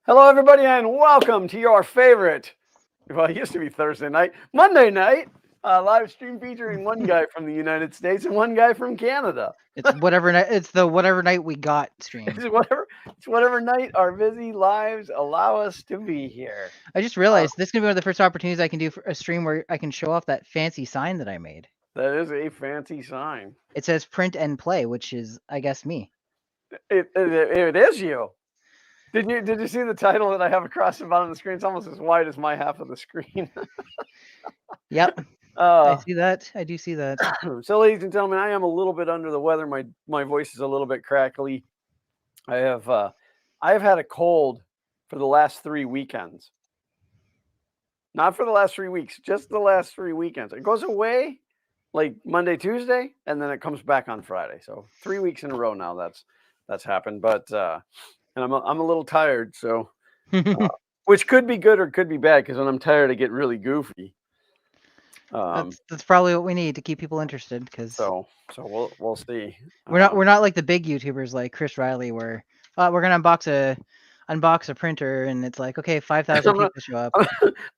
Hello, everybody, and welcome to your favorite, well, it used to be Thursday night, Monday night, live stream featuring one guy from the United States and one guy from Canada. It's whatever night. It's the whatever night we got stream. It's whatever night our busy lives allow us to be here. I just Uh, realized this is gonna be one of the first opportunities I can do for a stream where I can show off that fancy sign that I made. that is a fancy sign. It says print and play, which is, I guess, me. It is you. Did you see the title that I have across the bottom of the screen? It's almost as wide as my half of the screen. Yep, I uh, see that. I do see that. so, ladies and gentlemen, I am a little bit under the weather. My voice is a little bit crackly. I have had a cold for the last 3 weekends. Not for the last 3 weeks, just the last 3 weekends. It goes away like Monday, Tuesday, and then it comes back on Friday. So 3 weeks in a row now that's happened. But and I'm a little tired, so which could be good or could be bad because when I'm tired, I get really goofy. That's probably what we need to keep people interested because So we'll see. we're not like the big YouTubers like Chris Riley where we're gonna unbox a printer and it's like okay 5,000 I'm gonna, people show up.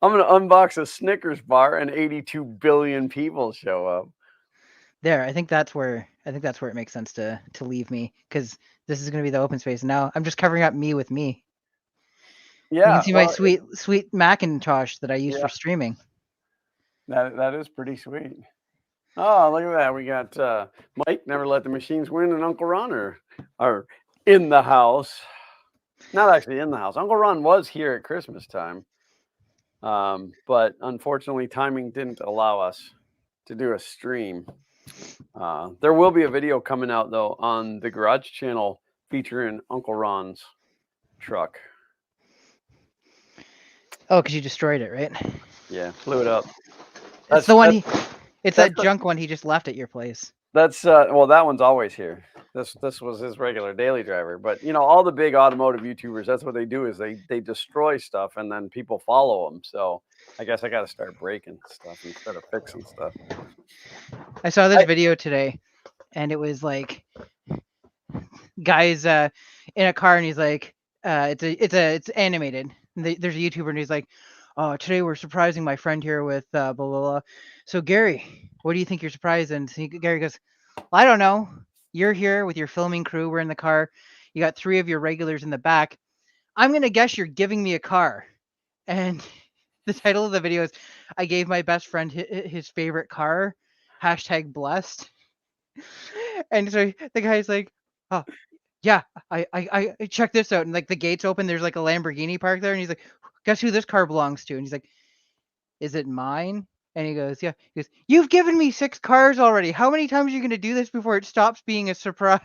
I'm gonna unbox a Snickers bar and 82 billion people show up. There, I think that's where it makes sense to leave me because this is gonna be the open space. Now I'm just covering up me with me. You can Yeah, see my well, sweet Macintosh that I use yeah, for streaming. that is pretty sweet. Oh, look at that. We got Mike, never let the machines win, and Uncle Ron are in the house. Not actually in the house. Uncle Ron was here at Christmas time, but unfortunately, timing didn't allow us to do a stream. There will be a video coming out, though, on the Garage channel featuring Uncle Ron's truck. Oh, because you destroyed it, right? Yeah, blew it up. It's That's the one that's he. It's that's that the, junk one he just left at your place. That's well, that one's always here. This was his regular daily driver. But all the big automotive YouTubers, that's what they do is they destroy stuff and then people follow them. So I guess I got to start breaking stuff instead of fixing stuff. I saw this I video today, and it was like guys in a car, and he's like, it's animated. There's a YouTuber, and he's like, oh, today we're surprising my friend here with blah blah blah. So Gary, what do you think you're surprised? And Gary goes, well, I don't know. You're here with your filming crew. We're in the car. You got three of your regulars in the back. I'm gonna guess you're giving me a car. And the title of the video is I gave my best friend his favorite car. Hashtag blessed. And so the guy's like, oh, yeah, I check this out. And like the gates open, there's like a Lamborghini parked there. And he's like, guess who this car belongs to? And he's like, is it mine? And he goes, yeah. He goes, you've given me 6 cars already. How many times are you going to do this before it stops being a surprise?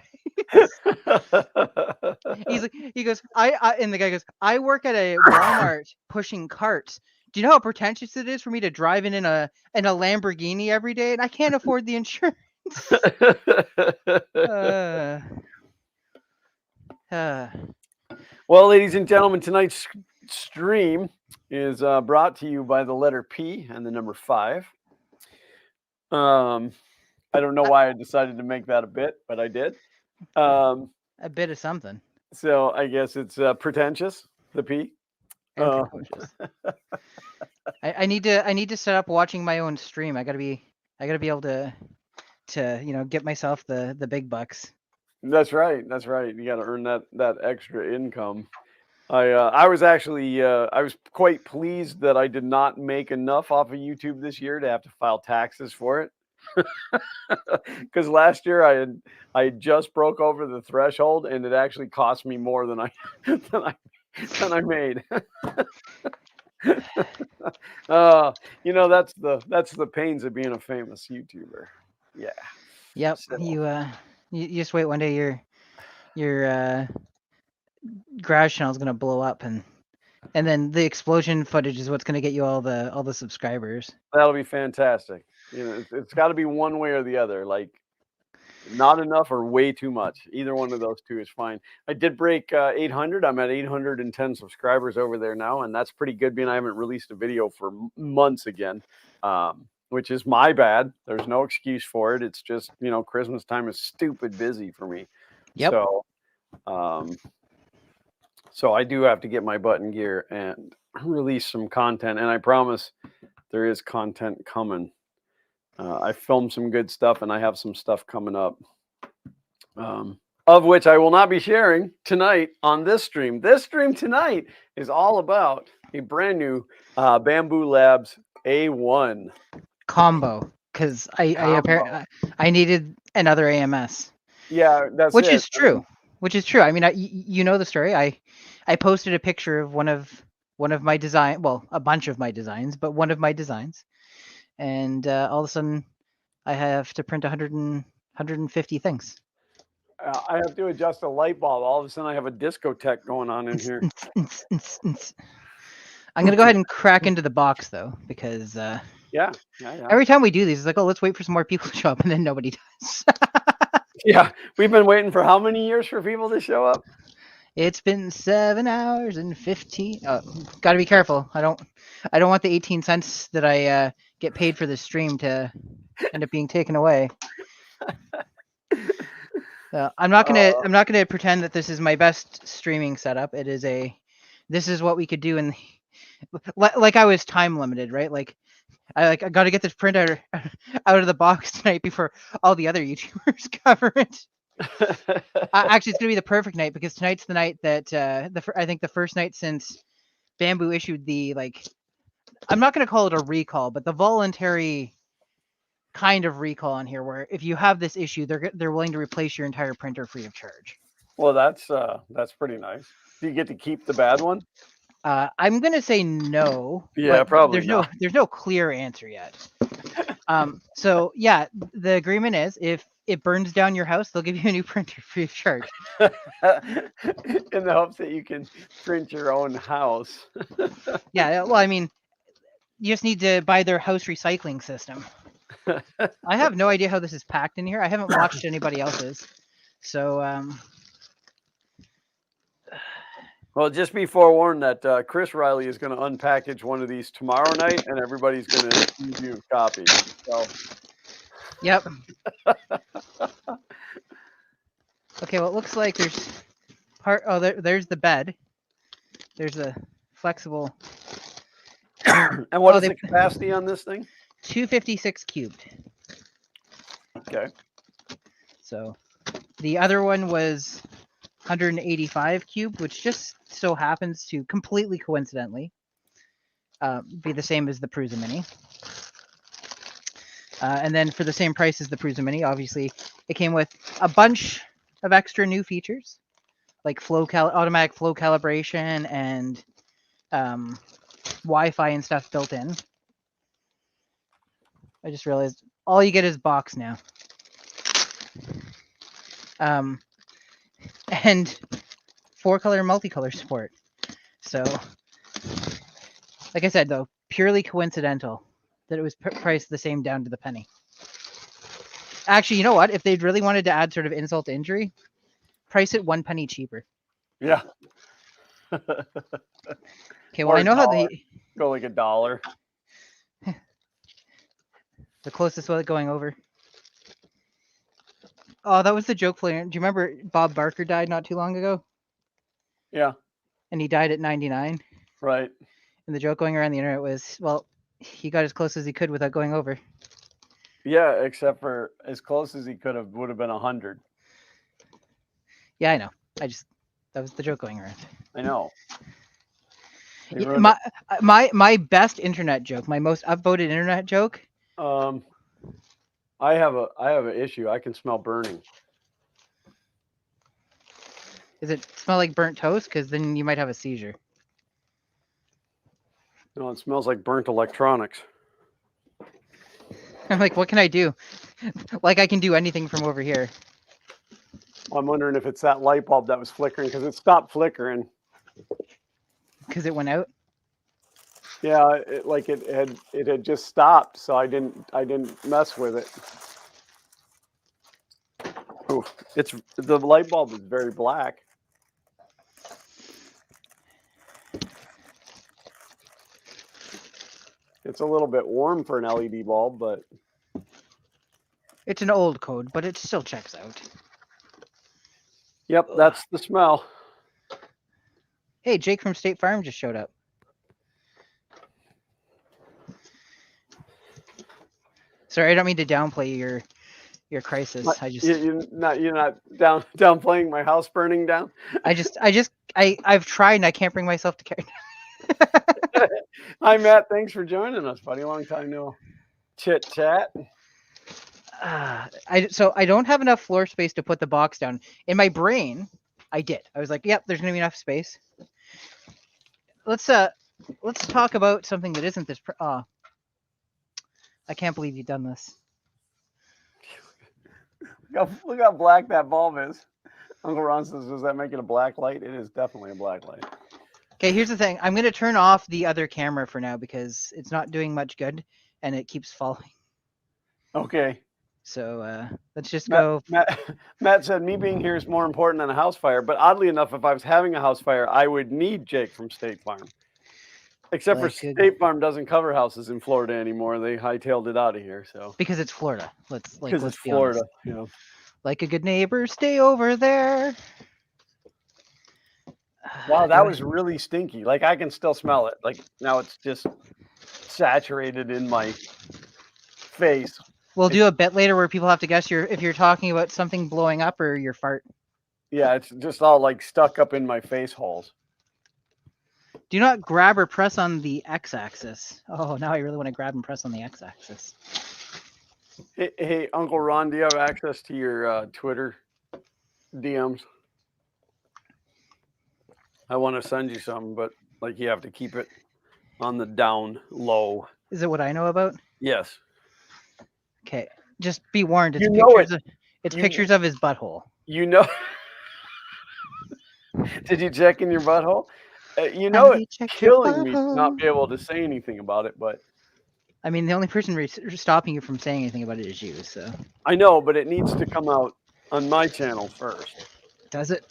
He goes, and the guy goes, I work at a Walmart pushing carts. Do you know how pretentious it is for me to drive in a Lamborghini every day, and I can't afford the insurance? uh, uh, Well, ladies and gentlemen, tonight's stream is brought to you by the letter P and the number 5. I don't know a, why I decided to make that a bit, but I did. Um, a bit of something so I guess it's pretentious, the P. and Uh, precocious. I need to set up watching my own stream. I gotta be able to get myself the big bucks. that's right. That's right. You got to earn that extra income. I was actually I was quite pleased that I did not make enough off of YouTube this year to have to file taxes for it. Because last year I just broke over the threshold and it actually cost me more than I than I than I made. That's the pains of being a famous YouTuber. Yeah. Yep, So you just wait one day your garage channel is gonna blow up and then the explosion footage is what's gonna get you all the subscribers. that'll be fantastic. It's got to be one way or the other. Like not enough or way too much. Either one of those two is fine. I did break 800. I'm at 810 subscribers over there now, and that's pretty good. Being I haven't released a video for months again, which is my bad. There's no excuse for it. It's just Christmas time is stupid busy for me. Yep. So, um, So I do have to get my butt in gear and release some content. And I promise there is content coming. I filmed some good stuff and I have some stuff coming up. Of which I will not be sharing tonight on this stream. This stream tonight is all about a brand new Bambu Labs A1 combo, because I needed another AMS. Yeah, that's which it. is true. Which is true. I mean, you know the story. I posted a picture of one of my design, well, a bunch of my designs, but one of my designs, and all of a sudden, I have to print 150 things. I have to adjust a light bulb. All of a sudden, I have a discotheque going on in here. I'm gonna go ahead and crack into the box though, because Yeah. every time we do these, it's like, oh, let's wait for some more people to show up, and then nobody does. Yeah, we've been waiting for how many years for people to show up? It's been 7 hours and 15. Oh, got to be careful. I don't want the 18 cents that I get paid for this stream to end up being taken away. I'm not gonna pretend that this is my best streaming setup. This is what we could do in, like I was time limited, right? Like I got to get this printer out of the box tonight before all the other YouTubers cover it. Actually, it's gonna be the perfect night, because tonight's the night that I think the first night since Bambu issued the, like, I'm not gonna call it a recall, but the voluntary kind of recall on here, where if you have this issue, they're willing to replace your entire printer free of charge. Well, that's pretty nice. Do you get to keep the bad one? I'm gonna say no. Yeah, probably there's no clear answer yet. So yeah, the agreement is if it burns down your house, they'll give you a new printer free of charge. In the hopes that you can print your own house. Yeah, well, I mean, you just need to buy their house recycling system. I have no idea how this is packed in here. I haven't watched anybody else's. So well, just be forewarned that Chris Riley is going to unpackage one of these tomorrow night, and everybody's going to give you a copy. So. Yep. Okay, well, it looks like there's part. Oh, there's the bed. There's a flexible. And what is the capacity on this thing? 256 cubed. Okay. So the other one was 185 cubed, which just so happens to completely coincidentally be the same as the Prusa Mini. And then for the same price as the Prusa Mini, obviously, it came with a bunch of extra new features, like automatic flow calibration and Wi-Fi and stuff built in. I just realized all you get is box now. And 4-color multicolor support. So, like I said, though, purely coincidental that it was priced the same down to the penny. Actually, you know what? If they'd really wanted to add sort of insult to injury, price it 1 penny cheaper. Yeah. Okay, well, I know how they go like $1. The closest one going over. Oh, that was the joke player. Do you remember Bob Barker died not too long ago? Yeah. And he died at 99. Right. And the joke going around the internet was, well, he got as close as he could without going over. Yeah, except for as close as he could have would have been 100. Yeah, I know. That was the joke going around. I know. My best internet joke, my most upvoted internet joke. I have an issue. I can smell burning. Does it smell like burnt toast? Because then you might have a seizure. No, it smells like burnt electronics. I'm like, what can I do? Like I can do anything from over here. I'm wondering if it's that light bulb that was flickering, because it stopped flickering. Because it went out? Yeah, it had just stopped, so I didn't mess with it. Ooh, the light bulb is very black. It's a little bit warm for an LED bulb, but it's an old code, but it still checks out. Yep, that's the smell. Hey, Jake from State Farm just showed up. Sorry, I don't mean to downplay your crisis. You're not downplaying my house burning down. I've tried and I can't bring myself to carry. Hi Matt, thanks for joining us, buddy. Long time no chit chat. So I don't have enough floor space to put the box down. In my brain, I did. I was like, yep, there's gonna be enough space. Let's talk about something that isn't this. I can't believe you've done this. Look how black that bulb is. Uncle Ron says, does that make it a black light? It is definitely a black light. Okay, here's the thing. I'm going to turn off the other camera for now because it's not doing much good and it keeps falling. Okay. So let's just go. Matt said, me being here is more important than a house fire. But oddly enough, if I was having a house fire, I would need Jake from State Farm. Except for State Farm doesn't cover houses in Florida anymore. They hightailed it out of here. So because it's Florida. Let's be Florida. Honest. You know. Like a good neighbor, stay over there. Wow, that was really stinky. Like I can still smell it. Like now it's just saturated in my face. We'll do a bit later where people have to guess if you're talking about something blowing up or your fart. Yeah, it's just all like stuck up in my face holes. Do not grab or press on the x-axis. Oh, now I really want to grab and press on the x-axis. Hey, Uncle Ron, do you have access to your Twitter DMs? I want to send you some, but like you have to keep it on the down low. Is it what I know about? Yes. Okay, just be warned. It's pictures of his butthole. You know. Did you check in your butthole? You know, it's killing me to not be able to say anything about it, but. I mean, the only person stopping you from saying anything about it is you, so. I know, but it needs to come out on my channel first. Does it?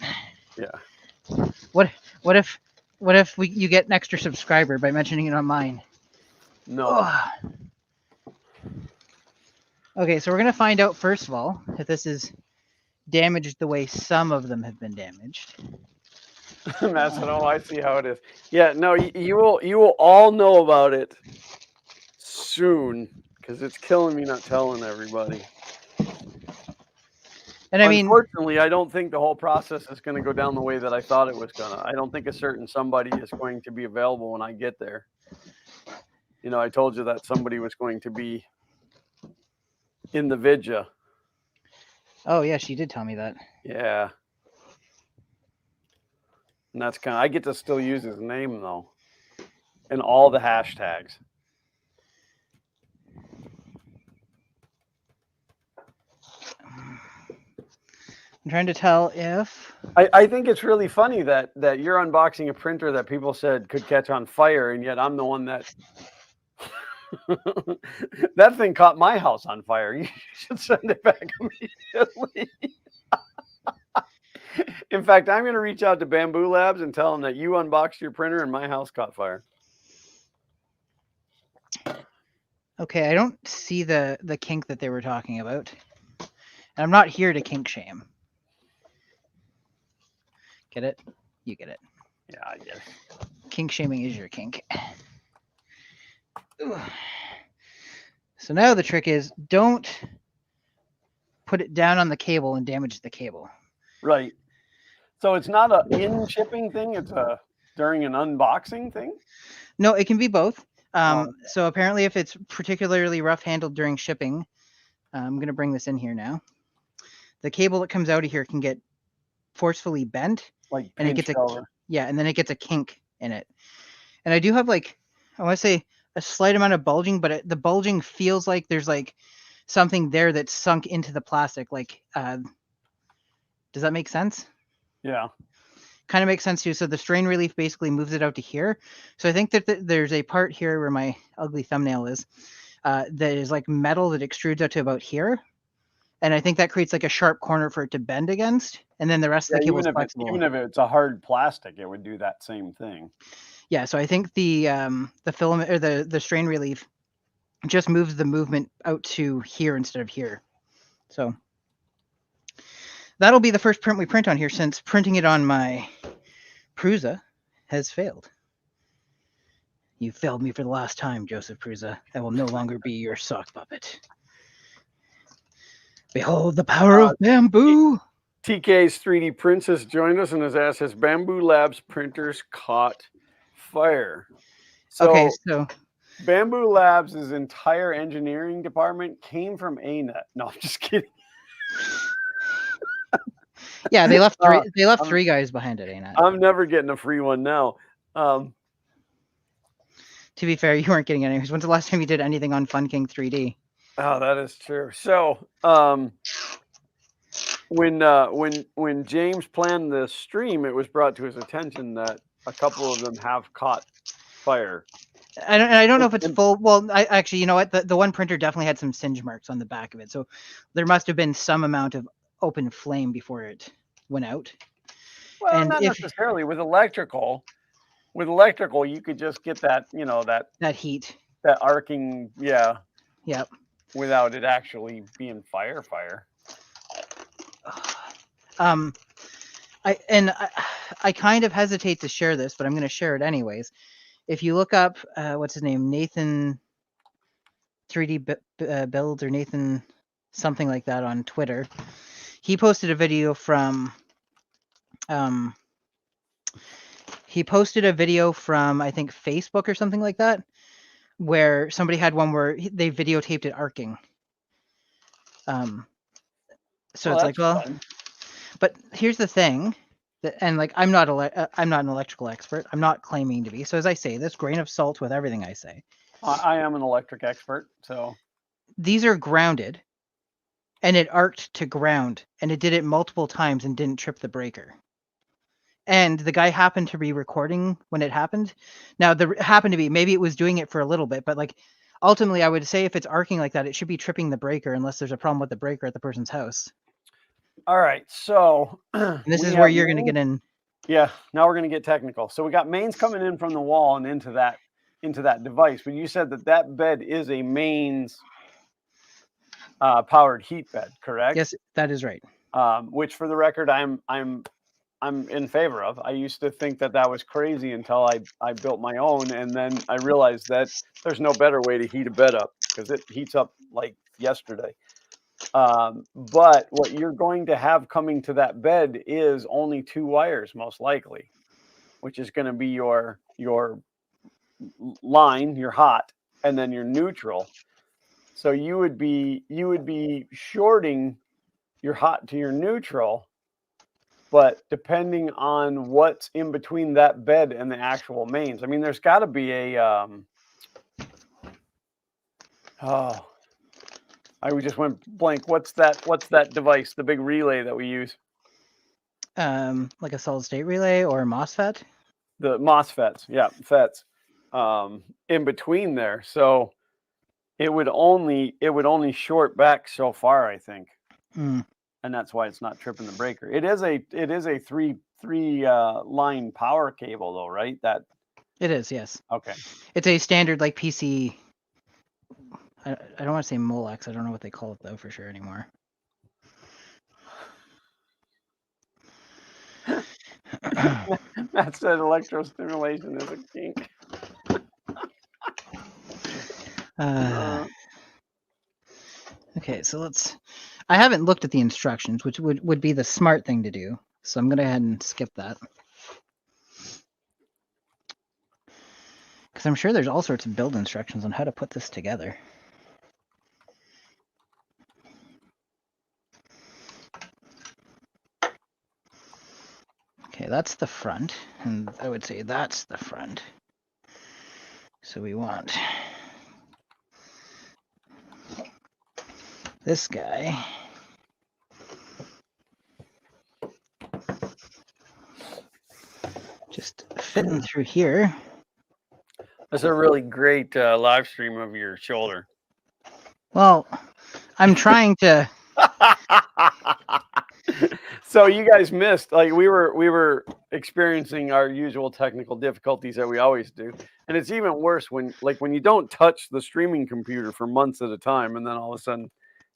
Yeah. What if you get an extra subscriber by mentioning it on mine? No. Ugh. Okay, so we're gonna find out first of all if this is damaged the way some of them have been damaged. Matt said, "Oh, I see how it is." Yeah, no, you will all know about it soon because it's killing me not telling everybody. And unfortunately, I don't think the whole process is going to go down the way that I thought it was going to. I don't think a certain somebody is going to be available when I get there. You know, I told you that somebody was going to be in the vidya. Oh, yeah, she did tell me that. Yeah. And that's I get to still use his name, though, and all the hashtags. I'm trying to tell if... I think it's really funny that you're unboxing a printer that people said could catch on fire, and yet I'm the one that... that thing caught my house on fire. You should send it back immediately. In fact, I'm going to reach out to Bambu Labs and tell them that you unboxed your printer and my house caught fire. Okay, I don't see the kink that they were talking about. And I'm not here to kink shame. Get it? You get it. Yeah, I guess. Kink shaming is your kink. Ooh. So now the trick is don't put it down on the cable and damage the cable. Right. So it's not a in-shipping thing, it's a during an unboxing thing? No, it can be both. So apparently if it's particularly rough handled during shipping, I'm going to bring this in here now. The cable that comes out of here can get forcefully bent. Like and it gets and then it gets a kink in it. And I do have I want to say a slight amount of bulging, but the bulging feels like there's something there that's sunk into the plastic. Does that make sense? Yeah. Kind of makes sense too. So the strain relief basically moves it out to here. So I think that there's a part here where my ugly thumbnail is that is metal that extrudes out to about here. And I think that creates a sharp corner for it to bend against. And then the rest of the cable is flexible. Even if it's a hard plastic, it would do that same thing. Yeah, so I think the filament or the strain relief just moves the movement out to here instead of here. So that'll be the first print we print on here, since printing it on my Prusa has failed. You failed me for the last time, Joseph Prusa. I will no longer be your sock puppet. Behold the power of bamboo. TK's 3D Princess joined us and has asked, has Bambu Labs printers caught fire? Okay, so Bambu Labs' entire engineering department came from ANET. No, I'm just kidding. yeah, they left three. They left 3 guys behind it, ain't it? I'm never getting a free one now. To be fair, you weren't getting any. When's the last time you did anything on FunKing 3D? Oh, that is true. So, when James planned the stream, it was brought to his attention that a couple of them have caught fire. I don't know if it's full. Well, actually, you know what? The one printer definitely had some singe marks on the back of it, so there must have been some amount of open flame before it went out. Well, And not if necessarily with electrical. With electrical, you could just get that, that heat, that arcing, yep, without it actually being fire. I kind of hesitate to share this, but I'm going to share it anyways. If you look up, what's his name, Nathan 3D Builds or Nathan something like that on Twitter, he posted a video from I think Facebook or something like that, where somebody had one where they videotaped it arcing. So it's like, well, fun. But here's the thing, and like I'm not an electrical expert. I'm not claiming to be. So as I say, this grain of salt with everything I say. I am an electric expert, so these are grounded, and it arced to ground, and it did it multiple times and didn't trip the breaker. And the guy happened to be recording when it happened. Now, maybe it was doing it for a little bit, but like ultimately, I would say if it's arcing like that, it should be tripping the breaker unless there's a problem with the breaker at the person's house. All right, so this is where you're going to get in. Yeah, now we're going to get technical. So we got mains coming in from the wall and into that device. But you said that bed is a mains powered heat bed, correct? Yes, that is right. Which, for the record, I'm in favor of. I used to think that was crazy until I built my own, and then I realized that there's no better way to heat a bed up because it heats up like yesterday. But what you're going to have coming to that bed is only 2 wires, most likely, which is going to be your line, your hot, and then your neutral. So you would be shorting your hot to your neutral, but depending on what's in between that bed and the actual mains, I mean, there's got to be a I just went blank. What's that device? The big relay that we use? Like a solid state relay or a MOSFET? The MOSFETs, yeah, FETs. In between there, so it would only short back so far, I think, and that's why it's not tripping the breaker. It is a three line power cable, though, right? That it is, yes. Okay. It's a standard like PC. I don't want to say Molex. I don't know what they call it though for sure anymore. Matt said electrostimulation is a kink. Okay, so I haven't looked at the instructions, which would be the smart thing to do. So I'm going to go ahead and skip that. Because I'm sure there's all sorts of build instructions on how to put this together. Okay, that's the front, and I would say that's the front. So we want this guy. Just fitting through here. That's a really great live stream of your shoulder. Well, I'm trying to. So you guys missed, like we were experiencing our usual technical difficulties that we always do, and it's even worse when you don't touch the streaming computer for months at a time, and then all of a sudden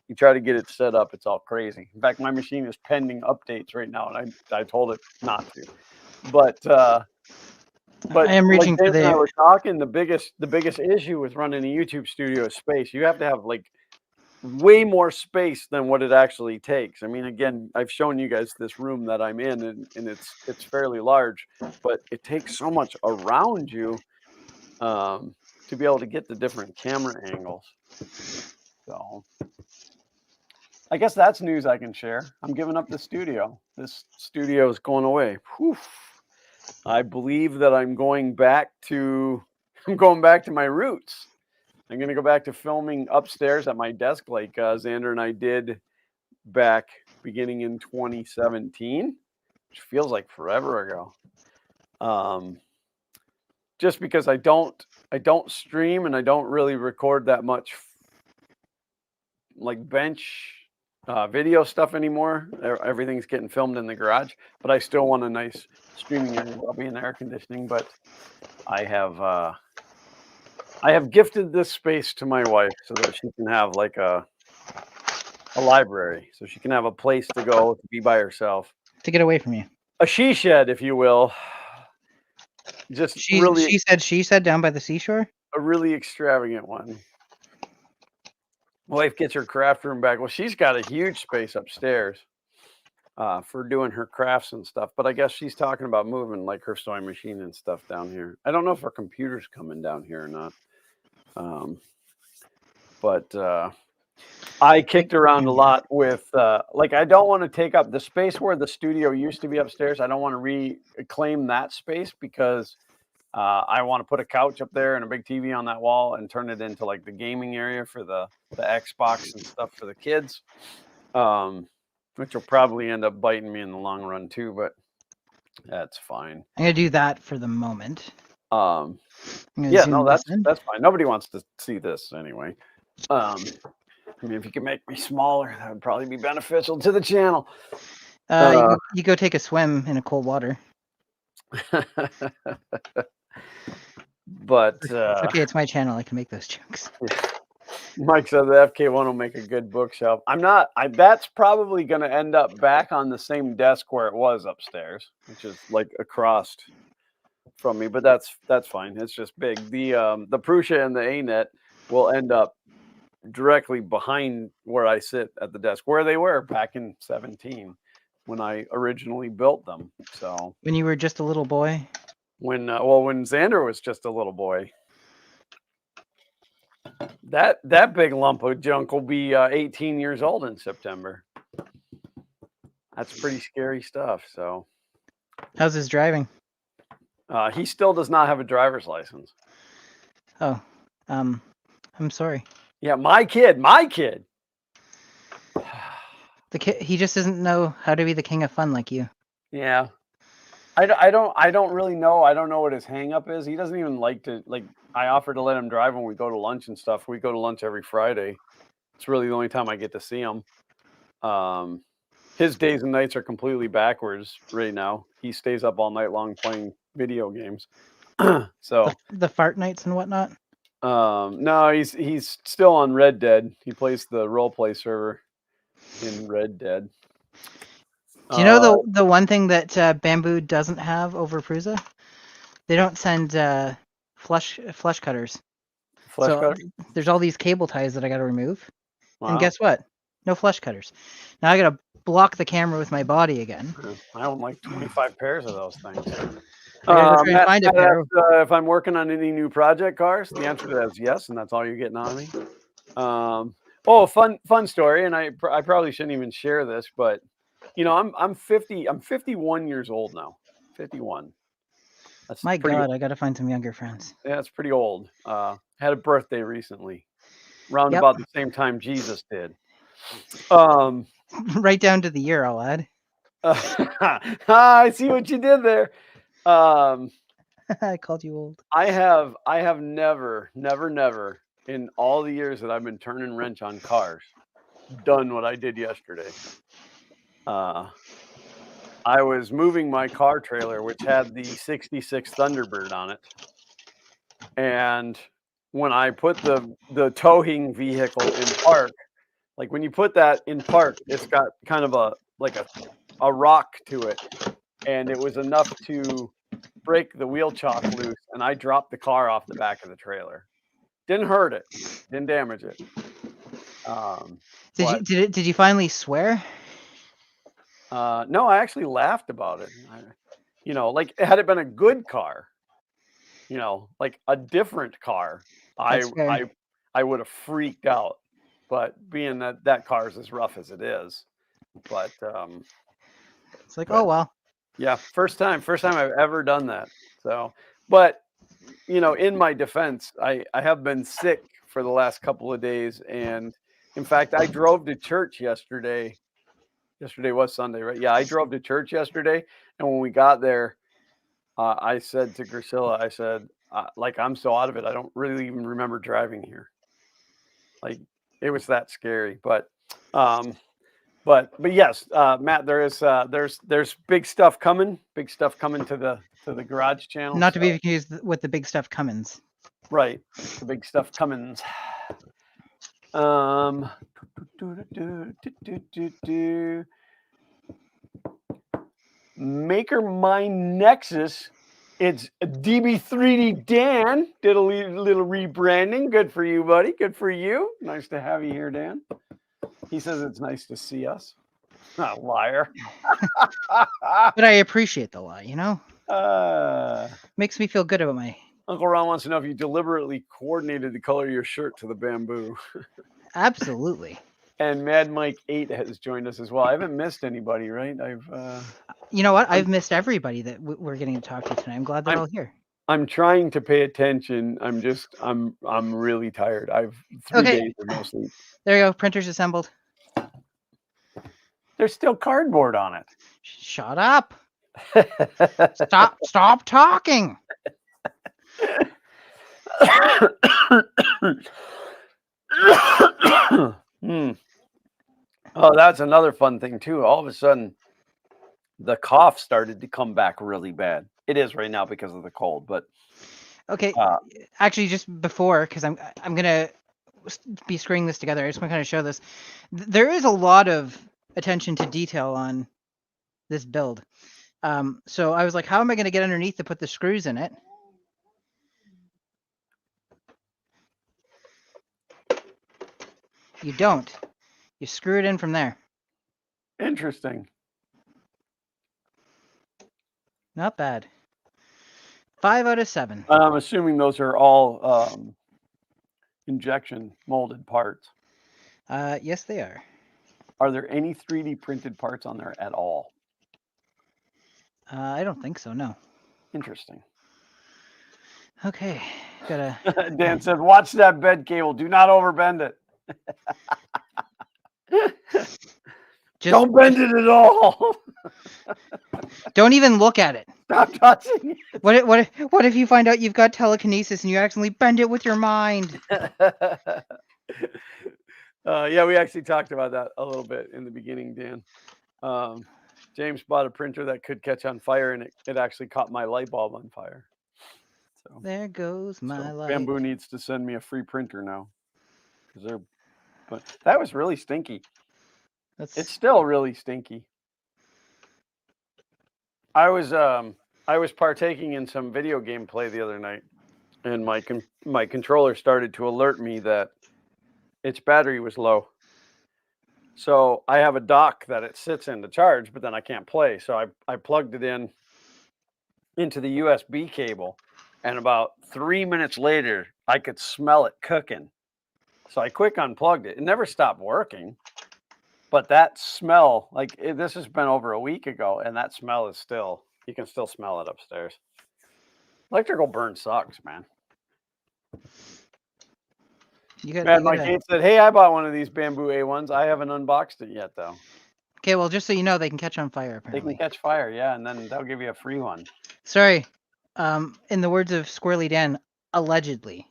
you try to get it set up. It's all crazy. In fact, my machine is pending updates right now, and I told it not to. But But I am like reaching for Dave and I the. were talking, the biggest issue with running a YouTube studio is space. You have to have like way more space than what it actually takes. I mean, again, I've shown you guys this room that I'm in, and it's fairly large, but it takes so much around you to be able to get the different camera angles. So I guess that's news I can share. I'm giving up the studio. This studio is going away. Whew. I believe that I'm going back to my roots. I'm going to go back to filming upstairs at my desk like Xander and I did back beginning in 2017, which feels like forever ago. Just because I don't stream and I don't really record that much like bench video stuff anymore. Everything's getting filmed in the garage, but I still want a nice streaming area. I'll be in air conditioning, but I have gifted this space to my wife so that she can have like a library, so she can have a place to go to be by herself, To get away from you. a she shed, if you will. Just She said down by the seashore. a really extravagant one. My wife gets her craft room back. Well, she's got a huge space upstairs for doing her crafts and stuff. But I guess she's talking about moving like her sewing machine and stuff down here. I don't know if her computer's coming down here or not. But I kicked around a lot with like, I don't want to take up the space where the studio used to be upstairs. I don't want to reclaim that space because I want to put a couch up there and a big TV on that wall and turn it into like the gaming area for the Xbox and stuff for the kids, which will probably end up biting me in the long run too, but that's fine. I'm gonna do that for the moment. Yeah, no, that's fine. Nobody wants to see this anyway. I mean, if you could make me smaller, that would probably be beneficial to the channel. You go take a swim in a cold water. But okay, it's my channel. I can make those jokes. Mike said the FK1 will make a good bookshelf. That's probably going to end up back on the same desk where it was upstairs, which is like across from me. But that's fine. It's just big. The Prusa and the A-net will end up directly behind where I sit at the desk, where they were back in 2017 when I originally built them. So when you were just a little boy. When Xander was just a little boy. That big lump of junk will be 18 years old in September. That's pretty scary stuff. So, how's his driving? He still does not have a driver's license. Oh, I'm sorry. Yeah, my kid. The kid, he just doesn't know how to be the king of fun like you. Yeah. I don't really know. I don't know what his hang up is. He doesn't even like to, like, I offer to let him drive when we go to lunch and stuff. We go to lunch every Friday. It's really the only time I get to see him. His days and nights are completely backwards right now. He stays up all night long playing video games. So the fart nights and whatnot. No, he's still on Red Dead. He plays the role play server in Red Dead. Do you know the one thing that Bambu doesn't have over Prusa? They don't send flush cutters. There's all these cable ties that I got to remove. Wow. And guess what? No flush cutters. Now I got to block the camera with my body again. I own like 25 pairs of those things. Matt, find a pair. If I'm working on any new project cars, the answer to that is yes, and that's all you're getting on me. Fun story, and I probably shouldn't even share this, but you know, I'm 51 years old now. 51. That's my God, I got to find some younger friends. Yeah, it's pretty old. Had a birthday recently, around about the same time Jesus did. Right down to the year, I'll add. I see what you did there. I called you old. I have never in all the years that I've been turning wrench on cars done what I did yesterday. I was moving my car trailer, which had the 66 Thunderbird on it. And when I put the towing vehicle in park, like when you put that in park, it's got kind of a rock to it. And it was enough to break the wheel chock loose, and I dropped the car off the back of the trailer. Didn't hurt it, didn't damage it. Did you finally swear? No, I actually laughed about it. Like had it been a good car, like a different car, That's fair. I would have freaked out. But being that car is as rough as it is, but It's like, oh well. yeah, first time I've ever done that. So, but in my defense, I have been sick for the last couple of days, and in fact, I drove to church yesterday. Yesterday was Sunday, right? Yeah, I drove to church yesterday, and when we got there, I said to Priscilla, I said, like, I'm so out of it, I don't really even remember driving here. Like, it was that scary. But yes, Matt, there's big stuff coming to the garage channel. Not to be confused with the big stuff Cummins. Right, the big stuff coming. Maker Mine Nexus. It's DB3D Dan. Did a little rebranding. Good for you, buddy. Good for you. Nice to have you here, Dan. He says it's nice to see us. Not liar. But I appreciate the lie, Makes me feel good about my... Uncle Ron wants to know if you deliberately coordinated the color of your shirt to the bamboo. Absolutely. And Mad Mike 8 has joined us as well. I haven't missed anybody, right? You know what? I've missed everybody that we're getting to talk to tonight. I'm glad they're all here. I'm trying to pay attention. I'm really tired. I've 3 days of no sleep. There you go. Printer's assembled. There's still cardboard on it. Shut up. Stop talking. Oh, that's another fun thing too. All of a sudden, the cough started to come back really bad. It is right now because of the cold, but okay. Actually, just before, because I'm gonna be screwing this together. I just want to kind of show this. There is a lot of attention to detail on this build. So I was like, how am I going to get underneath to put the screws in it? You don't. You screw it in from there. Interesting. Not bad. 5 out of 7. I'm assuming those are all injection molded parts. Yes, they are. Are there any 3D printed parts on there at all? I don't think so, no. Interesting. Okay. Gotta... Dan said, watch that bed cable. Do not overbend it. Don't bend it at all. Don't even look at it. Stop touching it. What if you find out you've got telekinesis and you accidentally bend it with your mind? Yeah, we actually talked about that a little bit in the beginning, Dan. James bought a printer that could catch on fire, and it actually caught my light bulb on fire. So there goes my light. Bambu needs to send me a free printer now. But that was really stinky. It's still really stinky. I was partaking in some video game play the other night, and my controller started to alert me that its battery was low. So I have a dock that it sits in to charge, but then I can't play. So I plugged it into the USB cable, and about 3 minutes later, I could smell it cooking. So I quick unplugged it. It never stopped working, but that smell, this has been over a week ago, and that smell is still, you can still smell it upstairs. Electrical burn sucks, man. Mike Kate said, hey, I bought one of these Bambu A1s. I haven't unboxed it yet, though. Okay, well, just so you know, they can catch on fire, apparently. They can catch fire, yeah, and then they'll give you a free one. Sorry. In the words of Squirrely Dan, allegedly.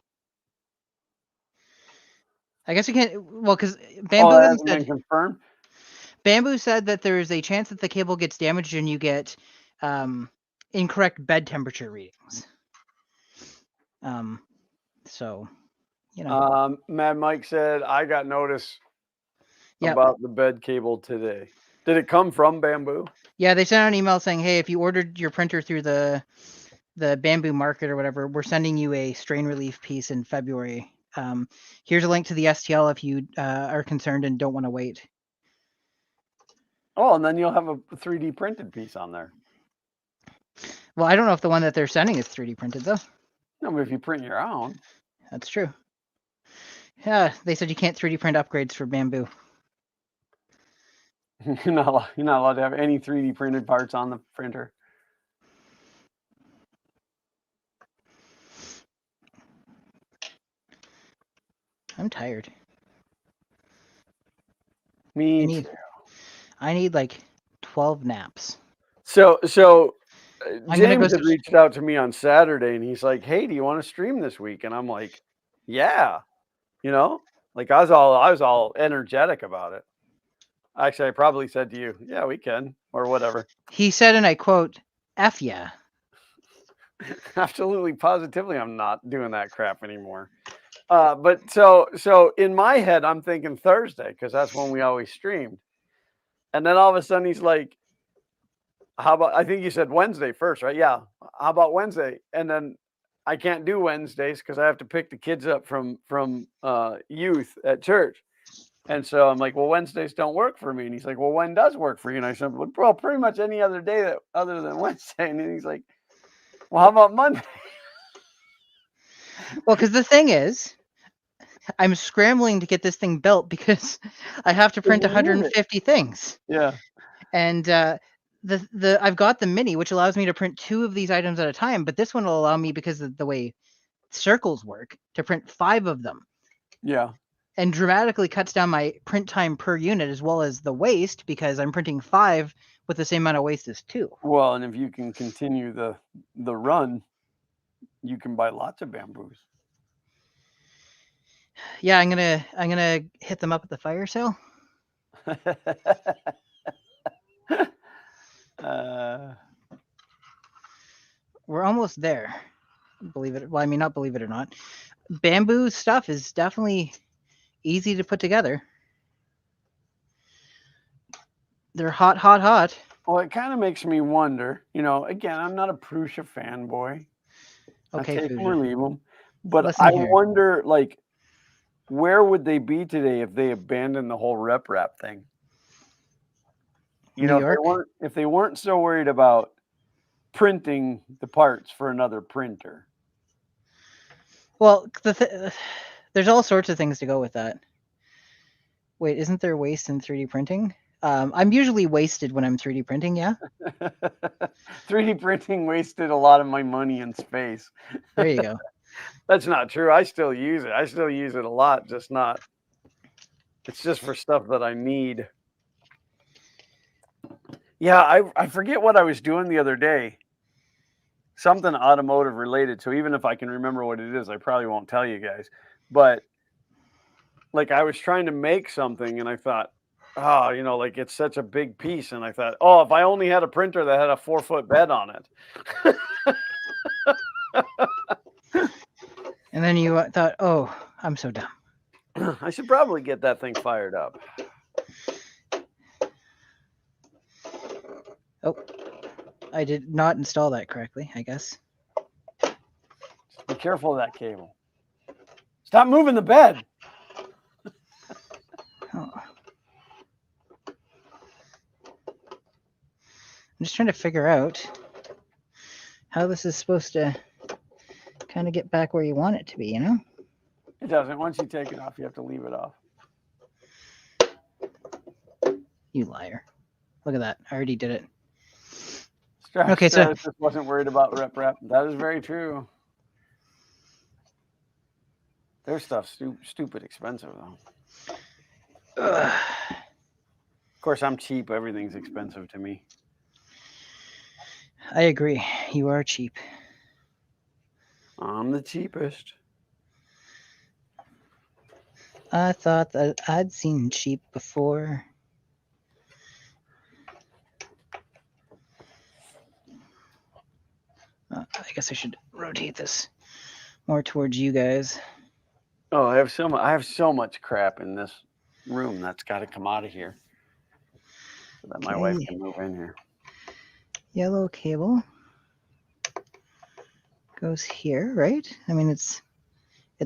I guess you can't... Well, because Bambu hasn't been confirmed? Bambu said that there is a chance that the cable gets damaged and you get incorrect bed temperature readings. So... Mad Mike said, I got notice about the bed cable today. Did it come from Bambu? Yeah, they sent out an email saying, hey, if you ordered your printer through the the Bambu Market or whatever, we're sending you a strain relief piece in February. Here's a link to the STL if you are concerned and don't want to wait. Oh, and then you'll have a 3D printed piece on there. Well, I don't know if the one that they're sending is 3D printed though. No, but if you print your own. That's true. Yeah, they said you can't 3D print upgrades for Bambu. You're not allowed to have any 3D printed parts on the printer. I'm tired. Me too. I need like 12 naps. So I'm gonna James go had reached out to me on Saturday and he's like, "Hey, do you want to stream this week?" And I'm like, "Yeah." You know? Like I was all energetic about it. Actually, I probably said to you, "Yeah, we can," or whatever. He said, and I quote, "F yeah." Absolutely, positively, I'm not doing that crap anymore. But so in my head, I'm thinking Thursday because that's when we always streamed. And then all of a sudden, he's like, "How about?" I think you said Wednesday first, right? Yeah. How about Wednesday? And then I can't do Wednesdays because I have to pick the kids up from youth at church. And so I'm like, "Well, Wednesdays don't work for me." And he's like, "Well, when does work for you?" And I said, "Well, pretty much any other day that other than Wednesday." And then he's like, "Well, how about Monday?" Well, because the thing is, I'm scrambling to get this thing built because I have to print 150 things. Yeah. And I've got the mini, which allows me to print 2 of these items at a time, but this one will allow me, because of the way circles work, to print 5 of them. Yeah. And dramatically cuts down my print time per unit as well as the waste, because I'm printing 5 with the same amount of waste as 2. Well, and if you can continue the run, you can buy lots of bamboos. Yeah, I'm gonna hit them up at the fire sale. We're almost there. Believe it. Well, I mean, not believe it or not. Bamboo stuff is definitely easy to put together. They're hot, hot, hot. Well, it kind of makes me wonder. You know, again, I'm not a Prusa fanboy. Okay, I take them Fuja. or leave them, but Listen I here. wonder, like, where would they be today if they abandoned the whole rep wrap thing? You New know, York? if they weren't so worried about printing the parts for another printer. Well, there's all sorts of things to go with that. Wait, isn't there waste in 3D printing? I'm usually wasted when I'm 3D printing, yeah? 3D printing wasted a lot of my money and space. There you go. That's not true. I still use it. I still use it a lot, just not. It's just for stuff that I need. Yeah, I forget what I was doing the other day. Something automotive related. So even if I can remember what it is, I probably won't tell you guys. But like I was trying to make something and I thought, oh, you know, like it's such a big piece. And I thought, oh, if I only had a printer that had a 4-foot bed on it. And then you thought, oh, I'm so dumb. I should probably get that thing fired up. Oh, I did not install that correctly, I guess. Be careful of that cable. Stop moving the bed. Oh. I'm just trying to figure out how this is supposed to kind of get back where you want it to be, you know? It doesn't. Once you take it off, you have to leave it off. You liar. Look at that. I already did it. Okay, so just wasn't worried about rep wrap. That is very true. Their stuff's stupid expensive, though. Of course, I'm cheap. Everything's expensive to me. I agree. You are cheap. I'm the cheapest. I thought that I'd seen cheap before. I guess I should rotate this more towards you guys. Oh, I have so much crap in this room that's got to come out of here so that my wife can move in here. Yellow cable. goes here, right? I mean, it's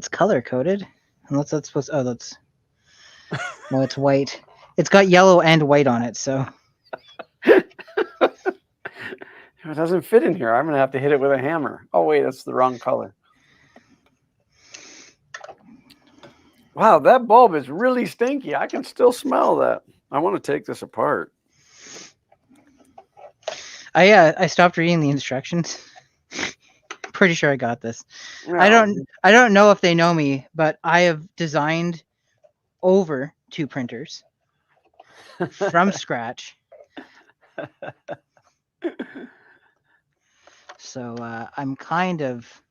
color coded. Unless that's supposed. Oh, that's. No, it's white. It's got yellow and white on it, so. It doesn't fit in here. I'm gonna have to hit it with a hammer. Oh wait, that's the wrong color. Wow, that bulb is really stinky. I can still smell that. I want to take this apart. I stopped reading the instructions. Pretty sure I got this. No. I don't know if they know me, but I have designed over 2 printers from scratch. So I'm kind of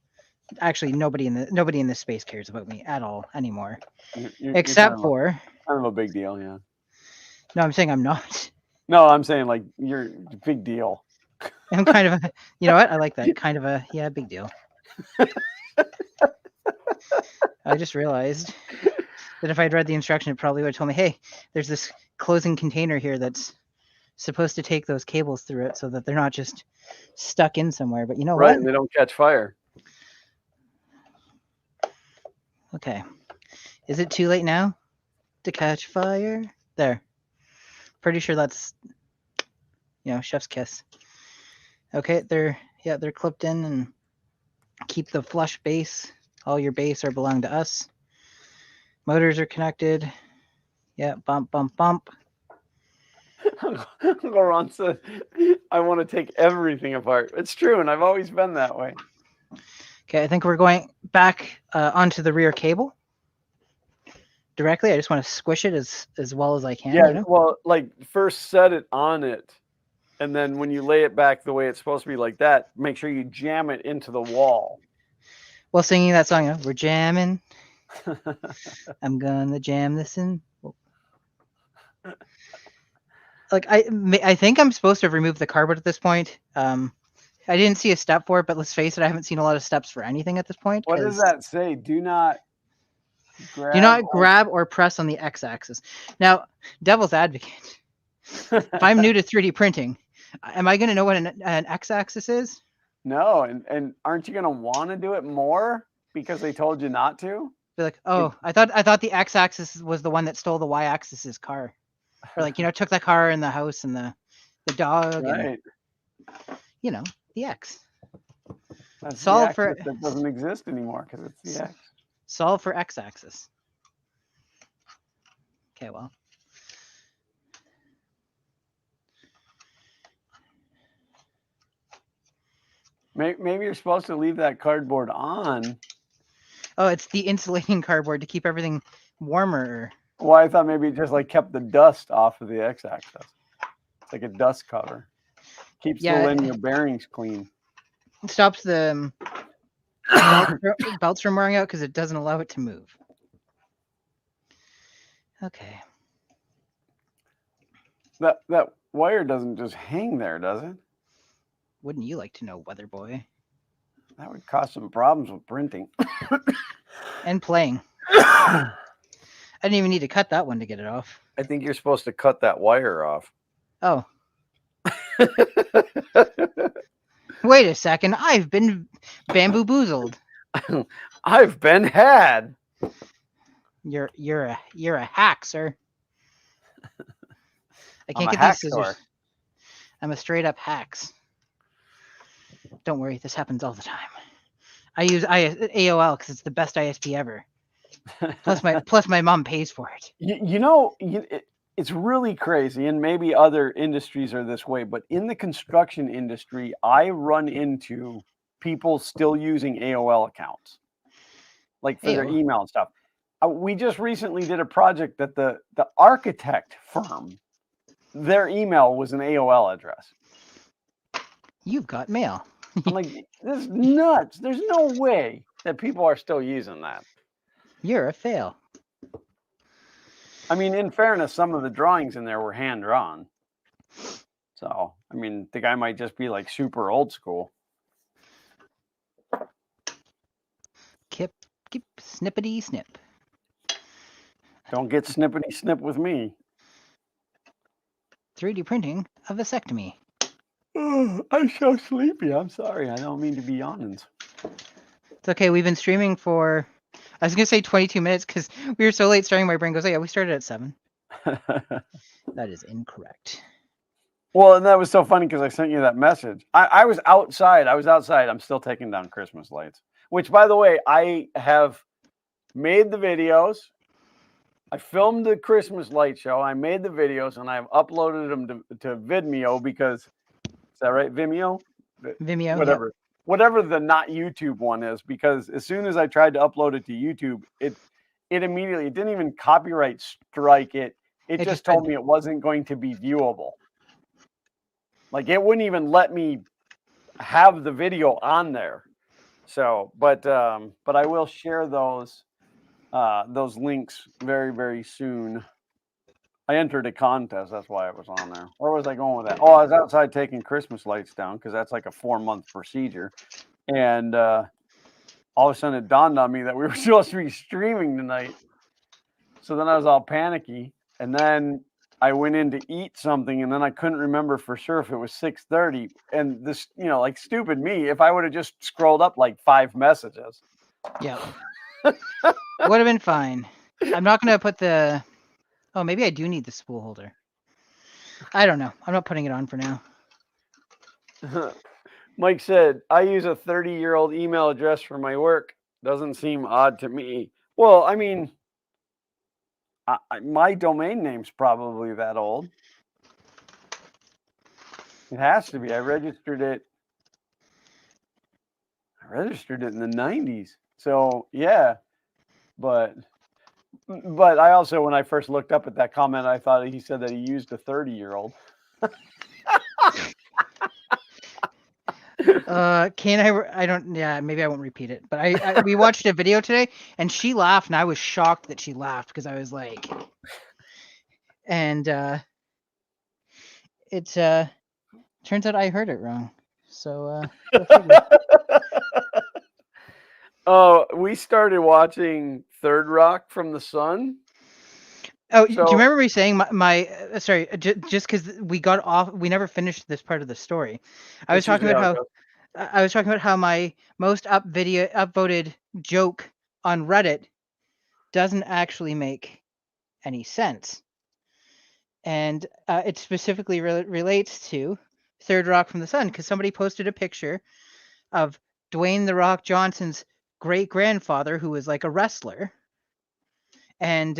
actually nobody in this space cares about me at all anymore, except for kind of a big deal. Yeah. No, I'm saying I'm not. No, I'm saying like you're a big deal. I'm kind of a, you know what? I like that. Kind of a, yeah, big deal. I just realized that if I'd read the instruction, it probably would have told me, hey, there's this closing container here that's supposed to take those cables through it so that they're not just stuck in somewhere. But you know Right, what? they don't catch fire. Okay. Is it too late now to catch fire? There. Pretty sure that's, chef's kiss. Okay, they're clipped in, and keep the flush base. All your base are belong to us. Motors are connected. Yeah, bump, bump, bump. Uncle Ron said, I want to take everything apart. It's true, and I've always been that way. Okay, I think we're going back onto the rear cable directly. I just want to squish it as well as I can. Yeah, well, like first set it on it, and then when you lay it back the way it's supposed to be like that, make sure you jam it into the wall. While singing that song, we're jamming. I'm gonna jam this in. Like I think I'm supposed to remove the cardboard at this point. I didn't see a step for it, but let's face it, I haven't seen a lot of steps for anything at this point. What does that say? Do not grab or press on the x-axis. Now, devil's advocate. If I'm new to 3D printing, am I going to know what an x-axis is? No, and aren't you going to want to do it more because they told you not to? Be like, oh, I thought the x-axis was the one that stole the y-axis's car, or like took the car and the house and the dog, right? And the x. That's solve the for that doesn't exist anymore because it's the x. Solve for x-axis. Okay, well. Maybe you're supposed to leave that cardboard on. Oh, it's the insulating cardboard to keep everything warmer. Well, I thought maybe it just like kept the dust off of the x-axis. It's like a dust cover. Keeps the linear bearings clean. It stops the belts from wearing out because it doesn't allow it to move. Okay. That wire doesn't just hang there, does it? Wouldn't you like to know, Weather Boy? That would cause some problems with printing. And playing. I didn't even need to cut that one to get it off. I think you're supposed to cut that wire off. Oh. Wait a second. I've been bamboo-boozled. I've been had. You're a hack, sir. I can't get these scissors. I'm a straight up hacks. Don't worry, this happens all the time. I use AOL because it's the best ISP ever. Plus my mom pays for it. It's really crazy, and maybe other industries are this way, but in the construction industry, I run into people still using AOL accounts, like for their email and stuff. We just recently did a project that the architect firm, their email was an AOL address. You've got mail. I'm like, this is nuts. There's no way that people are still using that. You're a fail. I mean, in fairness, some of the drawings in there were hand drawn. So, I mean, the guy might just be like super old school. Keep snippity snip. Don't get snippity snip with me. 3D printing a vasectomy. Oh, I'm so sleepy. I'm sorry. I don't mean to be yawning. It's okay. We've been streaming for, I was gonna say 22 minutes because we were so late starting. My brain goes, oh yeah, we started at 7. That is incorrect. Well, and that was so funny because I sent you that message. I was outside. I'm still taking down Christmas lights, which, by the way, I have made the videos. I filmed the Christmas light show. I made the videos and I've uploaded them to Vimeo because, is that right? Vimeo? Vimeo, Whatever. Whatever the not YouTube one is, because as soon as I tried to upload it to YouTube, it immediately, it didn't even copyright strike it. It just told me it wasn't going to be viewable. Like it wouldn't even let me have the video on there. So, but I will share those links very, very soon. I entered a contest. That's why it was on there. Where was I going with that? Oh, I was outside taking Christmas lights down because that's like a 4-month procedure. And all of a sudden it dawned on me that we were supposed to be streaming tonight. So then I was all panicky. And then I went in to eat something, and then I couldn't remember for sure if it was 6:30. And this, like stupid me, if I would have just scrolled up like 5 messages. Yeah. Would have been fine. I'm not gonna put the. Oh, maybe I do need the spool holder. I don't know. I'm not putting it on for now. Mike said, I use a 30-year-old email address for my work. Doesn't seem odd to me. Well, I mean, my domain name's probably that old. It has to be. I registered it in the 90s. So, yeah. But I also, when I first looked up at that comment, I thought he said that he used a 30-year-old. I don't. Yeah, maybe I won't repeat it. But we watched a video today, and she laughed, and I was shocked that she laughed because I was like, and it turns out I heard it wrong. So go figure. Oh, we started watching Third Rock from the Sun. Oh, do you remember me saying sorry, just because we got off, we never finished this part of the story. I was talking about how my most upvoted joke on Reddit doesn't actually make any sense, and it specifically relates to Third Rock from the Sun because somebody posted a picture of Dwayne "The Rock" Johnson's great grandfather, who was like a wrestler, and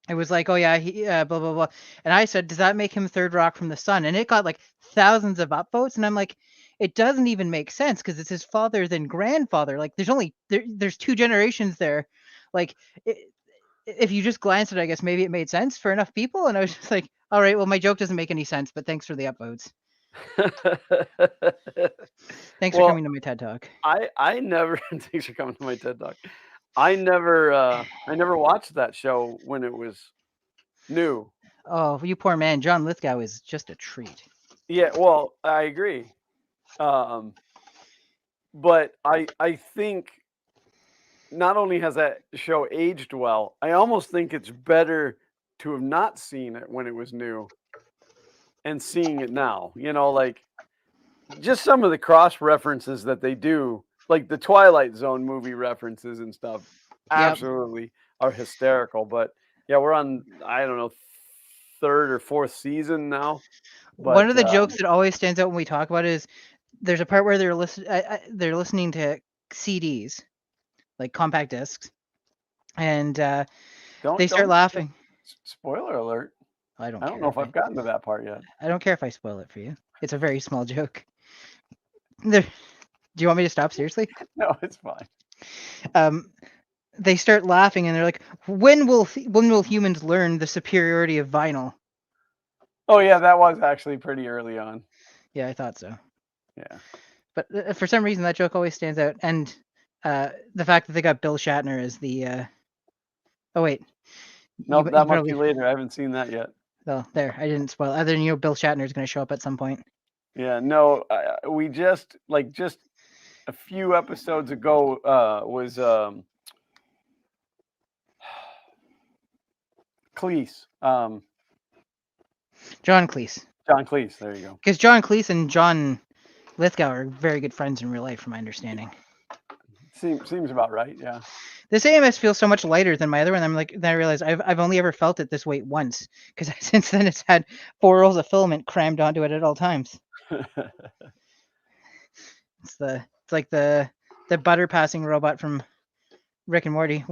it was like, oh yeah, he blah blah blah, and I said, does that make him Third Rock from the Sun? And it got like thousands of upvotes, and I'm like, it doesn't even make sense because it's his father then grandfather. Like there's 2 generations there. Like if you just glanced at it, I guess maybe it made sense for enough people, and I was just like, all right, well my joke doesn't make any sense, but thanks for the upvotes. Thanks for coming to my TED Talk. I never thanks for coming to my TED Talk. I never watched that show when it was new. Oh, you poor man. John Lithgow is just a treat. Yeah, well, I agree. But I think not only has that show aged well, I almost think it's better to have not seen it when it was new and seeing it now. Like just some of the cross references that they do, like the Twilight Zone movie references and stuff, absolutely are hysterical. But yeah, we're on, I don't know, 3rd or 4th season now. But, one of the jokes that always stands out when we talk about it is there's a part where they're listening to CDs, like compact discs, and they start laughing. Spoiler alert. I don't know if I've gotten to that part yet. I don't care if I spoil it for you. It's a very small joke. Do you want me to stop? Seriously? No, it's fine. They start laughing and they're like, when will humans learn the superiority of vinyl? Oh yeah, that was actually pretty early on. Yeah, I thought so. Yeah. But for some reason that joke always stands out, and the fact that they got Bill Shatner as the oh wait. No, that must be later. I haven't seen that yet. Well, there, I didn't spoil. Other than Bill Shatner is going to show up at some point. Yeah, no, we just a few episodes ago was Cleese. John Cleese. John Cleese. There you go. Because John Cleese and John Lithgow are very good friends in real life, from my understanding. Seems about right. Yeah. This AMS feels so much lighter than my other one. I'm like, then I realized I've only ever felt it this weight once, because since then it's had 4 rolls of filament crammed onto it at all times. It's like the butter passing robot from Rick and Morty.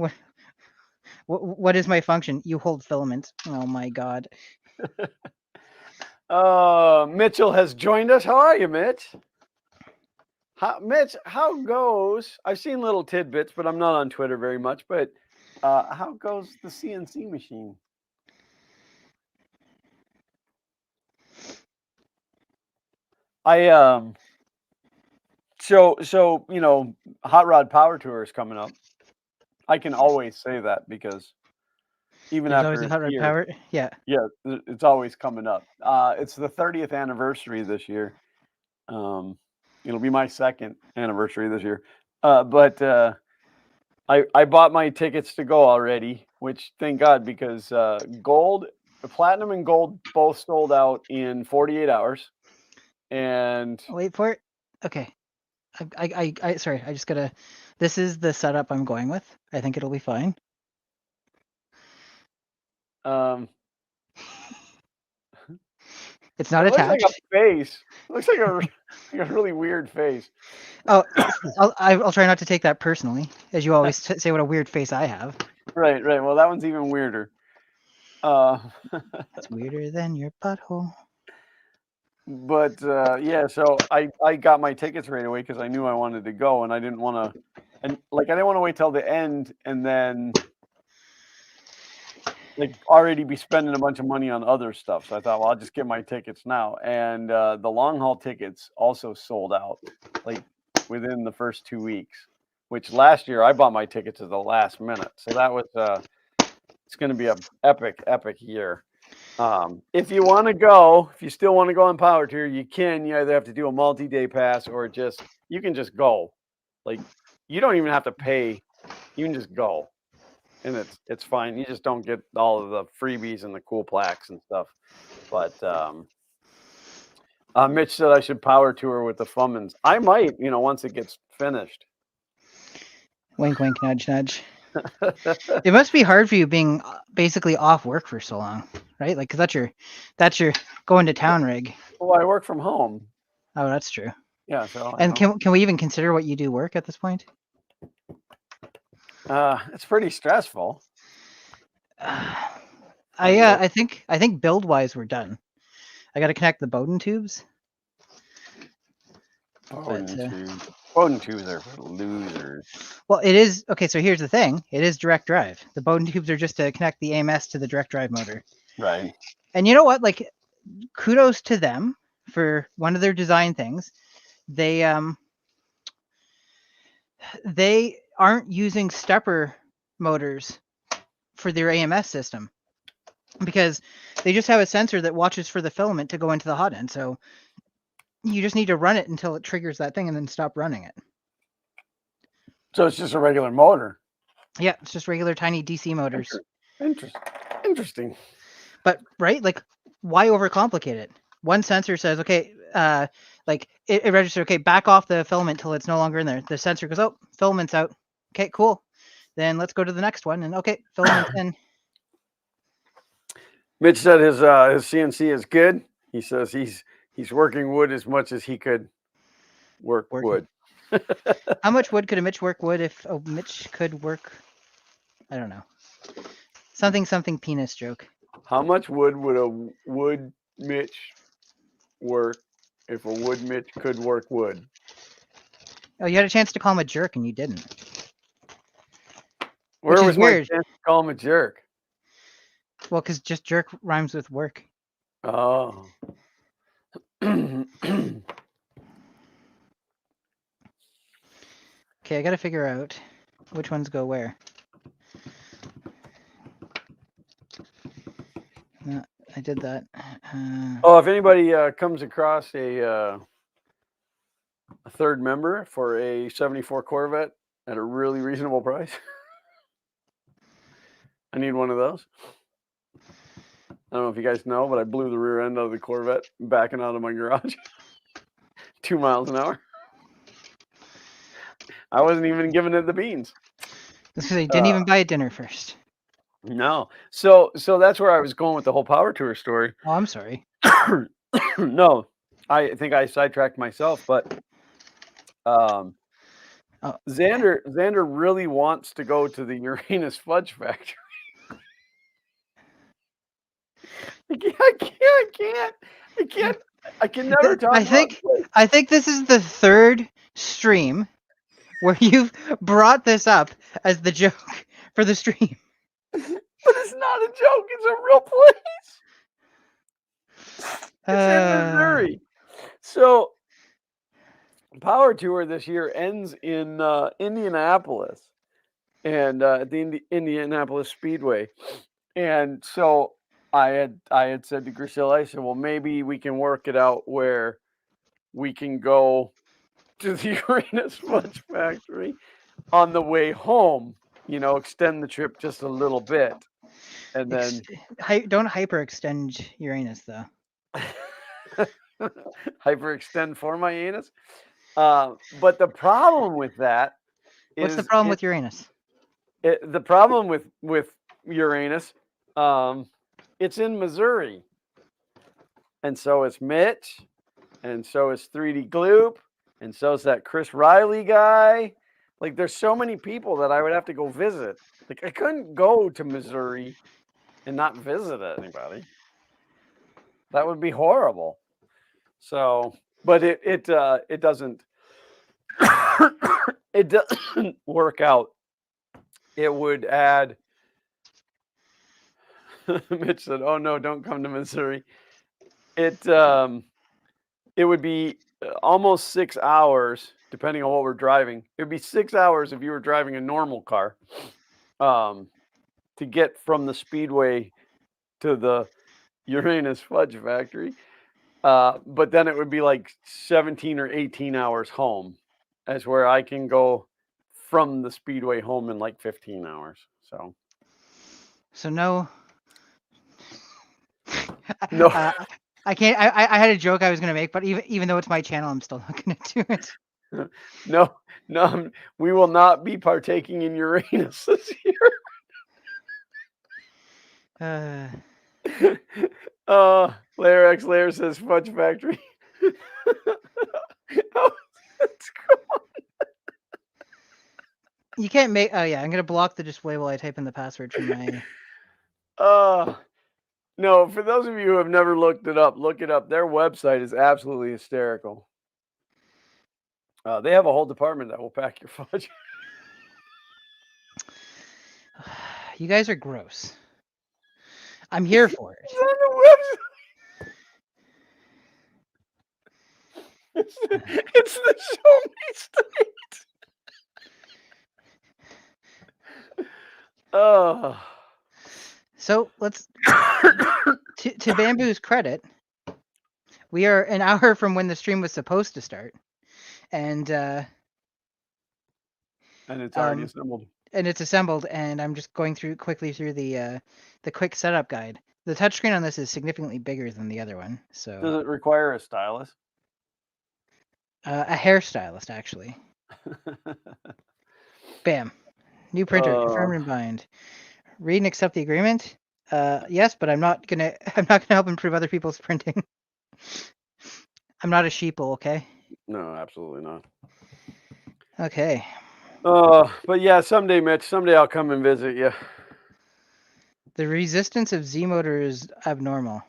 What is my function? You hold filament. Oh my god. Mitchell has joined us. How are you, Mitch? Mitch, how goes? I've seen little tidbits, but I'm not on Twitter very much. But how goes the CNC machine? So you know, Hot Rod Power Tour is coming up. I can always say that because even There's after always a it's hot rod here, power. Yeah. yeah, it's always coming up. It's the 30th anniversary this year. It'll be my second anniversary this year. But I bought my tickets to go already, which thank God, because platinum and gold both sold out in 48 hours. And Wait for it. Okay. I sorry. I just gotta. This is the setup I'm going with. I think it'll be fine. It's not it looks like attached. a face. It looks like a really weird face. Oh, I'll try not to take that personally, as you always say what a weird face I have. Right. Well, that one's even weirder. It's weirder than your butthole. But yeah, so I got my tickets right away because I knew I wanted to go, and I didn't want to, I didn't want to wait till the end and then like already be spending a bunch of money on other stuff. So I thought, well, I'll just get my tickets now. And the long haul tickets also sold out like within the first 2 weeks, which last year I bought my tickets at the last minute. So that was it's going to be a epic year. If you want to go, if you still want to go on Power Tour, you can. You either have to do a multi-day pass or you can just go. Like you don't even have to pay. You can just go. And it's fine. You just don't get all of the freebies and the cool plaques and stuff. But Mitch said I should Power Tour with the Fummins. I might, once it gets finished. Wink, wink, nudge, nudge. It must be hard for you being basically off work for so long, right? Like, 'cause that's your going to town rig. Well, I work from home. Oh, that's true. Yeah. So. And can we even consider what you do work at this point? It's pretty stressful. I think build wise we're done. I got to connect the Bowden tubes. Bowden tubes are for losers. Well, it is okay. So here's the thing: it is direct drive. The Bowden tubes are just to connect the AMS to the direct drive motor. Right. And you know what? Like, kudos to them for one of their design things. They aren't using stepper motors for their AMS system because they just have a sensor that watches for the filament to go into the hot end. So you just need to run it until it triggers that thing and then stop running it. So it's just a regular motor. Yeah, it's just regular tiny DC motors. Interesting. But right, like, why overcomplicate it? One sensor says, okay, like it registers, okay, back off the filament till it's no longer in there. The sensor goes, oh, filament's out. Okay, cool. Then let's go to the next one, and okay, filament's in. Mitch said his CNC is good. He says he's working wood as much as he could work wood. How much wood could a Mitch work wood if a Mitch could work? I don't know. Something penis joke. How much wood would a wood Mitch work if a wood Mitch could work wood? Oh, you had a chance to call him a jerk and you didn't. Where was my chance to call him a jerk? Well, because just jerk rhymes with work. Oh. Okay, I gotta figure out which ones go where. No, I did that. If anybody comes across a third member for a 74 Corvette at a really reasonable price, I need one of those. I don't know if you guys know, but I blew the rear end out of the Corvette backing out of my garage. 2 miles an hour. I wasn't even giving it the beans. That's because I didn't even buy a dinner first. No. So that's where I was going with the whole power tour story. Oh, I'm sorry. No, I think I sidetracked myself, but Xander really wants to go to the Uranus fudge factory. I can never talk I think this is the third stream where you've brought this up as the joke for the stream. But it's not a joke. It's a real place. It's in Missouri. So, Power Tour this year ends in Indianapolis, and at the Indianapolis Speedway. And so I had said to Griselle, I said, well, maybe we can work it out where we can go to the Uranus Fudge Factory on the way home. You know, extend the trip just a little bit, and then don't hyperextend Uranus though. Hyperextend for my anus. But the problem with that is, what's the problem with Uranus? The problem with Uranus, it's in Missouri, and so is Mitch, and so is 3D Gloop, and so is that Chris Riley guy. Like, there's so many people that I would have to go visit. Like, I couldn't go to Missouri and not visit anybody. That would be horrible. So, but it doesn't it doesn't work out. It would add. Mitch said, "Oh no, don't come to Missouri." It would be almost 6 hours, depending on what we're driving. It would be 6 hours if you were driving a normal car, to get from the Speedway to the Uranus Fudge Factory. But then it would be like 17 or 18 hours home, as where I can go from the Speedway home in like 15 hours. So no. No. I can't. I had a joke I was gonna make, but even though it's my channel, I'm still not gonna do it. No, we will not be partaking in Uranus this year. Layer X Layer says Fudge Factory. Oh, it's gone. You can't make. Oh yeah, I'm gonna block the display while I type in the password for my. No, for those of you who have never looked it up, look it up. Their website is absolutely hysterical. They have a whole department that will pack your fudge. You guys are gross. I'm here for it. It's on the website. It's the Show Me State. Oh. So let's to Bambu's credit, we are an hour from when the stream was supposed to start, and it's already assembled. And it's assembled, and I'm just going quickly through the quick setup guide. The touchscreen on this is significantly bigger than the other one. So does it require a stylus? A hairstylist, actually. Bam. New printer, confirm and bind. Read and accept the agreement. Yes, but I'm not gonna help improve other people's printing. I'm not a sheeple, okay? No, absolutely not. Okay. But yeah, someday, Mitch, I'll come and visit you. The resistance of Z motor is abnormal.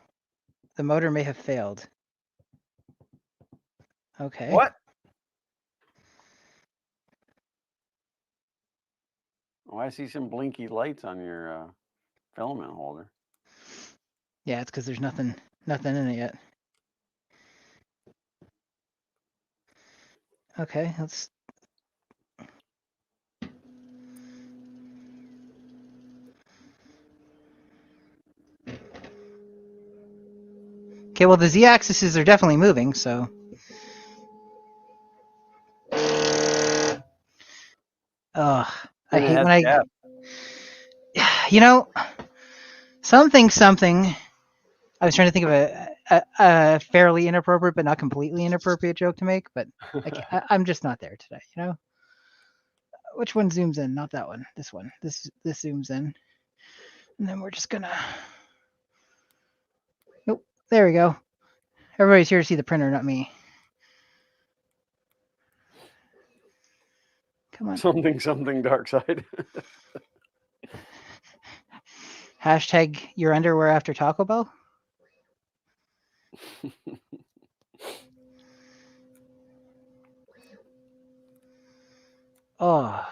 The motor may have failed. Okay. What? Oh, I see some blinky lights on your filament holder. Yeah, it's because there's nothing in it yet. Okay, let's. Okay, well the z-axes are definitely moving, so. Ugh, I hate when I. You know, something. I was trying to think of a fairly inappropriate, but not completely inappropriate joke to make. But I'm just not there today. You know. Which one zooms in? Not that one. This one. This zooms in. And then we're just gonna. Nope. There we go. Everybody's here to see the printer, not me. Come on. Something dark side. Hashtag your underwear after Taco Bell. Oh.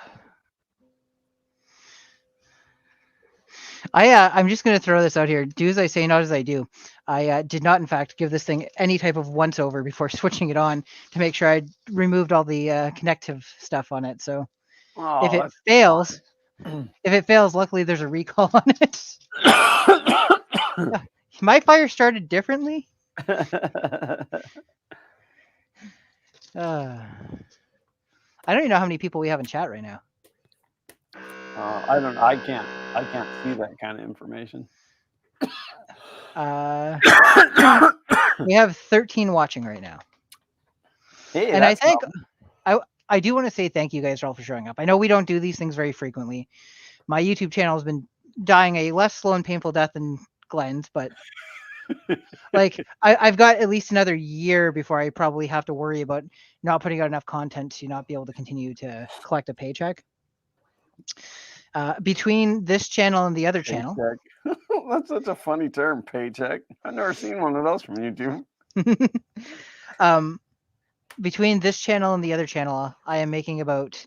I'm just going to throw this out here. Do as I say, not as I do. I did not, in fact, give this thing any type of once over before switching it on to make sure I removed all the connective stuff on it. So if it fails, luckily there's a recall on it. My fire started differently. I don't even know how many people we have in chat right now. I can't see that kind of information. We have 13 watching right now. Hey, and I think I do want to say thank you guys all for showing up. I know we don't do these things very frequently. My YouTube channel has been dying a less slow and painful death than Glenn's, but like I've got at least another year before I probably have to worry about not putting out enough content to not be able to continue to collect a paycheck. Between this channel and the other channel. That's such a funny term, paycheck. I've never seen one of those from YouTube. Between this channel and the other channel, I am making about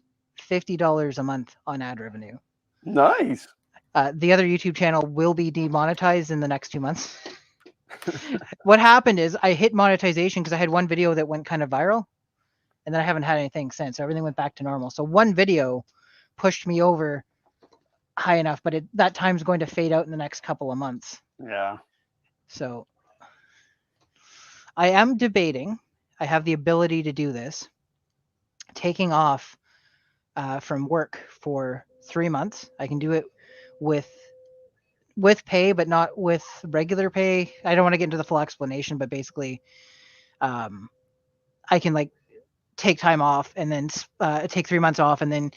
$50 a month on ad revenue. Nice. The other YouTube channel will be demonetized in the next 2 months. What happened is I hit monetization because I had one video that went kind of viral, and then I haven't had anything since. So everything went back to normal. So one video pushed me over high enough, but that time's going to fade out in the next couple of months. Yeah. So I am debating. I have the ability to do this. Taking off from work for 3 months. I can do it with pay, but not with regular pay. I don't want to get into the full explanation, but basically, I can like take time off and then take 3 months off and then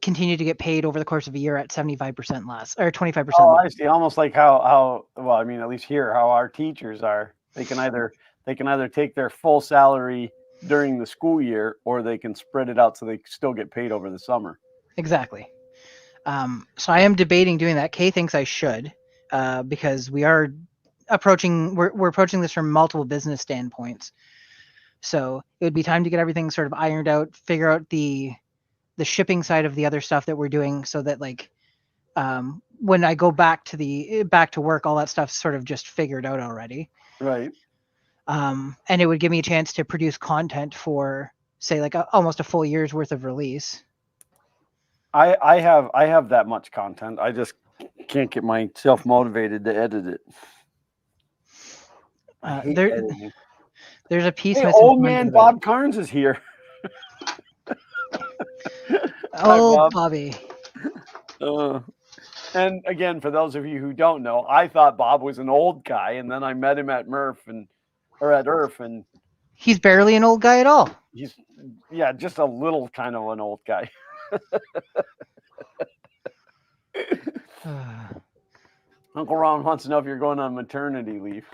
continue to get paid over the course of a year at 75% less or 25%. Oh, I see. Almost like how well, I mean, at least here, how our teachers are. They can either take their full salary during the school year, or they can spread it out so they still get paid over the summer. Exactly. So I am debating doing that. Kay thinks I should, because we're approaching this from multiple business standpoints. So it would be time to get everything sort of ironed out, figure out the shipping side of the other stuff that we're doing, so that like when I go back to work, all that stuff's sort of just figured out already. Right. And it would give me a chance to produce content for, say, like almost a full year's worth of release. I have that much content. I just can't get myself motivated to edit it. Editing. There's a piece. Hey, old man Bob Carnes is here. Oh, Bobby. And again, for those of you who don't know, I thought Bob was an old guy, and then I met him at at IRF, and he's barely an old guy at all. He's just a little kind of an old guy. Uncle Ron wants to know if you're going on maternity leave.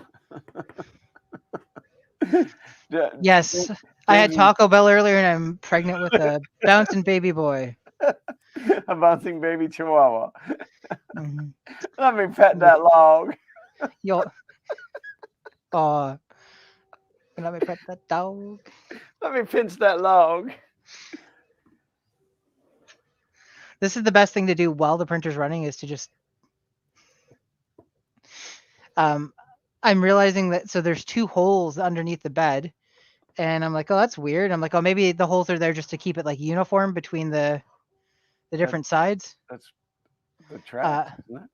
Yes, I had Taco Bell earlier, and I'm pregnant with a bouncing baby boy. A bouncing baby chihuahua. Mm-hmm. Let me pet that log. Let me pet that dog. Let me pinch that log. This is the best thing to do while the printer's running, is to just I'm realizing that, so there's 2 holes underneath the bed, and I'm like, oh, that's weird. I'm like, oh, maybe the holes are there just to keep it like uniform between the different sides. That's the track, isn't it?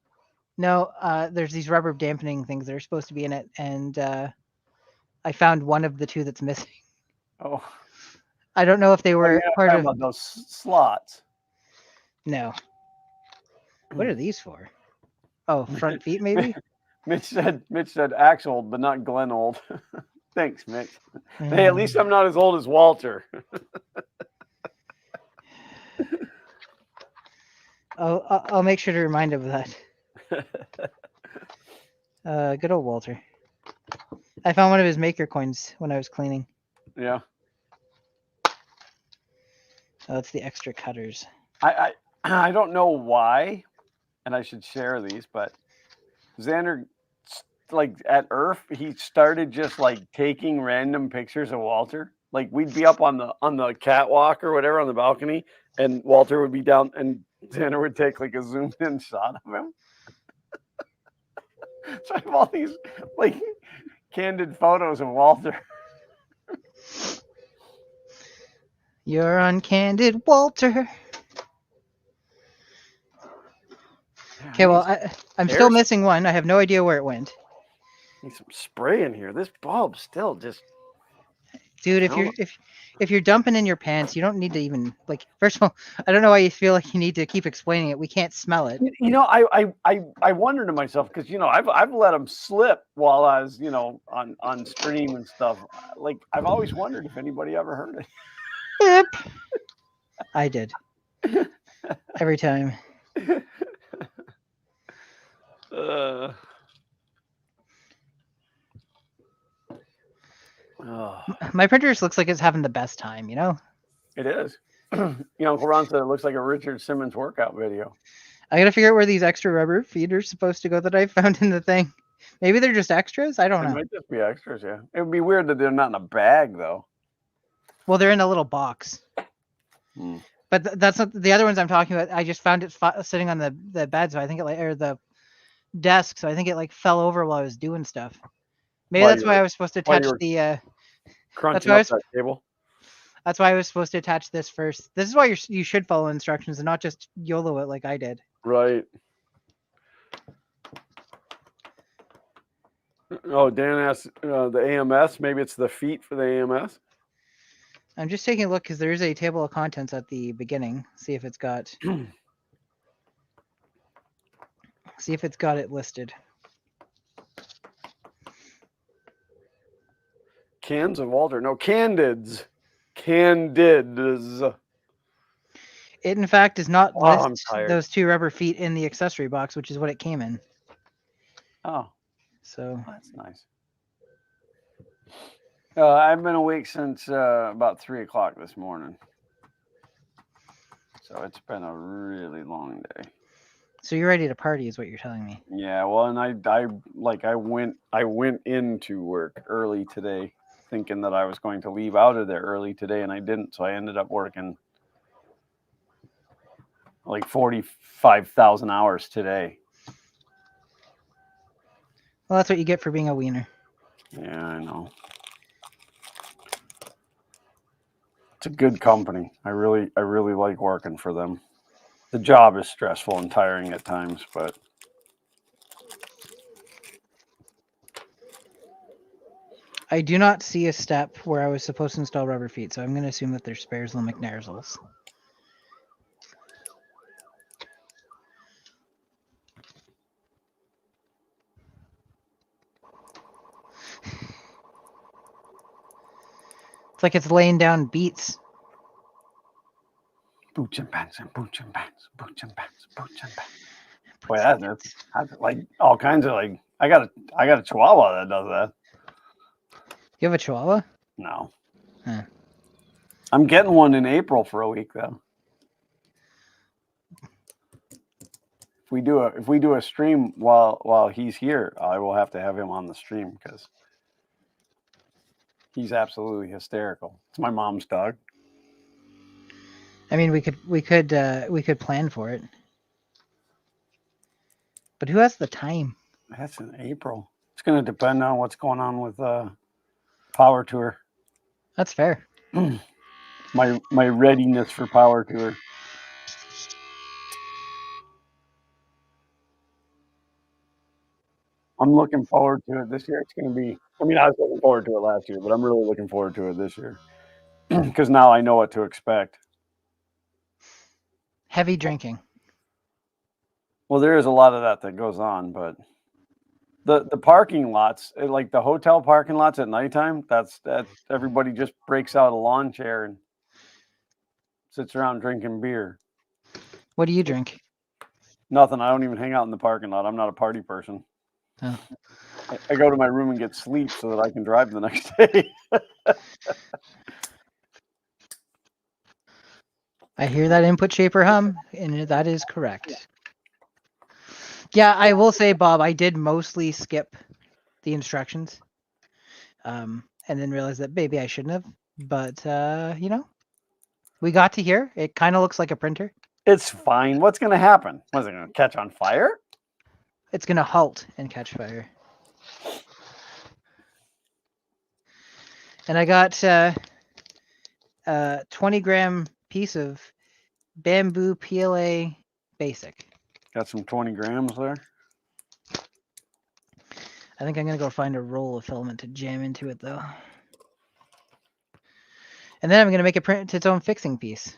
No, there's these rubber dampening things that are supposed to be in it, and I found one of the 2 that's missing. Oh, I don't know if they were part of those slots. No. What are these for? Oh, front feet maybe? Mitch said Axe old, but not Glenn old. Thanks, Mitch. Hey, at least I'm not as old as Walter. I'll make sure to remind him of that. Good old Walter. I found one of his maker coins when I was cleaning. Yeah. Oh, that's the extra cutters. I don't know why, and I should share these, but Xander, like at Earth, he started just like taking random pictures of Walter. Like we'd be up on the catwalk or whatever on the balcony, and Walter would be down, and Xander would take like a zoomed in shot of him. So I have all these like candid photos of Walter. You're uncandid, Walter. Okay, well, I'm still missing one. I have no idea where it went. Need some spray in here. This bulb's still just. Dude, if you're dumping in your pants, you don't need to even like. First of all, I don't know why you feel like you need to keep explaining it. We can't smell it. You know, I wonder to myself because I've let them slip while I was on stream and stuff. Like I've always wondered if anybody ever heard it. Yep. I did. Every time. My printer just looks like it's having the best time, It is. Uncle Ron said it looks like a Richard Simmons workout video. I gotta figure out where these extra rubber feet are supposed to go that I found in the thing. Maybe they're just extras. I don't know. It might just be extras. Yeah, it would be weird that they're not in a bag though. Well, they're in a little box. But that's not the other ones I'm talking about. I just found it sitting on the bed, so I think or the desk, so I think it like fell over while I was doing stuff. Maybe that's why I was supposed to touch the. Crunching up that cable. That's why I was supposed to attach this first. This is why you should follow instructions and not just YOLO it like I did. Right. Oh, Dan asked the AMS. Maybe it's the feet for the AMS. I'm just taking a look because there is a table of contents at the beginning. See if it's got. See if it's got it listed. Cans of Walter. No, Candids. Candids. It, in fact, does not list those 2 rubber feet in the accessory box, which is what it came in. Oh. So. That's nice. I've been awake since about 3 o'clock this morning. So it's been a really long day. So you're ready to party is what you're telling me. Yeah, well, and I went into work early today thinking that I was going to leave out of there early today, and I didn't. So I ended up working like 45,000 hours today. Well, that's what you get for being a wiener. Yeah, I know. It's a good company. I really like working for them. The job is stressful and tiring at times, but I do not see a step where I was supposed to install rubber feet, so I'm going to assume that they're spares little McNarzels. It's like it's laying down beats. Boots and pants and boots and pants, boots and pants, boots and pants. Boy, that's like all kinds of like. I got a Chihuahua that does that. You have a Chihuahua? No. Huh. I'm getting one in April for a week though. If we do a stream while he's here, I will have to have him on the stream because he's absolutely hysterical. It's my mom's dog. I mean, we could plan for it, but who has the time? That's in April. It's going to depend on what's going on with Power Tour. That's fair. My readiness for Power Tour. I'm looking forward to it this year. It's going to be. I mean, I was looking forward to it last year, but I'm really looking forward to it this year because now I know what to expect. Heavy drinking. Well, there is a lot of that goes on, but The parking lots, like the hotel parking lots at nighttime, that everybody just breaks out a lawn chair and sits around drinking beer. What do you drink? Nothing. I don't even hang out in the parking lot. I'm not a party person. Oh. I go to my room and get sleep so that I can drive the next day. I hear that input shaper hum, and that is correct. Yeah, I will say, Bob, I did mostly skip the instructions, and then realized that maybe I shouldn't have. But we got to here. It kind of looks like a printer. It's fine. What's going to happen? Was it going to catch on fire? It's gonna halt and catch fire. And I got a 20-gram piece of Bambu PLA Basic. Got some 20 grams there. I think I'm gonna go find a roll of filament to jam into it though. And then I'm gonna make it print its own fixing piece.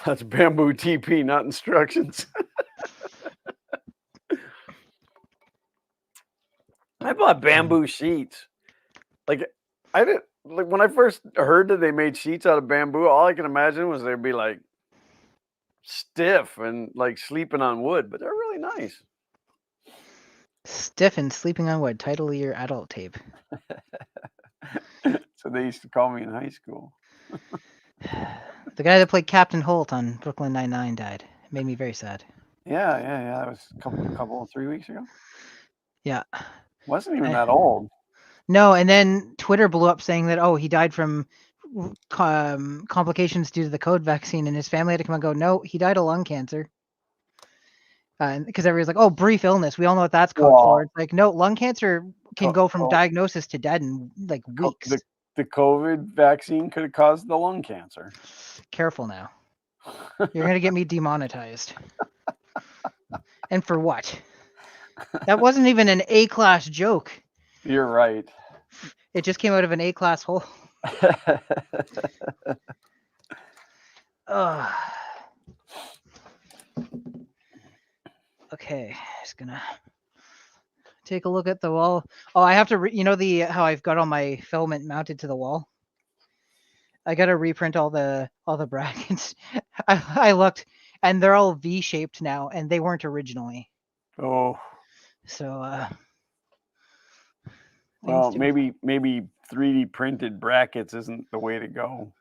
That's Bambu TP, not instructions. I bought bamboo sheets. Like when I first heard that they made sheets out of bamboo, all I can imagine was they'd be like stiff and like sleeping on wood, but they're really nice. Stiff and sleeping on wood, title of your adult tape. So they used to call me in high school. The guy that played Captain Holt on Brooklyn Nine-Nine died. It made me very sad. Yeah. That was a couple 3 weeks ago. Yeah. Wasn't even that old. No, and then Twitter blew up saying that, he died from complications due to the COVID vaccine, and his family had to come and go, no, he died of lung cancer. Because everybody's like, brief illness. We all know what that's code for. It's like, no, lung cancer can go from diagnosis to dead in like weeks. The COVID vaccine could have caused the lung cancer. Careful now. You're going to get me demonetized. And for what? That wasn't even an A-class joke. You're right. It just came out of an A-class hole. Okay, just gonna take a look at the wall. I have to how I've got all my filament mounted to the wall. I gotta reprint all the brackets. I looked, and they're all V-shaped now, and they weren't originally. Oh. So well, maybe 3D printed brackets isn't the way to go.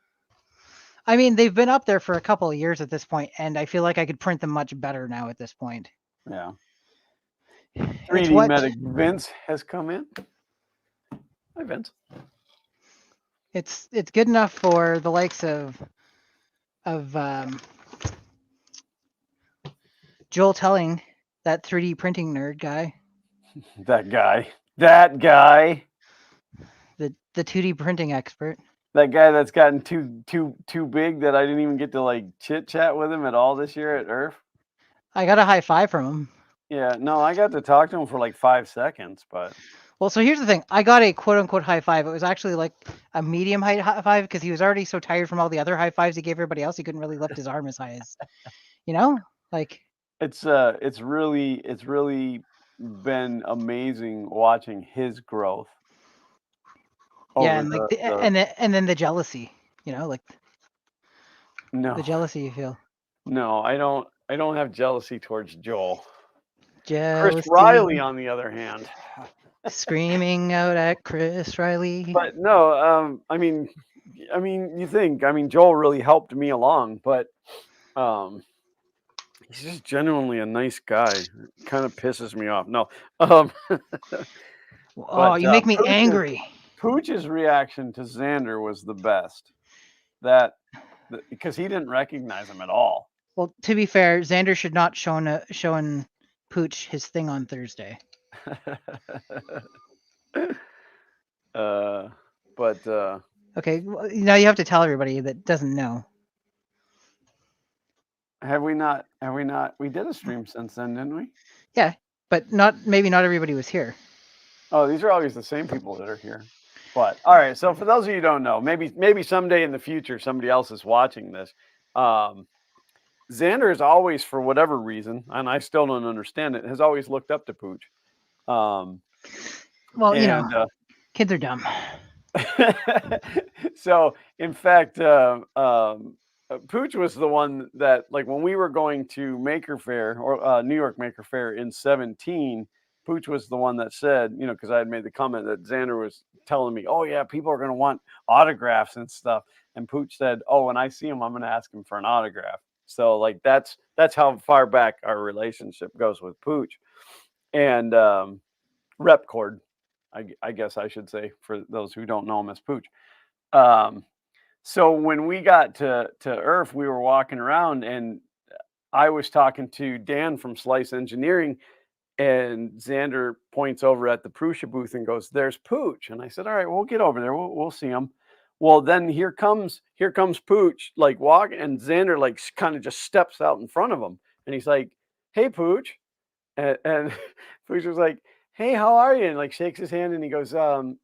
I mean, they've been up there for a couple of years at this point, and I feel like I could print them much better now at this point. Yeah. 3D Medic Vince has come in. Hi, Vince. It's good enough for the likes of Joel Telling, that 3D printing nerd guy. That guy. The 2D printing expert. That guy that's gotten too big that I didn't even get to like chit chat with him at all this year at IRF. I got a high five from him. Yeah, no, I got to talk to him for like 5 seconds, but. Well, so here's the thing. I got a quote-unquote high five. It was actually like a medium height high five because he was already so tired from all the other high fives he gave everybody else. He couldn't really lift his arm as high as, like. It's really been amazing watching his growth. Yeah, and like and then the jealousy, like. No. The jealousy you feel. No, I don't have jealousy towards Joel. Jealousy. Chris Riley, on the other hand. Screaming out at Chris Riley. But no, I mean, you think, Joel really helped me along, but he's just genuinely a nice guy. It kind of pisses me off. No. You make me angry. Pooch's reaction to Xander was the best. Because he didn't recognize him at all. Well, to be fair, Xander should not showing Pooch his thing on Thursday. Okay, now you have to tell everybody that doesn't know. Have we not? We did a stream since then, didn't we? Yeah, but maybe not everybody was here. Oh, these are always the same people that are here. But all right, so for those of you who don't know, maybe someday in the future somebody else is watching this. Xander is always, for whatever reason, and I still don't understand it, has always looked up to Pooch. Um, Well, and kids are dumb. so, in fact, Pooch was the one that, like, when we were going to Maker Faire or New York Maker Faire in 17, Pooch was the one that said, because I had made the comment that Xander was telling me, oh, yeah, people are going to want autographs and stuff. And Pooch said, oh, when I see him, I'm going to ask him for an autograph. So, like, that's how far back our relationship goes with Pooch. And Rep Cord, I guess I should say, for those who don't know him as Pooch. So when we got to Earth, we were walking around and I was talking to Dan from Slice Engineering, and Xander points over at the Prusa booth and goes, "There's Pooch." And I said, "All right, we'll get over there. We'll see him." Well, then here comes Pooch, like walking, and Xander like kind of just steps out in front of him, and he's like, "Hey, Pooch," and Pooch was like, "Hey, how are you?" And like shakes his hand, and he goes, and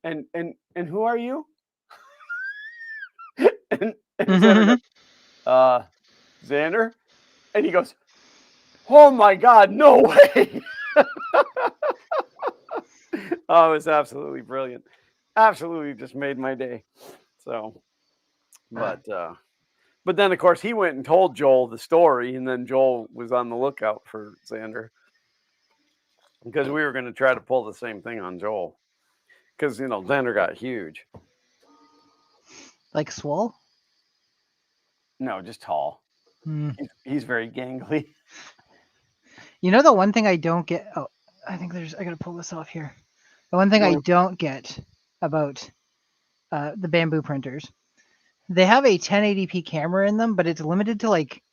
who are you?" and Xander goes, Xander? And he goes, "Oh my God, no way." Oh, it was absolutely brilliant. Absolutely just made my day. So, but then of course he went and told Joel the story, and then Joel was on the lookout for Xander because we were going to try to pull the same thing on Joel because, Xander got huge. Like swole? No, just tall. He's very gangly. The one thing I don't get. Oh, I gotta pull this off here. The one thing I don't get about the Bambu printers, they have a 1080p camera in them, but it's limited to like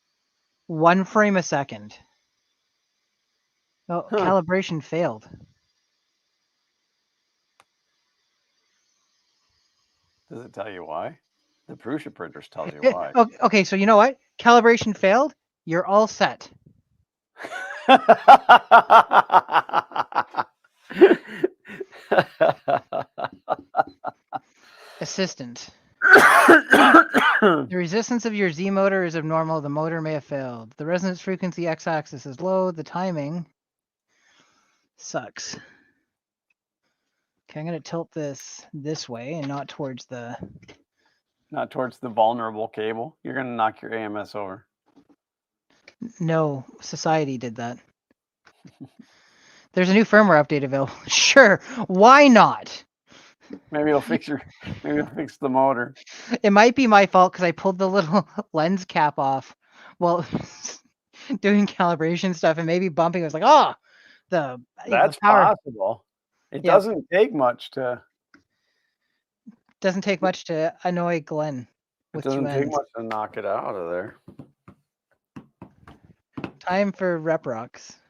1 frame a second. Oh, calibration failed. Does it tell you why? The Prusa printers tells you why. Okay, so you know what? Calibration failed. You're all set. Assistant. The resistance of your Z motor is abnormal. The motor may have failed. The resonance frequency x-axis is low. The timing sucks. Okay, I'm going to tilt this way and not towards the vulnerable cable. You're going to knock your AMS over. No, society did that. There's a new firmware update available. Sure, why not? Maybe it'll fix the motor. It might be my fault because I pulled the little lens cap off while doing calibration stuff, and maybe bumping was like, the power. Possible. It doesn't take much to. Doesn't take much to annoy Glenn. It doesn't take much to knock it out of there. Time for rep rocks.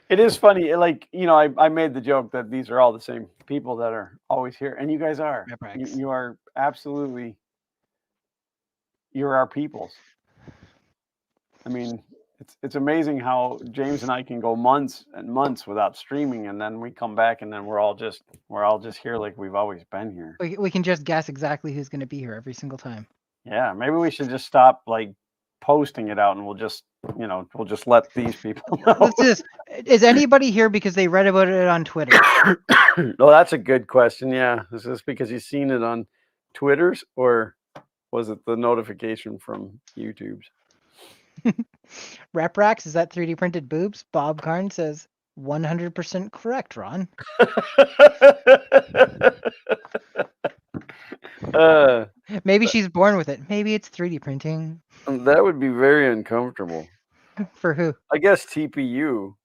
It is funny, like, I made the joke that these are all the same people that are always here, and you guys are. You are absolutely. You're our peoples. I mean, it's amazing how James and I can go months and months without streaming, and then we come back, and then we're all just here like we've always been here. We can just guess exactly who's going to be here every single time. Yeah, maybe we should just stop like posting it out, and we'll just let these people know. Let's do this. Is anybody here because they read about it on Twitter? Well, that's a good question. Yeah, is this because you've seen it on Twitter's, or was it the notification from YouTube's? Rep racks, is that 3D printed boobs? Bob Karn says 100% correct, Ron. Maybe she's born with it. Maybe it's 3D printing. That would be very uncomfortable. For who? I guess TPU.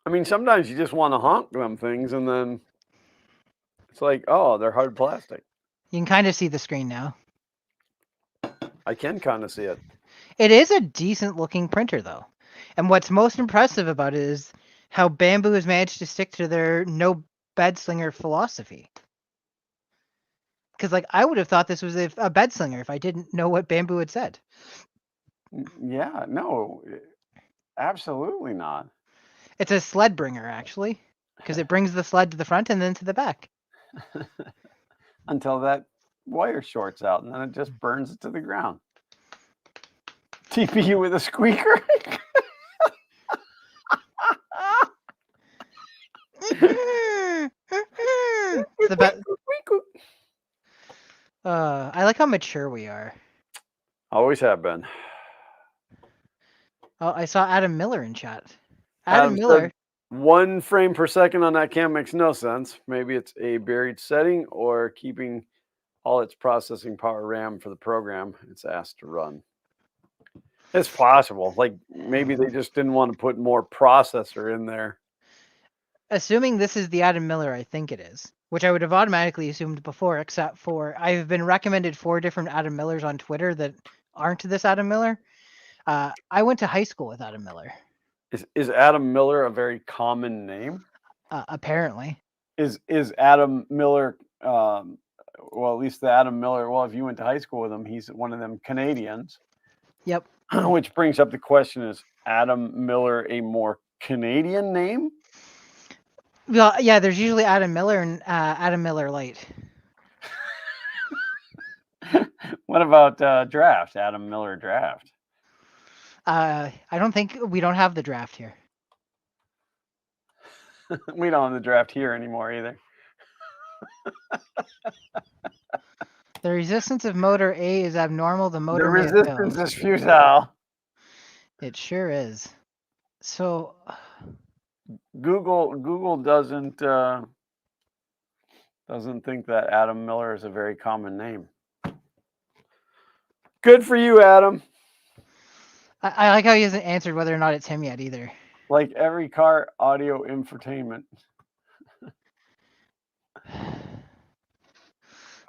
I mean, sometimes you just want to honk them things, and then it's like, oh, they're hard plastic. You can kind of see the screen now. I can kind of see it. It is a decent looking printer, though. And what's most impressive about it is how Bambu has managed to stick to their no bed slinger philosophy. Because, like, I would have thought this was a bed slinger if I didn't know what Bambu had said. Yeah, no, absolutely not. It's a sled bringer, actually, because it brings the sled to the front and then to the back. Until that wire shorts out, and then it just burns it to the ground. TPU with a squeaker. I like how mature we are. Always have been. Oh, I saw Adam Miller in chat. Adam Miller. said 1 frame per second on that cam makes no sense. Maybe it's a buried setting or keeping all its processing power RAM for the program it's asked to run. It's possible. Like maybe they just didn't want to put more processor in there. Assuming this is the Adam Miller, I think it is, which I would have automatically assumed before, except for I've been recommended 4 different Adam Millers on Twitter that aren't this Adam Miller. I went to high school with Adam Miller. Is Adam Miller a very common name? Apparently. Is Adam Miller, well, at least the Adam Miller, well, if you went to high school with him, he's one of them Canadians. Yep. Which brings up the question, is Adam Miller a more Canadian name? Well, yeah, there's usually Adam Miller and Adam Miller Light. What about draft? Adam Miller draft? I don't think we don't have the draft here. We don't have the draft here anymore either. The resistance of motor A is abnormal. The motor The may have resistance failed. is futile. It sure is. So Google doesn't think that Adam Miller is a very common name. Good for you, Adam. I like how he hasn't answered whether or not it's him yet either. Like every car, audio infotainment.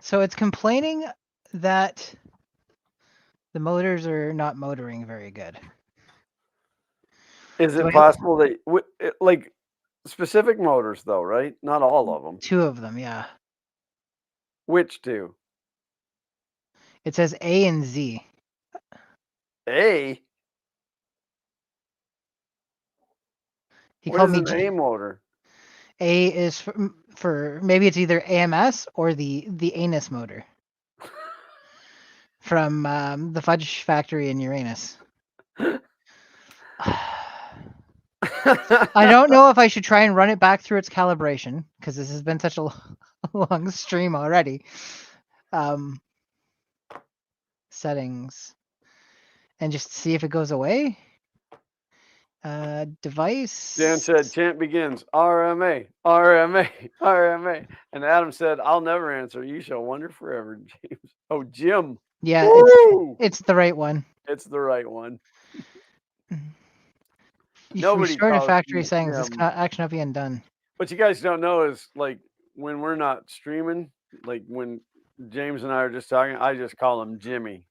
So it's complaining that the motors are not motoring very good. Is it possible that, like, specific motors though, right? Not all of them. 2 of them, yeah. Which 2? It says A and Z. A? He What called is me an A motor? A is for maybe it's either AMS or the anus motor from the Fudge Factory in Uranus. I don't know if I should try and run it back through its calibration because this has been such a long stream already. Settings and just see if it goes away. Device. Dan said, chant begins, RMA, RMA, RMA. And Adam said, I'll never answer. You shall wonder forever, James. Oh, Jim. Yeah, it's the right one. It's the right one. Nobody restored a factory settings. This cannot action not be undone. What you guys don't know is, like, when we're not streaming, like when James and I are just talking, I just call him Jimmy.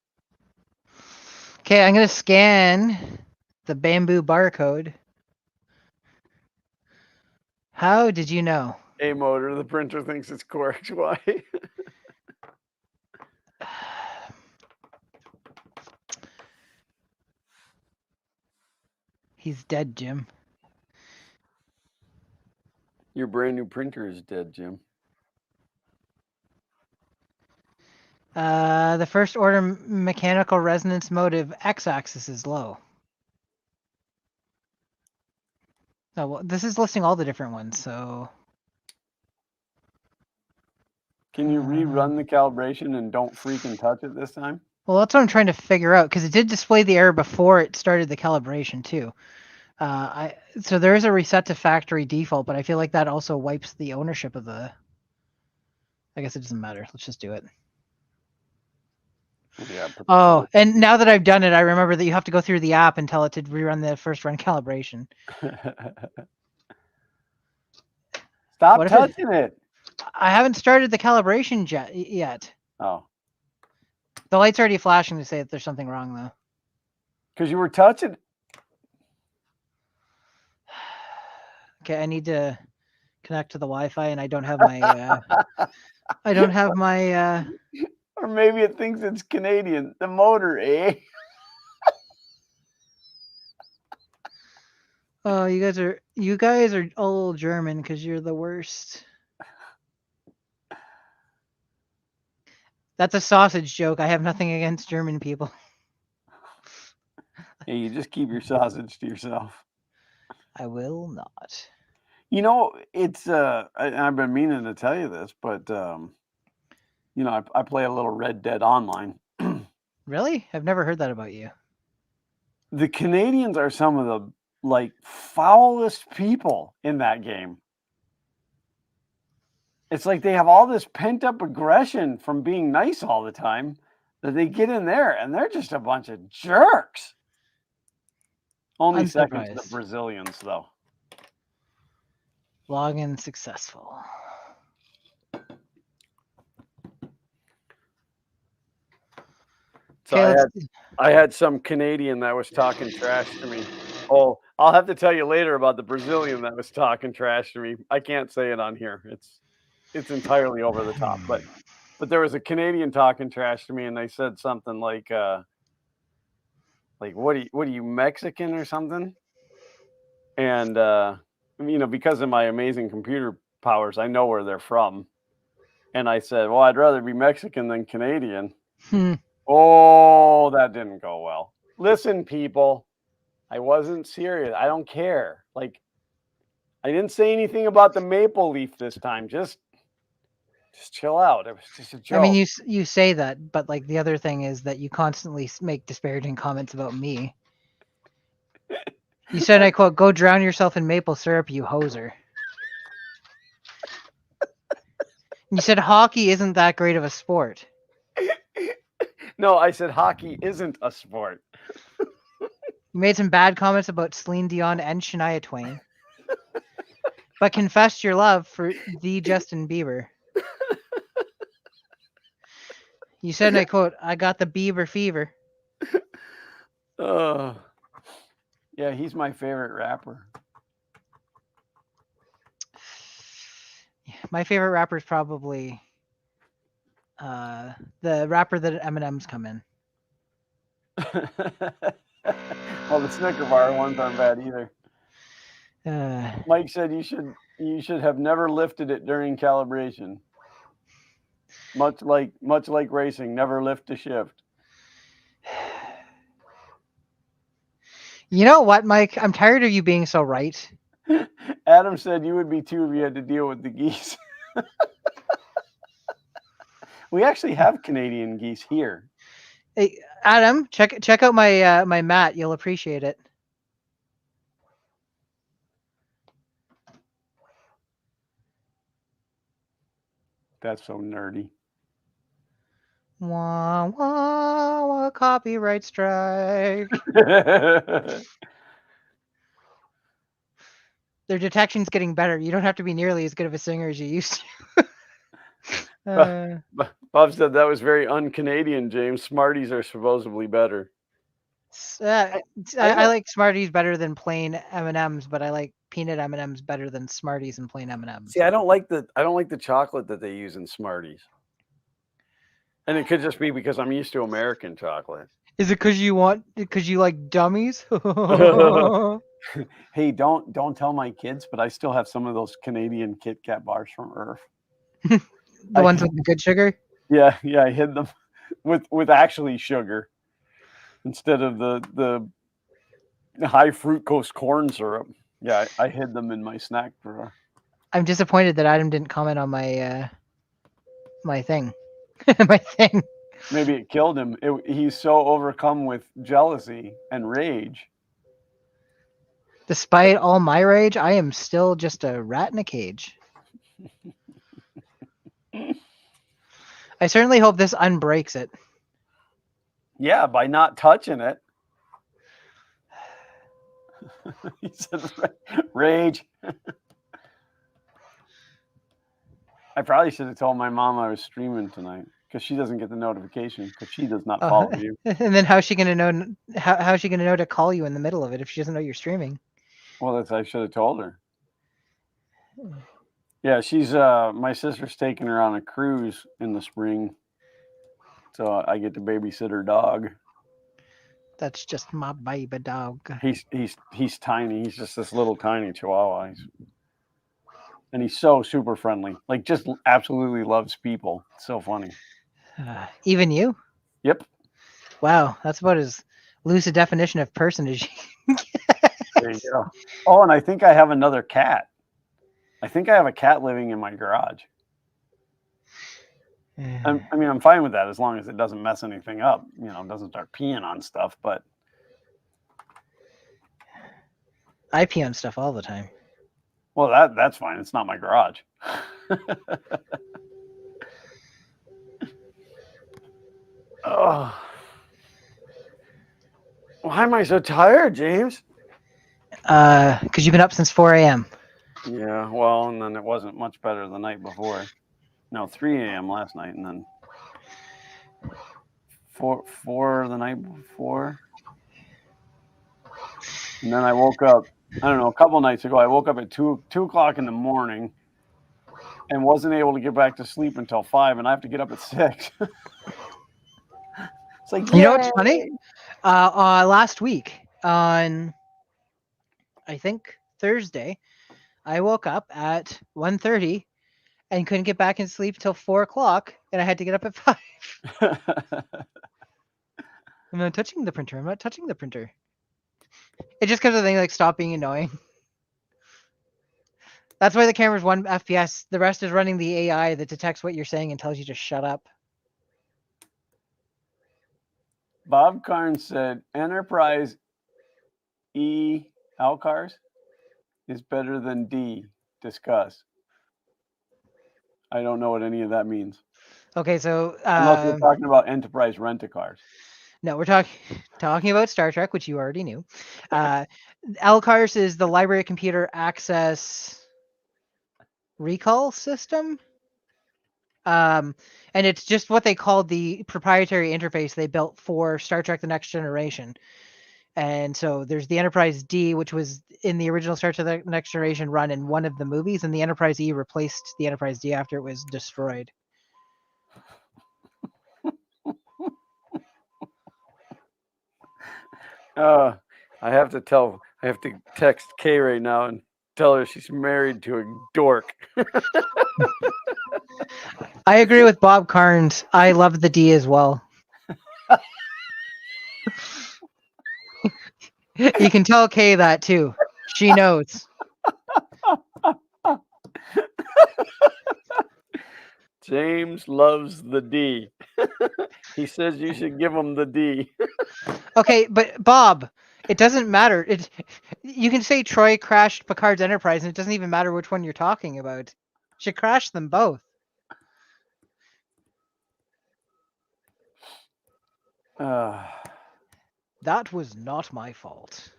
Okay, I'm gonna scan the Bambu barcode. How did you know? A motor. The printer thinks it's core XY. He's dead, Jim. Your brand new printer is dead, Jim. The first order mechanical resonance motive x-axis is low. Oh, well, this is listing all the different ones, so... Can you rerun the calibration and don't freaking touch it this time? Well, that's what I'm trying to figure out, because it did display the error before it started the calibration, too. So there is a reset to factory default, but I feel like that also wipes the ownership of the... I guess it doesn't matter. Let's just do it. Yeah. Oh, and now that I've done it, I remember that you have to go through the app and tell it to rerun the first run calibration. Stop touching it. I haven't started the calibration yet. Oh. The light's already flashing to say that there's something wrong, though. Because you were touching. Okay, I need to connect to the Wi-Fi, and I don't have my... I don't have my... Or maybe it thinks it's Canadian. The motor, eh? Oh, you guys are all German because you're the worst. That's a sausage joke. I have nothing against German people. Hey, you just keep your sausage to yourself. I will not. You know, it's I've been meaning to tell you this, but you know, I play a little Red Dead Online. Really? I've never heard that about you. The Canadians are some of the like foulest people in that game. It's like they have all this pent up aggression from being nice all the time that they get in there and they're just a bunch of jerks. Only second to the Unsurprised. Brazilians, though. Login successful. So Okay, I had some Canadian that was talking trash to me. Oh, I'll have to tell you later about the Brazilian that was talking trash to me. I can't say it on here. It's entirely over the top. But there was a Canadian talking trash to me, and they said something like what are you Mexican or something? And you know, because of my amazing computer powers, I know where they're from. And I said, well, I'd rather be Mexican than Canadian. Oh, that didn't go well. Listen, people, I wasn't serious. I don't care. Like, I didn't say anything about the maple leaf this time. Just chill out. It was just a joke. I mean, you say that, but like the other thing is that you constantly make disparaging comments about me. You said, I quote, "Go drown yourself in maple syrup, you hoser." You said hockey isn't that great of a sport. No, I said hockey isn't a sport. You made some bad comments about Celine Dion and Shania Twain, but confessed your love for the Justin Bieber. You said, and I quote, "I got the Bieber fever." Yeah, he's my favorite rapper. My favorite rapper is probably the rapper that M&M's come in. Well, the Snicker bar ones aren't bad either. Mike said you should have never lifted it during calibration. Much like racing, never lift to shift. You know what, Mike? I'm tired of you being so right. Adam said you would be too if you had to deal with the geese. We actually have Canadian geese here. Hey, Adam, check out my my mat. You'll appreciate it. That's so nerdy. Wah, wah, wah, copyright strike. Their detection's getting better. You don't have to be nearly as good of a singer as you used to. Bob said that was very un-Canadian, James. Smarties are supposedly better. I like Smarties better than plain M&Ms, but I like peanut M&Ms better than Smarties and plain M&Ms. See, I don't like the chocolate that they use in Smarties. And it could just be because I'm used to American chocolate. Is it because you like dummies? Hey, don't tell my kids, but I still have some of those Canadian Kit Kat bars from Earth. The ones with the good sugar? Yeah, I hid them with actually sugar instead of the high fructose corn syrup. Yeah, I hid them in my snack drawer. I'm disappointed that Adam didn't comment on my my thing. My thing. Maybe it killed him. He's so overcome with jealousy and rage. Despite all my rage, I am still just a rat in a cage. I certainly hope this unbreaks it. Yeah, by not touching it. He said rage. I probably should have told my mom I was streaming tonight because she doesn't get the notification because she does not follow you. And then how's she gonna know? How's she gonna know to call you in the middle of it if she doesn't know you're streaming? Well, I should have told her. Yeah, she's my sister's taking her on a cruise in the spring, so I get to babysit her dog. That's just my baby dog. He's tiny. He's just this little tiny Chihuahua. And he's so super friendly. Like, just absolutely loves people. It's so funny. Even you? Yep. Wow, that's about as loose a definition of person as you can get. There you go. Oh, and I think I have another cat. I think I have a cat living in my garage. I mean, I'm fine with that as long as it doesn't mess anything up. You know, doesn't start peeing on stuff. But I pee on stuff all the time. well, that's fine. It's not my garage. Oh, why am I so tired, James? Because you've been up since 4 a.m. Yeah, well, and then it wasn't much better the night before. No, 3 a.m. last night, and then four the night before. And then I woke up, I don't know, a couple nights ago, I woke up at 2 o'clock in the morning and wasn't able to get back to sleep until 5, and I have to get up at 6. It's like, You know what's funny? yay! Last week on, I think, Thursday, I woke up at 1:30 and couldn't get back in sleep till 4 o'clock, and I had to get up at 5. I'm not touching the printer. I'm not touching the printer. It just comes to the thing like stop being annoying. That's why the camera's 1 FPS. The rest is running the AI that detects what you're saying and tells you to shut up. Bob Carnes said Enterprise E Alcars is better than D. Discuss. I don't know what any of that means. Okay, so Unless we're talking about Enterprise rent-a-cars. no, we're talking about Star Trek, which you already knew. Alcars is the library computer access recall system. And it's just what they called the proprietary interface they built for Star Trek The Next Generation. And so there's the Enterprise D, which was in the original Star Trek The Next Generation run in one of the movies, and the Enterprise E replaced the Enterprise D after it was destroyed. I have to text Kay right now and tell her she's married to a dork. I agree with Bob Carnes. I love the D as well. You can tell Kay that too. She knows. James loves the D. He says you should give him the D. Okay, but Bob, it doesn't matter. You can say Troy crashed Picard's Enterprise, and it doesn't even matter which one you're talking about. She crashed them both. That was not my fault.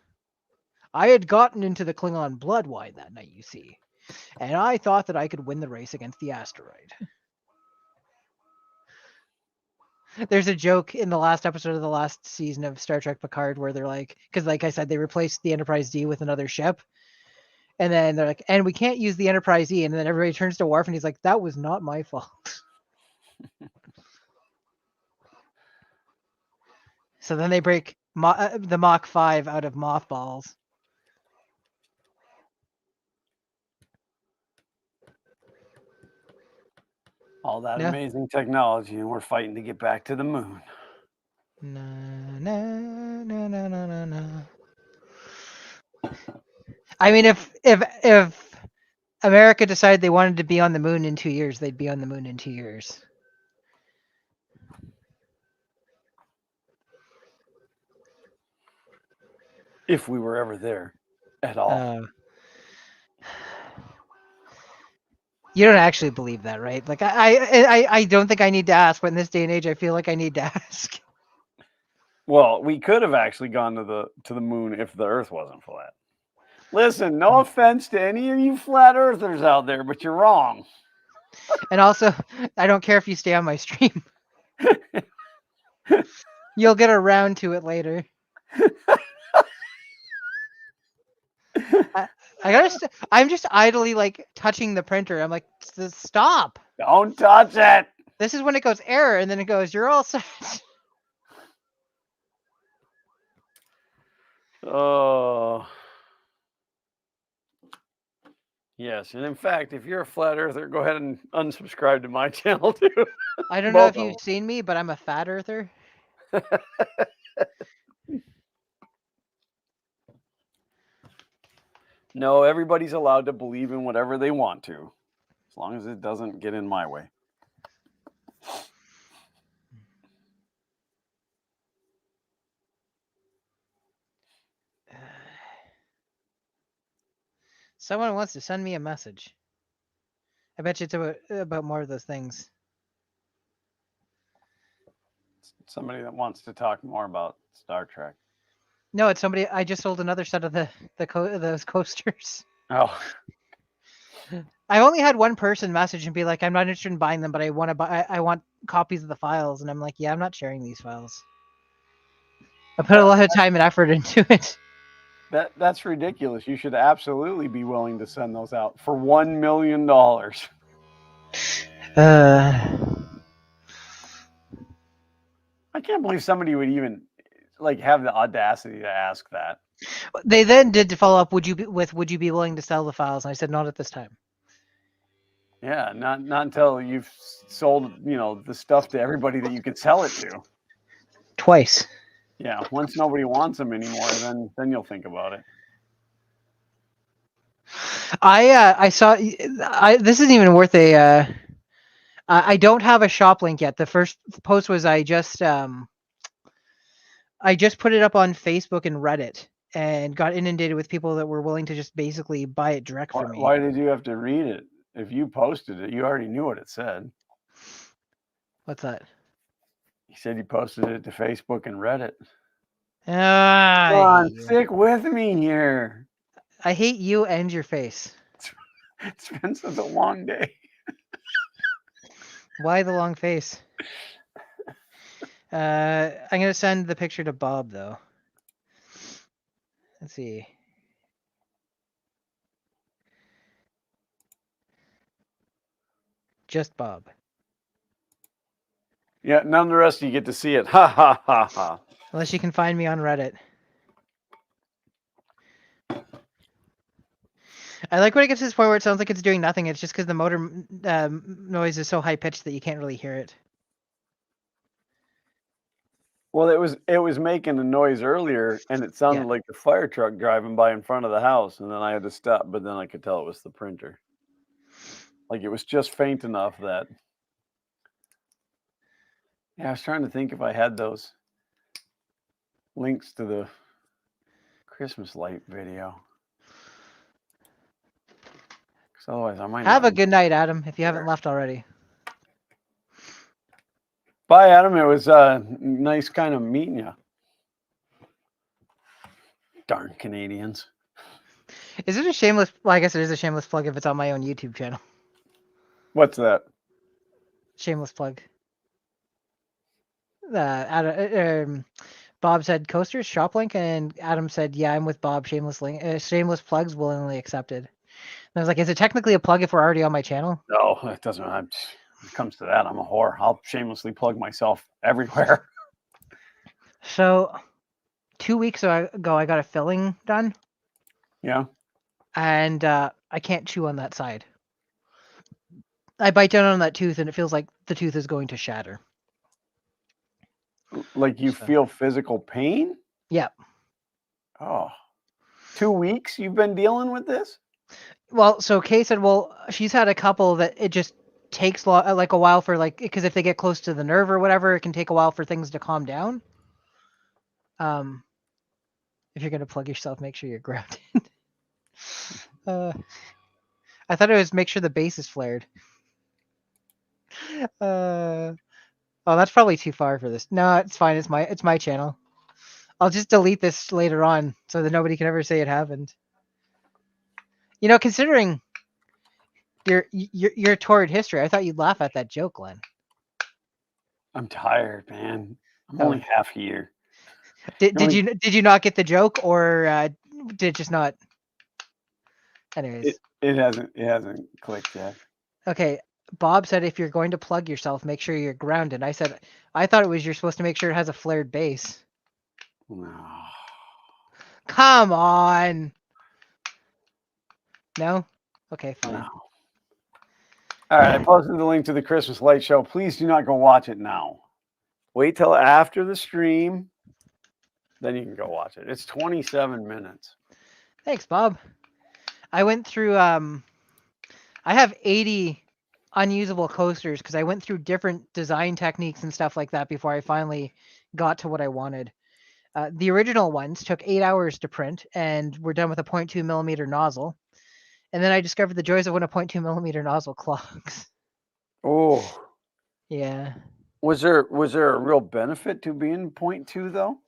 I had gotten into the Klingon blood wine that night, you see, and I thought that I could win the race against the asteroid. There's a joke in the last episode of the last season of Star Trek Picard where they're like, because like I said, they replaced the Enterprise D with another ship. And then they're like, and we can't use the Enterprise E. And then everybody turns to Worf and he's like, that was not my fault. So then they break the Mach 5 out of mothballs. All that amazing technology, and we're fighting to get back to the moon. Na, na, na, na, na, na, na. I mean, if America decided they wanted to be on the moon in 2 years, they'd be on the moon in 2 years. If we were ever there at all. You don't actually believe that, right? Like I don't think I need to ask, but in this day and age, I feel like I need to ask. Well, we could have actually gone to the moon if the Earth wasn't flat. Listen, no offense to any of you flat earthers out there, but you're wrong. And also, I don't care if you stay on my stream. You'll get around to it later. I'm just idly like touching the printer. I'm like, stop. Don't touch it. This is when it goes error, and then it goes, you're all set. Oh. Yes, and in fact, if you're a flat earther, go ahead and unsubscribe to my channel too. I don't know if you've seen me, but I'm a fat earther. No, everybody's allowed to believe in whatever they want to, as long as it doesn't get in my way. Someone wants to send me a message. I bet you it's about more of those things. Somebody that wants to talk more about Star Trek. No, it's somebody. I just sold another set of those coasters. Oh, I only had one person message and be like, "I'm not interested in buying them, but I want to buy. I want copies of the files." And I'm like, "Yeah, I'm not sharing these files. I put a lot of time and effort into it." that's ridiculous. You should absolutely be willing to send those out for $1 million. I can't believe somebody would even like have the audacity to ask that. They then did follow up. Would you be willing to sell the files? And I said, not at this time. Yeah, not until you've sold, the stuff to everybody that you could sell it to. Twice. Yeah, once nobody wants them anymore, then you'll think about it. I saw. This isn't even worth a. I don't have a shop link yet. The first post was I just put it up on Facebook and Reddit and got inundated with people that were willing to just basically buy it direct from me. Why did you have to read it? If you posted it, you already knew what it said. What's that? You said you posted it to Facebook and Reddit. Come I on, stick with me here. I hate you and your face. It's been such a long day. Why the long face? I'm gonna send the picture to Bob though. Let's see. Just Bob. Yeah, none of the rest of you get to see it. Ha ha ha ha. Unless you can find me on Reddit. I like when it gets to this point where it sounds like it's doing nothing. It's just because the motor noise is so high pitched that you can't really hear it. Well, it was making a noise earlier, and it sounded like the fire truck driving by in front of the house, and then I had to stop, but then I could tell it was the printer. Like it was just faint enough that. Yeah, I was trying to think if I had those links to the Christmas light video. Because otherwise I might have a good night, Adam, if you haven't left already. Bye, Adam. It was nice kind of meeting you. Darn Canadians. Is it a shameless... Well, I guess it is a shameless plug if it's on my own YouTube channel. What's that? Shameless plug. Bob said coasters, shop link, and Adam said, yeah, I'm with Bob. Shameless link, shameless plugs willingly accepted. And I was like, is it technically a plug if we're already on my channel? No, it doesn't. When it comes to that, I'm a whore. I'll shamelessly plug myself everywhere. So 2 weeks ago, I got a filling done. Yeah. And I can't chew on that side. I bite down on that tooth and it feels like the tooth is going to shatter. Like you feel physical pain? Yeah. Oh, 2 weeks you've been dealing with this? Well, so Kay said, well, she's had a couple that it just takes like a while for because if they get close to the nerve or whatever, it can take a while for things to calm down. If you're going to plug yourself, make sure you're grounded. I thought it was make sure the base is flared. Oh, that's probably too far for this. No, it's fine. It's my channel. I'll just delete this later on so that nobody can ever say it happened. You know, considering your torrid history, I thought you'd laugh at that joke, Glenn. I'm tired, man. I'm only half here. Did you not get the joke, or did it just not? Anyways, it hasn't clicked yet. Okay, Bob said if you're going to plug yourself, make sure you're grounded. I said I thought it was you're supposed to make sure it has a flared base. No. Come on. No? Okay, fine. No. All right, I posted the link to the Christmas light show. Please do not go watch it now. Wait till after the stream, then you can go watch it. It's 27 minutes. Thanks, Bob. I went through I have 80 unusable coasters because I went through different design techniques and stuff like that before I finally got to what I wanted. The original ones took 8 hours to print and were done with a 0.2 millimeter nozzle. And then I discovered the joys of when a 0.2 millimeter nozzle clogs. Oh, Yeah. was there a real benefit to being 0.2 though?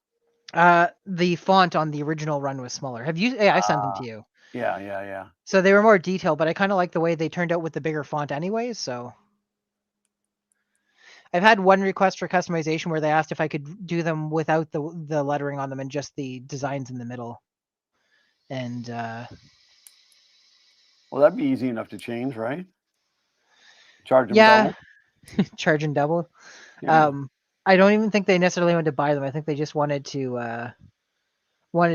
The font on the original run was smaller. Have you? Yeah, I sent them to you. Yeah. So they were more detailed, but I kind of like the way they turned out with the bigger font anyways, so. I've had one request for customization where they asked if I could do them without the lettering on them and just the designs in the middle. And Well, that'd be easy enough to change, right? Charge them yeah, double. charging double. Yeah. I don't even think they necessarily wanted to buy them. I think they just wanted to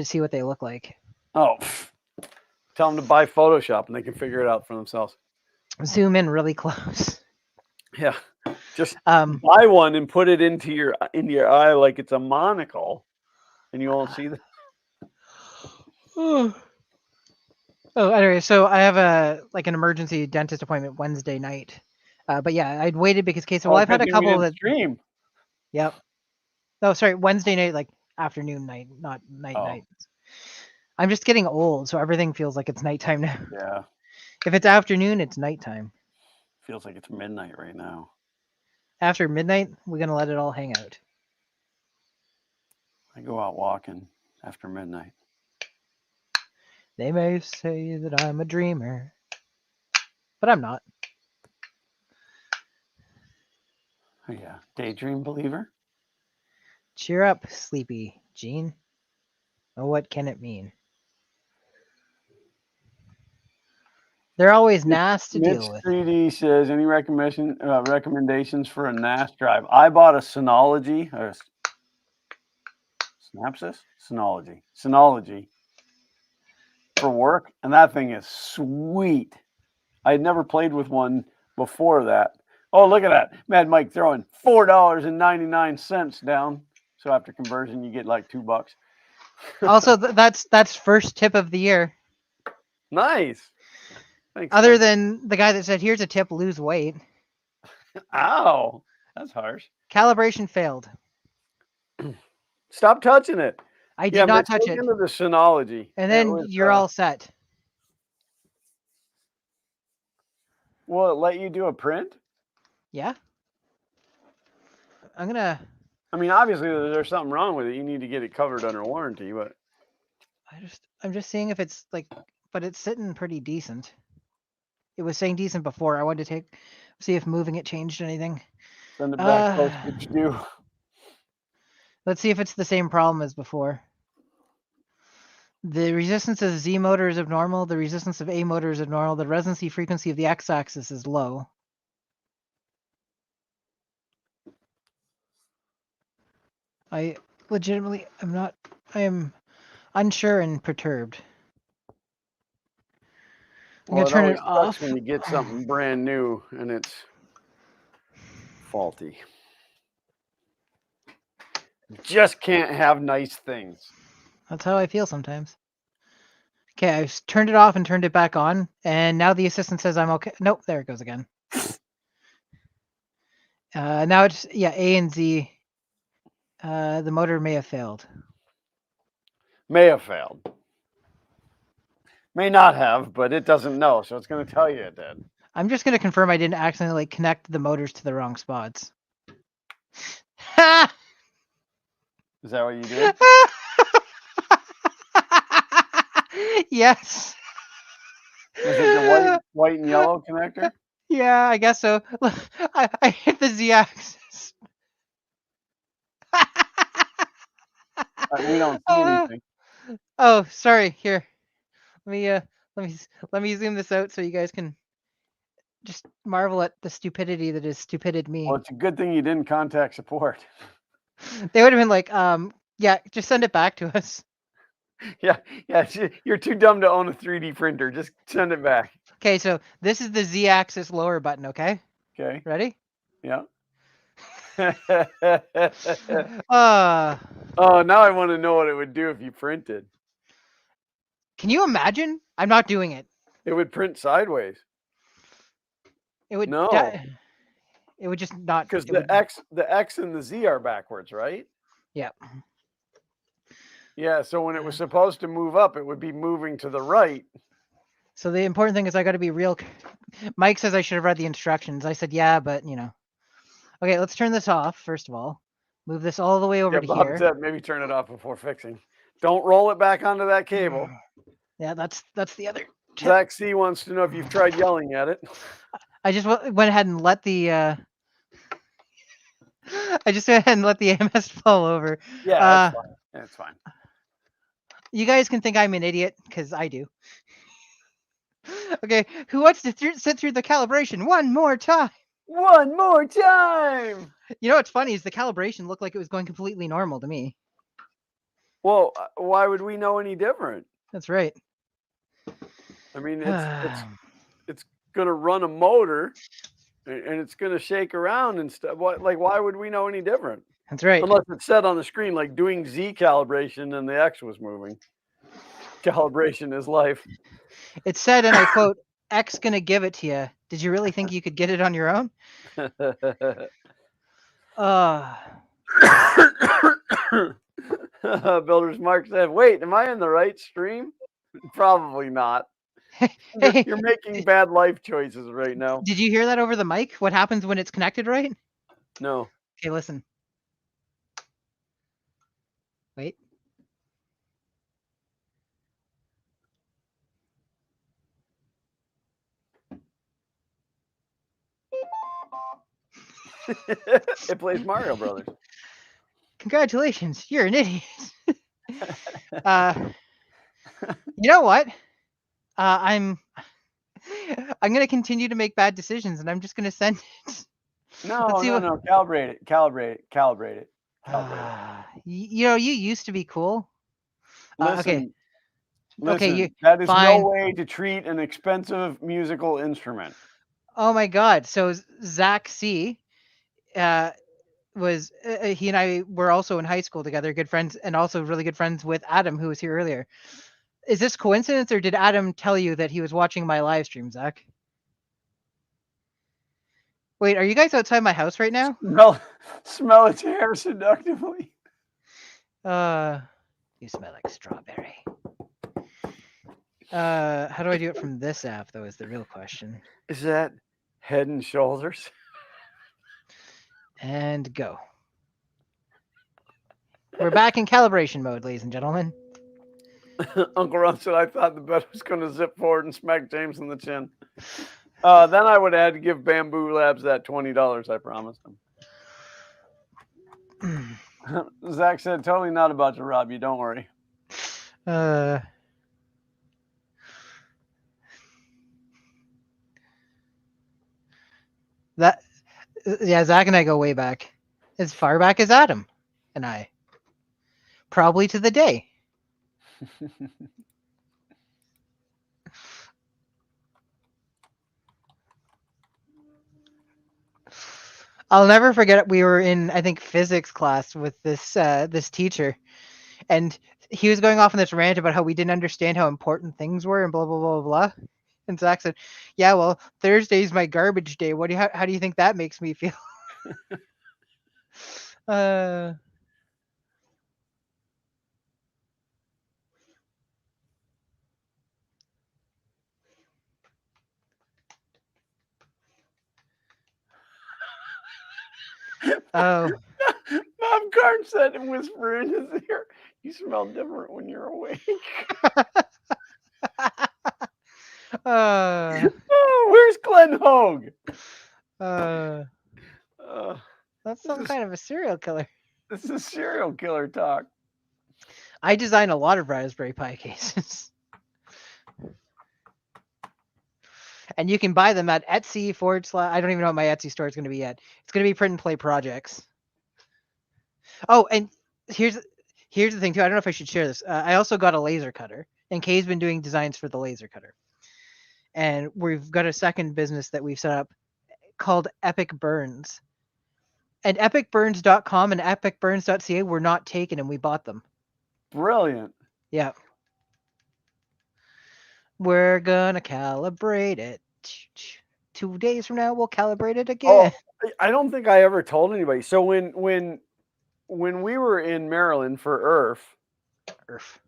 see what they look like. Oh, tell them to buy Photoshop and they can figure it out for themselves. Zoom in really close. Yeah, just buy one and put it into your eye like it's a monocle, and you won't see that. Oh, anyway, so I have an emergency dentist appointment Wednesday night. But yeah, I'd waited because I've had a couple that stream. Yep. Oh, sorry, Wednesday night, like afternoon night, not night. I'm just getting old, so everything feels like it's nighttime now. Yeah. If it's afternoon, it's nighttime. Feels like it's midnight right now. After midnight, we're gonna let it all hang out. I go out walking after midnight. They may say that I'm a dreamer, but I'm not. Oh, yeah. Daydream believer? Cheer up, sleepy Gene. Oh, what can it mean? They're always NAS to deal with. 3D says, any recommendations for a NAS drive? I bought a Synology, or Synology for work, and that thing is sweet. I had never played with one before that. Oh, look at that. Mad Mike throwing $4.99 down. So after conversion, you get like $2. Also, that's first tip of the year. Nice. Thanks, Other Mike. than the guy that said, here's a tip, lose weight. Ow. That's harsh. Calibration failed. Stop touching it. I did not touch it. Into the Synology. And then you're all set. Will it let you do a print? Yeah. I'm gonna. I mean, obviously, there's something wrong with it. You need to get it covered under warranty, but I'm just seeing if it's like, but it's sitting pretty decent. It was saying decent before. I wanted to see if moving it changed anything. send it back postage due. Let's see if it's the same problem as before. The resistance of Z motor is abnormal. The resistance of A motor is abnormal. The resonancy frequency of the x-axis is low. I am unsure and perturbed. I'm gonna turn it off. When you get something brand new and it's faulty. You just can't have nice things. That's how I feel sometimes. Okay, I've turned it off and turned it back on, and now the assistant says I'm okay. Nope, there it goes again. Now it's A and Z. The motor may have failed. May have failed. May not have, but it doesn't know, so it's going to tell you it did. I'm just going to confirm I didn't accidentally connect the motors to the wrong spots. Is that what you did? Yes. Was it the white and yellow connector? Yeah, I guess so. I hit the Z-axis. We don't see anything. Oh, sorry. Here, let me zoom this out so you guys can just marvel at the stupidity that is stupided me. Well, it's a good thing you didn't contact support. They would have been like, yeah, just send it back to us. Yeah, you're too dumb to own a 3D printer. Just send it back. Okay, so this is the Z-axis lower button, okay? Okay. Ready? Yeah. Oh, now I want to know what it would do if you printed. Can you imagine? I'm not doing it. It would print sideways. It would no. It would just not, because the X and the Z are backwards, right? Yeah. Yeah. So when it was supposed to move up, it would be moving to the right. So the important thing is I got to be real. Mike says I should have read the instructions. I said, yeah, but Okay, let's turn this off, first of all. Move this all the way over Yeah, to Bob here. said maybe turn it off before fixing. Don't roll it back onto that cable. Yeah, that's the other tip. Zach C wants to know if you've tried yelling at it. I just went ahead and let the I just went ahead and let the AMS fall over. Yeah, it's fine. It's fine. You guys can think I'm an idiot, because I do. Okay, who wants to sit through the calibration one more time? One more time. You know what's funny is the calibration looked like it was going completely normal to me. Well, why would we know any different? That's right. I mean, it's gonna run a motor, and it's gonna shake around and stuff. Why would we know any different? That's right. Unless it said on the screen like doing Z calibration and the X was moving. Calibration is life. It said, and I quote, "X gonna give it to you. Did you really think you could get it on your own?" Builders Mark said, "Wait, am I in the right stream? Probably not. Hey, You're making bad life choices right now." did you hear that over the mic? What happens when it's connected right? No. Okay, listen. Wait. It plays Mario Brothers. Congratulations, you're an idiot. You know what? I'm gonna continue to make bad decisions, and I'm just gonna send it. No. Calibrate it. You used to be cool. Listen, Okay, that is fine. no way to treat an expensive musical instrument. Oh my God! So Zach C. Was he and I were also in high school together, good friends, and also really good friends with Adam, who was here earlier. Is this coincidence, or did Adam tell you that he was watching my live stream, Zach? Wait, are you guys outside my house right now? Smell its hair seductively. You smell like strawberry. How do I do it from this app, though, is the real question. Is that Head and Shoulders? And go. We're back in calibration mode, ladies and gentlemen. Uncle Ron said, I thought the bed was going to zip forward and smack James in the chin. Then I would have had to give Bambu Labs that $20 I promised him. Zach said, totally not about to rob you. Don't worry. Zach and I go way back. As far back as Adam and I. Probably to the day. I'll never forget. We were in, I think, physics class with this teacher, and he was going off on this rant about how we didn't understand how important things were and blah blah blah blah. And Zach said, "Yeah, well, Thursday's my garbage day. How do you think that makes me feel?" Oh. Bob Carn said and whisper in his ear, you smell different when you're awake. Oh, where's Glenn Hogue? That's some kind of a serial killer. This is serial killer talk. I design a lot of Raspberry Pi cases. And you can buy them at Etsy / I don't even know what my Etsy store is going to be yet. It's going to be Print and Play Projects. Oh, and here's the thing too. I don't know if I should share this. I also got a laser cutter, and Kay's been doing designs for the laser cutter. And we've got a second business that we've set up called Epic Burns. And epicburns.com and epicburns.ca were not taken, and we bought them. Brilliant. Yeah. We're gonna calibrate it. 2 days from now, we'll calibrate it again. Oh, I don't think I ever told anybody. So when we were in Maryland for Earth.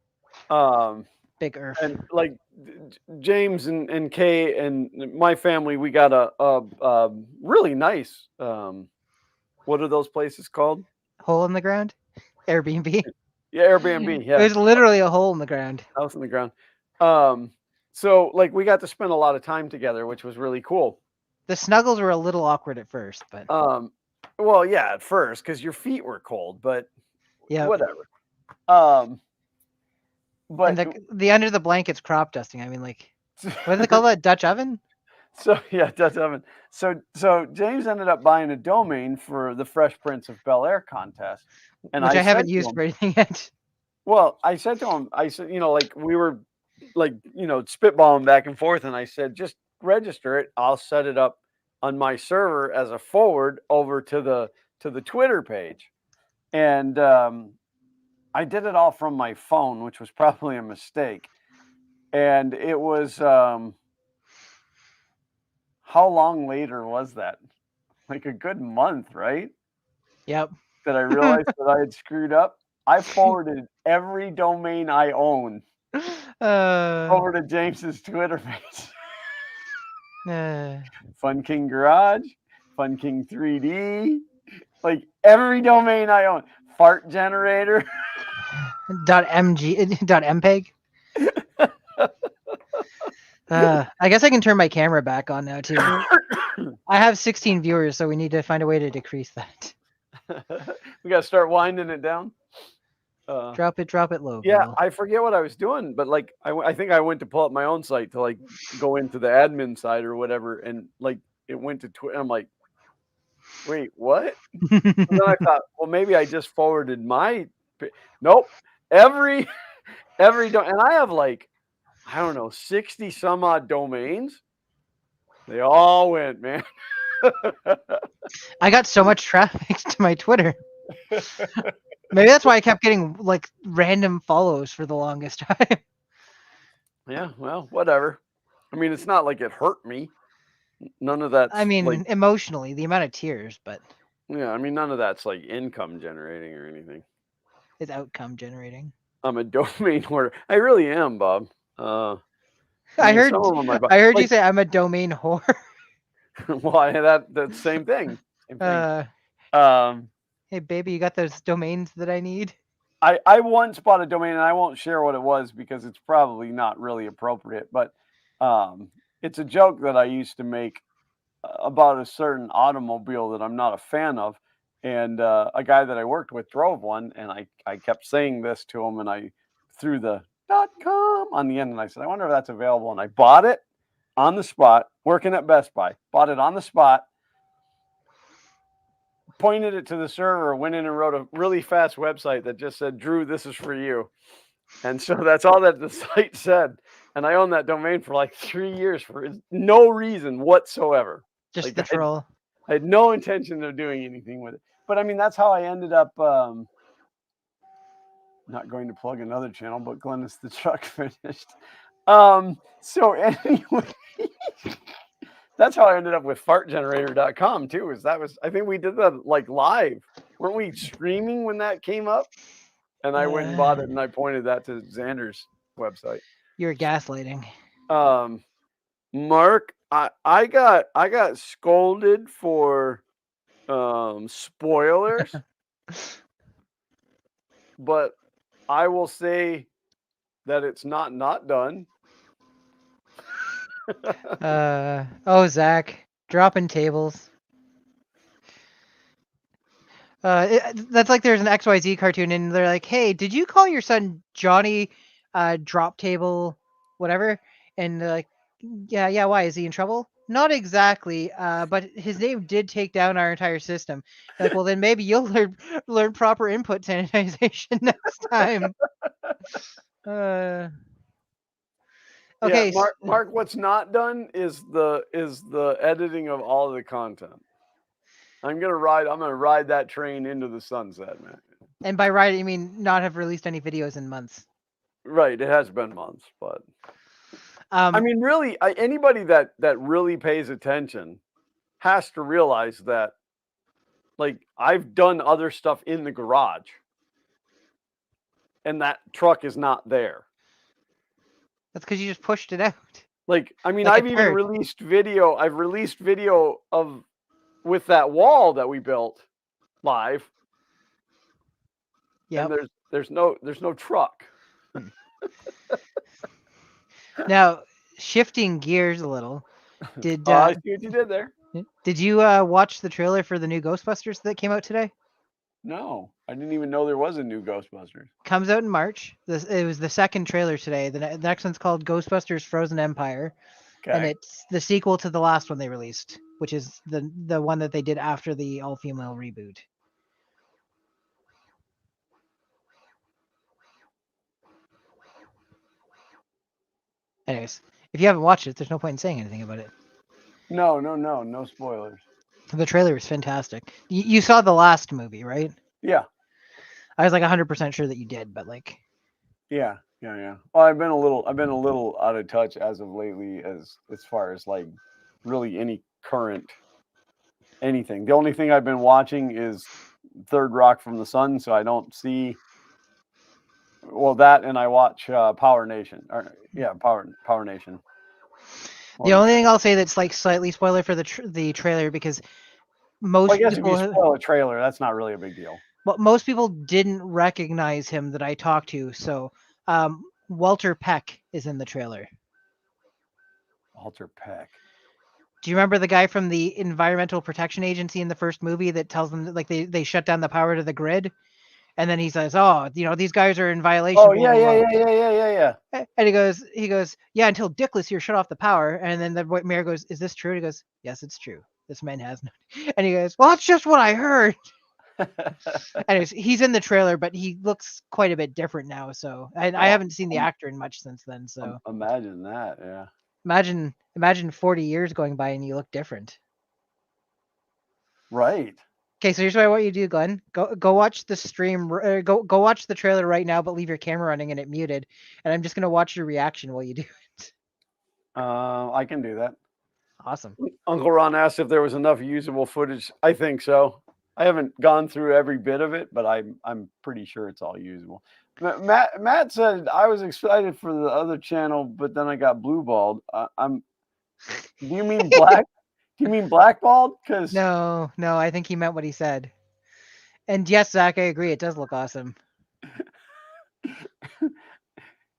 Big Earth. And like James and Kay and my family, we got a really nice. What are those places called? Hole in the ground? Airbnb? Yeah, Airbnb. It Yeah, was literally a hole in the ground. house in the ground. So like we got to spend a lot of time together, which was really cool. The snuggles were a little awkward at first, but Well, yeah, at first because your feet were cold, but yeah. whatever. Um, And but the under the blankets crop dusting. I mean, like, what do they call that? Dutch oven? so yeah, Dutch oven. So James ended up buying a domain for the Fresh Prince of Bel Air contest, and Which I haven't said to used him, for anything yet. well, I said to him, I said, like we were like, spitballing back and forth, and I said, just register it. I'll set it up on my server as a forward over to the Twitter page. And I did it all from my phone, which was probably a mistake. And it was how long later was that? Like a good month, right? Yep. That I realized that I had screwed up. I forwarded every domain I own over to James's Twitter page. Fun King Garage, Fun King 3D, like every domain I own. Fart generator. .mpeg. I guess I can turn my camera back on now too. I have 16 viewers, so we need to find a way to decrease that. We got to start winding it down. Drop it low. Yeah, Google. I forget what I was doing, but like I think I went to pull up my own site to like go into the admin side or whatever, and like it went to Twitter. I'm like, wait, what? And then I thought, well, maybe I just forwarded my. Nope, every and I have like, I don't know, 60 some odd domains. They all went, man. I got so much traffic to my Twitter. Maybe that's why I kept getting like random follows for the longest time. Yeah, well, whatever. I mean, it's not like it hurt me. None of that's I mean, like, emotionally, the amount of tears, but yeah, I mean, none of that's like income generating or anything. it's outcome generating. I'm a domain hoarder. I really am, Bob. I mean, heard some of them are I heard you like, say I'm a domain whore. well, that's the same thing. Same thing. Hey baby, you got those domains that I need? I once bought a domain, and I won't share what it was because it's probably not really appropriate, but it's a joke that I used to make about a certain automobile that I'm not a fan of. And a guy that I worked with drove one, and I kept saying this to him, and I threw the .com on the end, and I said, I wonder if that's available. And I bought it on the spot, working at Best Buy, bought it on the spot, pointed it to the server, went in and wrote a really fast website that just said, Drew, this is for you. And so that's all that the site said. And I owned that domain for like 3 years for no reason whatsoever. Just like the troll. I had no intention of doing anything with it. But I mean, that's how I ended up not going to plug another channel, but Glennis the Truck finished. So anyway, that's how I ended up with fartgenerator.com too. I think we did that like live. Weren't we streaming when that came up? And I went and bought it, and I pointed that to Xander's website. You were gaslighting. Mark, I got scolded for spoilers, but I will say that it's not done. Zach, dropping tables. That's like there's an XYZ cartoon, and they're like, "Hey, did you call your son Johnny, drop table, whatever?" And they're like, "Yeah. Why is he in trouble?" Not exactly, but his name did take down our entire system. Like, well, then maybe you'll learn proper input sanitization next time. Okay. Yeah, Mark, what's not done is the editing of all of the content. I'm gonna ride that train into the sunset, man. And by ride, you mean not have released any videos in months? Right, it has been months, but I mean, really, anybody that really pays attention has to realize that, like, I've done other stuff in the garage, and that truck is not there. That's because you just pushed it out. Like, I mean, Like a I've even turd. released video. I've released video of with that wall that we built live, Yep. and there's no truck. Now, shifting gears a little, did Oh, I see what you did there. did you watch the trailer for the new Ghostbusters that came out today? No, I didn't even know there was a new Ghostbusters. Comes out in March. It was the second trailer today. The next one's called Ghostbusters Frozen Empire, and Okay. it's the sequel to the last one they released, which is the one that they did after the all-female reboot. Anyways, if you haven't watched it, there's no point in saying anything about it. No spoilers. The trailer was fantastic. You saw the last movie, right? Yeah. I was like 100% sure that you did, but like, Yeah. Well, I've been a little out of touch as of lately, as far as like really any current anything. The only thing I've been watching is Third Rock from the Sun, so I don't see. Well, that, and I watch Power Nation. Power Nation. the only thing I'll say that's like slightly spoiler for the trailer, because most Well, I guess people if you spoil a trailer, that's not really a big deal. But most people didn't recognize him that I talked to. So Walter Peck is in the trailer. Walter Peck. Do you remember the guy from the Environmental Protection Agency in the first movie that tells them that, like, they shut down the power to the grid? And then he says, "Oh, these guys are in violation." Oh, yeah. And he goes, "Yeah, until Dickless here shut off the power." And then the mayor goes, "Is this true?" And he goes, "Yes, it's true. This man has no." And he goes, "Well, that's just what I heard." Anyways, he's in the trailer, but he looks quite a bit different now. So I haven't seen the actor in much since then. So imagine that, yeah. Imagine 40 years going by and you look different. Right. Okay, so here's what I want you to do, Glenn. Go watch the stream. Go watch the trailer right now, but leave your camera running and it muted. And I'm just gonna watch your reaction while you do it. I can do that. Awesome. Uncle Ron asked if there was enough usable footage. I think so. I haven't gone through every bit of it, but I'm pretty sure it's all usable. Matt said I was excited for the other channel, but then I got blue balled. Do you mean black? Do you mean blackballed? Because No, I think he meant what he said. And yes, Zach, I agree. It does look awesome.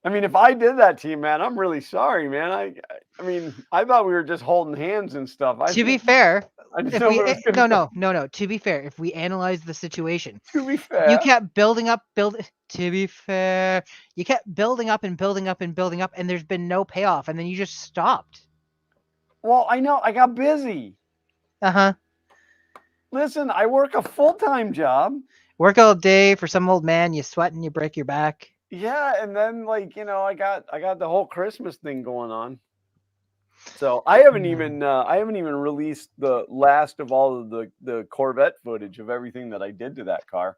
I mean, if I did that to you, man, I'm really sorry, man. I mean, I thought we were just holding hands and stuff. To be fair, no. To be fair, if we analyze the situation, To be fair, you kept building up. To be fair, you kept building up and building up and building up, and there's been no payoff, and then you just stopped. Well, I know I got busy. Listen, I work a full-time job. Work all day for some old man. You sweat and you break your back. Yeah, and then like I got the whole Christmas thing going on. So I haven't even released the last of all of the Corvette footage of everything that I did to that car,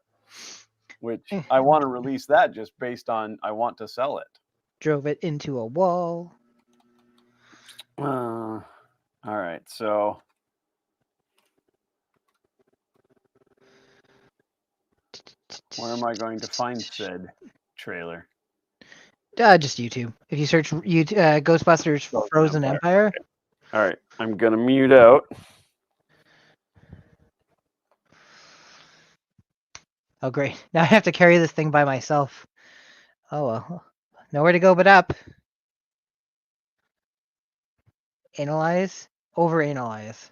which I want to release that just based on I want to sell it. Drove it into a wall. All right, so where am I going to find said trailer? Just YouTube. If you search Ghostbusters Frozen Empire. All right, I'm gonna mute out. Oh, great. Now I have to carry this thing by myself. Oh, well. Nowhere to go but up. Analyze. Overanalyze.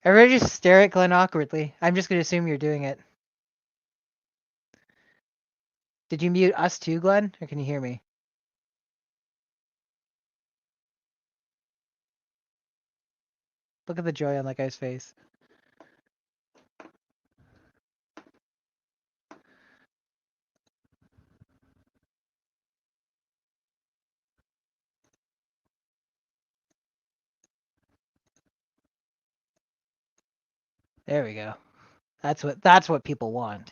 Everybody just stare at Glenn awkwardly. I'm just going to assume you're doing it. Did you mute us too, Glenn? Or can you hear me? Look at the joy on that guy's face. There we go. That's what people want.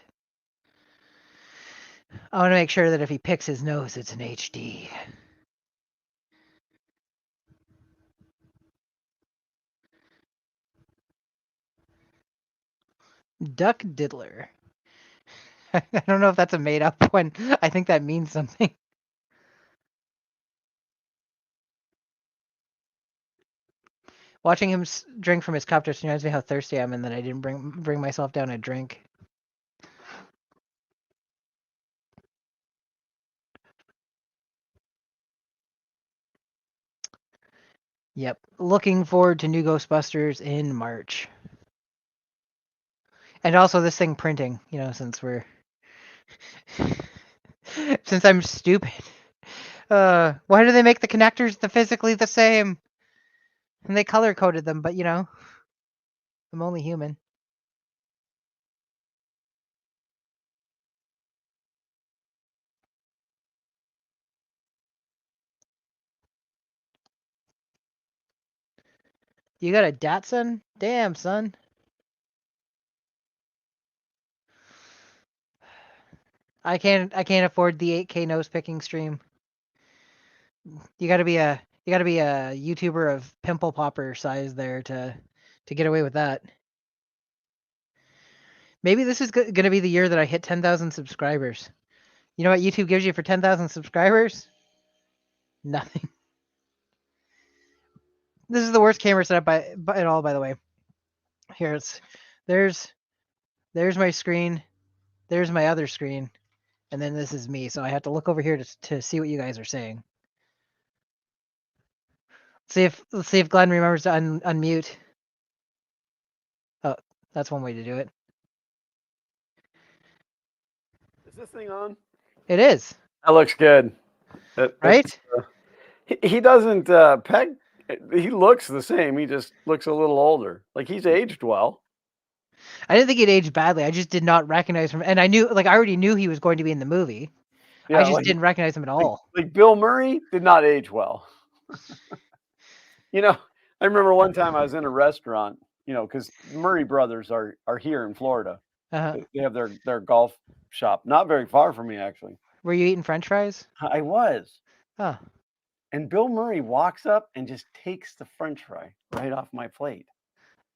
I want to make sure that if he picks his nose, it's an HD. Duck Diddler. I don't know if that's a made up one. I think that means something. Watching him drink from his cup just reminds me how thirsty I am, and that I didn't bring myself down a drink. Yep. Looking forward to new Ghostbusters in March. And also this thing printing, since I'm stupid. Why do they make the connectors physically the same? And they color coded them, but I'm only human. You got a Datsun? Damn, son. I can't afford the 8K nose picking stream. You gotta be a YouTuber of pimple popper size there to get away with that. Maybe this is gonna be the year that I hit 10,000 subscribers. You know what YouTube gives you for 10,000 subscribers? Nothing. This is the worst camera setup at all, by the way. Here there's my screen, there's my other screen, and then this is me. So I have to look over here to see what you guys are saying. Let's see if Glenn remembers to unmute. Oh, that's one way to do it. Is this thing on? It is. That looks good. Right? He doesn't peg. He looks the same. He just looks a little older. Like he's aged well. I didn't think he'd aged badly. I just did not recognize him, and I already knew he was going to be in the movie. Yeah, I just didn't recognize him at all. Like Bill Murray did not age well. I remember one time I was in a restaurant. Because Murray brothers are here in Florida. Uh-huh. They have their golf shop, not very far from me, actually. Were you eating French fries? I was. Huh. And Bill Murray walks up and just takes the French fry right off my plate.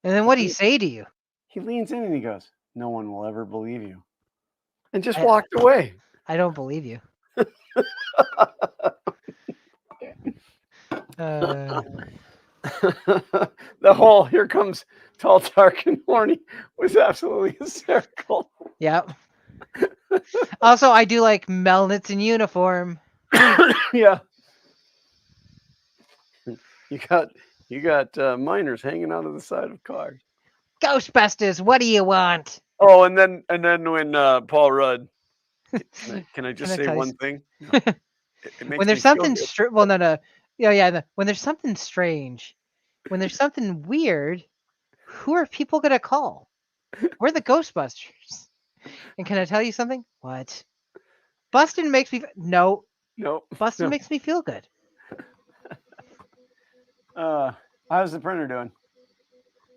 And then what did he say to you? He leans in and he goes, "No one will ever believe you," and just walked away. I don't believe you. The whole "here comes tall, dark, and horny" was absolutely hysterical. Yep. Also, I do like Melnitz in uniform. Yeah. You got miners hanging out of the side of cars. Ghostbusters, what do you want? Oh, and then when Paul Rudd, can I just say one thing? No. When there's something well, no, yeah. When there's something strange, when there's something weird, who are people gonna call? We're the Ghostbusters. And can I tell you something? What? Bustin makes me no. Bustin makes me feel good. How's the printer doing?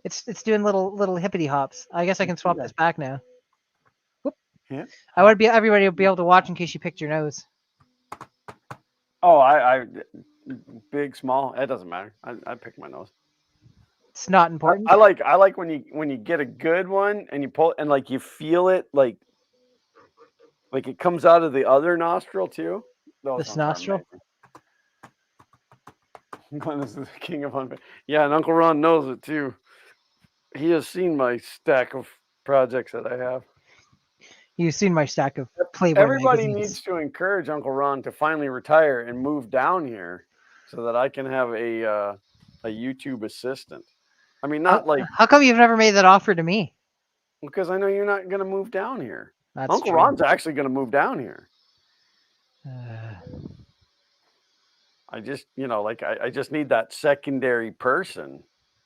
It's doing little hippity hops. I guess I can swap this back now. Whoop. Yeah. Everybody will be able to watch in case you picked your nose. Oh, I big, small. It doesn't matter. I pick my nose. It's not important. I like when you get a good one and you pull and like you feel it like it comes out of the other nostril too. This nostril. Glenn is the king of unpaid. Yeah, and Uncle Ron knows it too. He has seen my stack of projects that I have. You've seen my stack of Playboy Everybody magazines. needs to encourage Uncle Ron to finally retire and move down here so that I can have a YouTube assistant. I mean, not like... How come you've never made that offer to me? Because I know you're not going to move down here. That's Uncle Ron's actually going to move down here. I just, I just need that secondary person.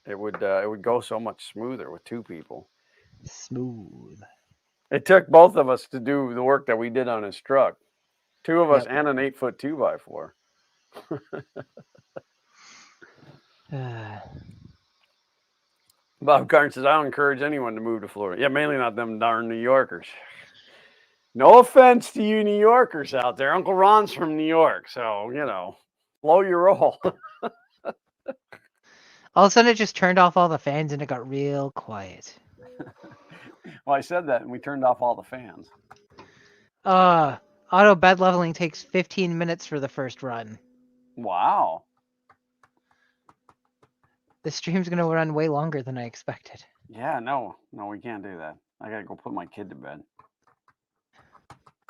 It would go so much smoother with two people. Smooth. It took both of us to do the work that we did on his truck. Two of us and an 8-foot 2x4. Bob Carton says, I don't encourage anyone to move to Florida. Yeah, mainly not them darn New Yorkers. No offense to you New Yorkers out there. Uncle Ron's from New York, so, blow your roll. All of a sudden, it just turned off all the fans and it got real quiet. Well, I said that, and we turned off all the fans. Auto bed leveling takes 15 minutes for the first run. Wow. The stream's gonna run way longer than I expected. Yeah, no, we can't do that. I gotta go put my kid to bed.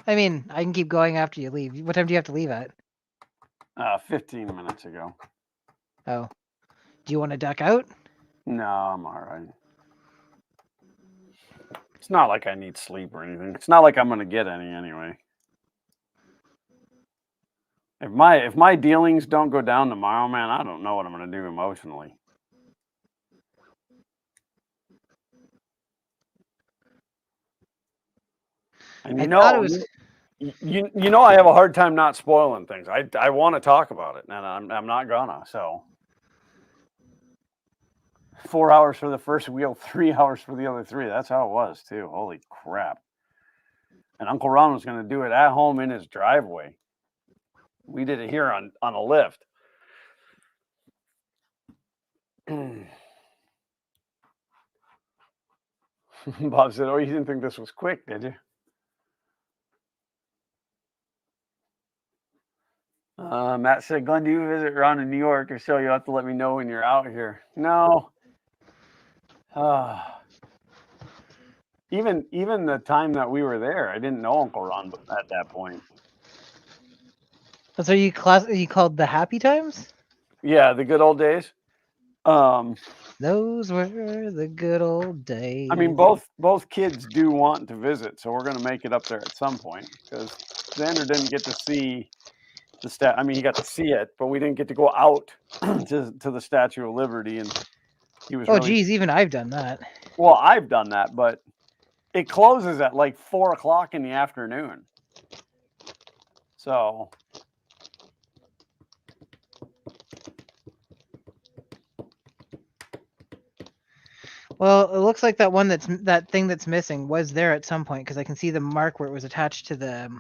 I mean, I can keep going after you leave. What time do you have to leave at? 15 minutes ago. Oh. Do you want to duck out? No, I'm all right. It's not like I need sleep or anything. It's not like I'm gonna get any anyway. If my dealings don't go down tomorrow, man, I don't know what I'm gonna do emotionally. And I thought it was. you know I have a hard time not spoiling things. I want to talk about it, and I'm not gonna. So 4 hours for the first wheel, 3 hours for the other 3. That's how it was too. Holy crap! And Uncle Ron was gonna do it at home in his driveway. We did it here on a lift. Bob said, "Oh, you didn't think this was quick, did you?" Matt said, "Glenn, do you visit Ron in New York? If so, you'll have to let me know when you're out here." No. Even the time that we were there, I didn't know Uncle Ron at that point. So you called the happy times? Yeah, the good old days. Those were the good old days. I mean, both kids do want to visit, so we're going to make it up there at some point because Xander didn't get to see the I mean, he got to see it, but we didn't get to go out to the Statue of Liberty, and he was. Oh, geez, even I've done that. Well, I've done that, but it closes at like 4 o'clock in the afternoon. So. Well, it looks like that thing that's missing was there at some point because I can see the mark where it was attached to the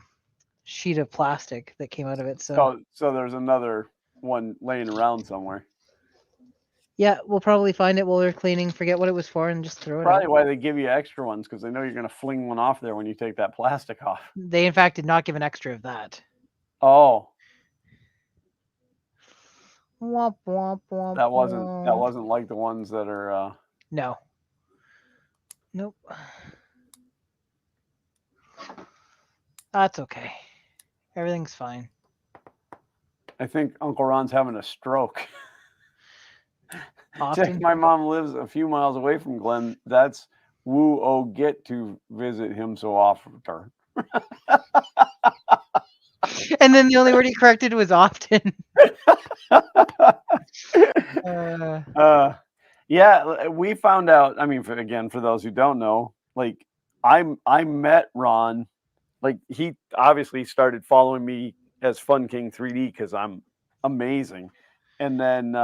sheet of plastic that came out of it. So there's another one laying around somewhere. Yeah, we'll probably find it while we're cleaning, forget what it was for, and just throw it out. Probably why they give you extra ones, because they know you're going to fling one off there when you take that plastic off. They, in fact, did not give an extra of that. Oh. Womp, womp, womp, that wasn't like the ones that are... No. Nope. That's okay. Everything's fine. I think Uncle Ron's having a stroke. Often? Check, my mom lives a few miles away from Glenn. That's get to visit him so often. And then the only word he corrected was often. Yeah, we found out. I mean, for those who don't know, like I met Ron. Like, he obviously started following me as Fun King 3D because I'm amazing, and then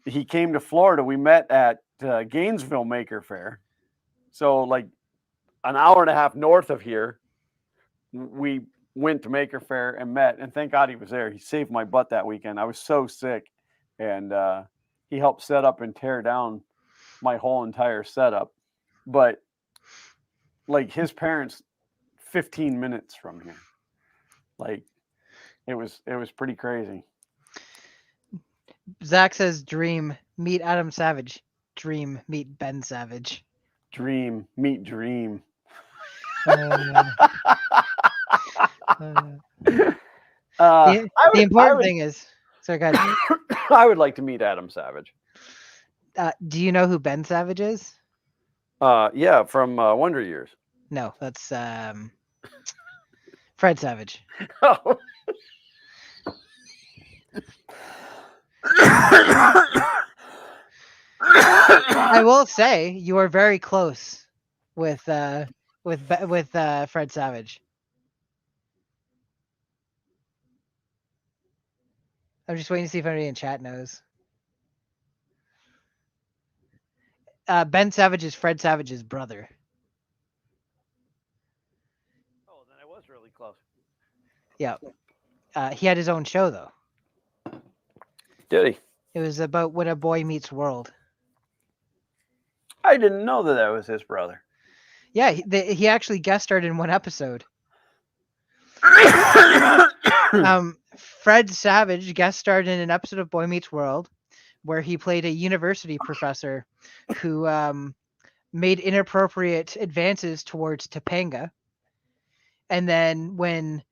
he came to Florida. We met at Gainesville Maker Faire, so like an hour and a half north of here. We went to Maker Faire and met, and thank God he was there. He saved my butt that weekend. I was so sick, and he helped set up and tear down my whole entire setup. But like, his parents, 15 minutes from here. Like, it was pretty crazy. Zach says, "Dream, meet Adam Savage. Dream, meet Ben Savage. Dream, meet Dream." The important thing is, sorry, guys. I would like to meet Adam Savage. Do you know who Ben Savage is? Yeah, from Wonder Years. No, that's Fred Savage. Oh. I will say you are very close with Fred Savage. I'm just waiting to see if anybody in chat knows. Ben Savage is Fred Savage's brother. Oh, then I was really close. Yeah. He had his own show, though. Did he? It was about When a Boy Meets World. I didn't know that was his brother. Yeah, he actually guest starred in one episode. Fred Savage guest starred in an episode of Boy Meets World where he played a university professor who made inappropriate advances towards Topanga. And then when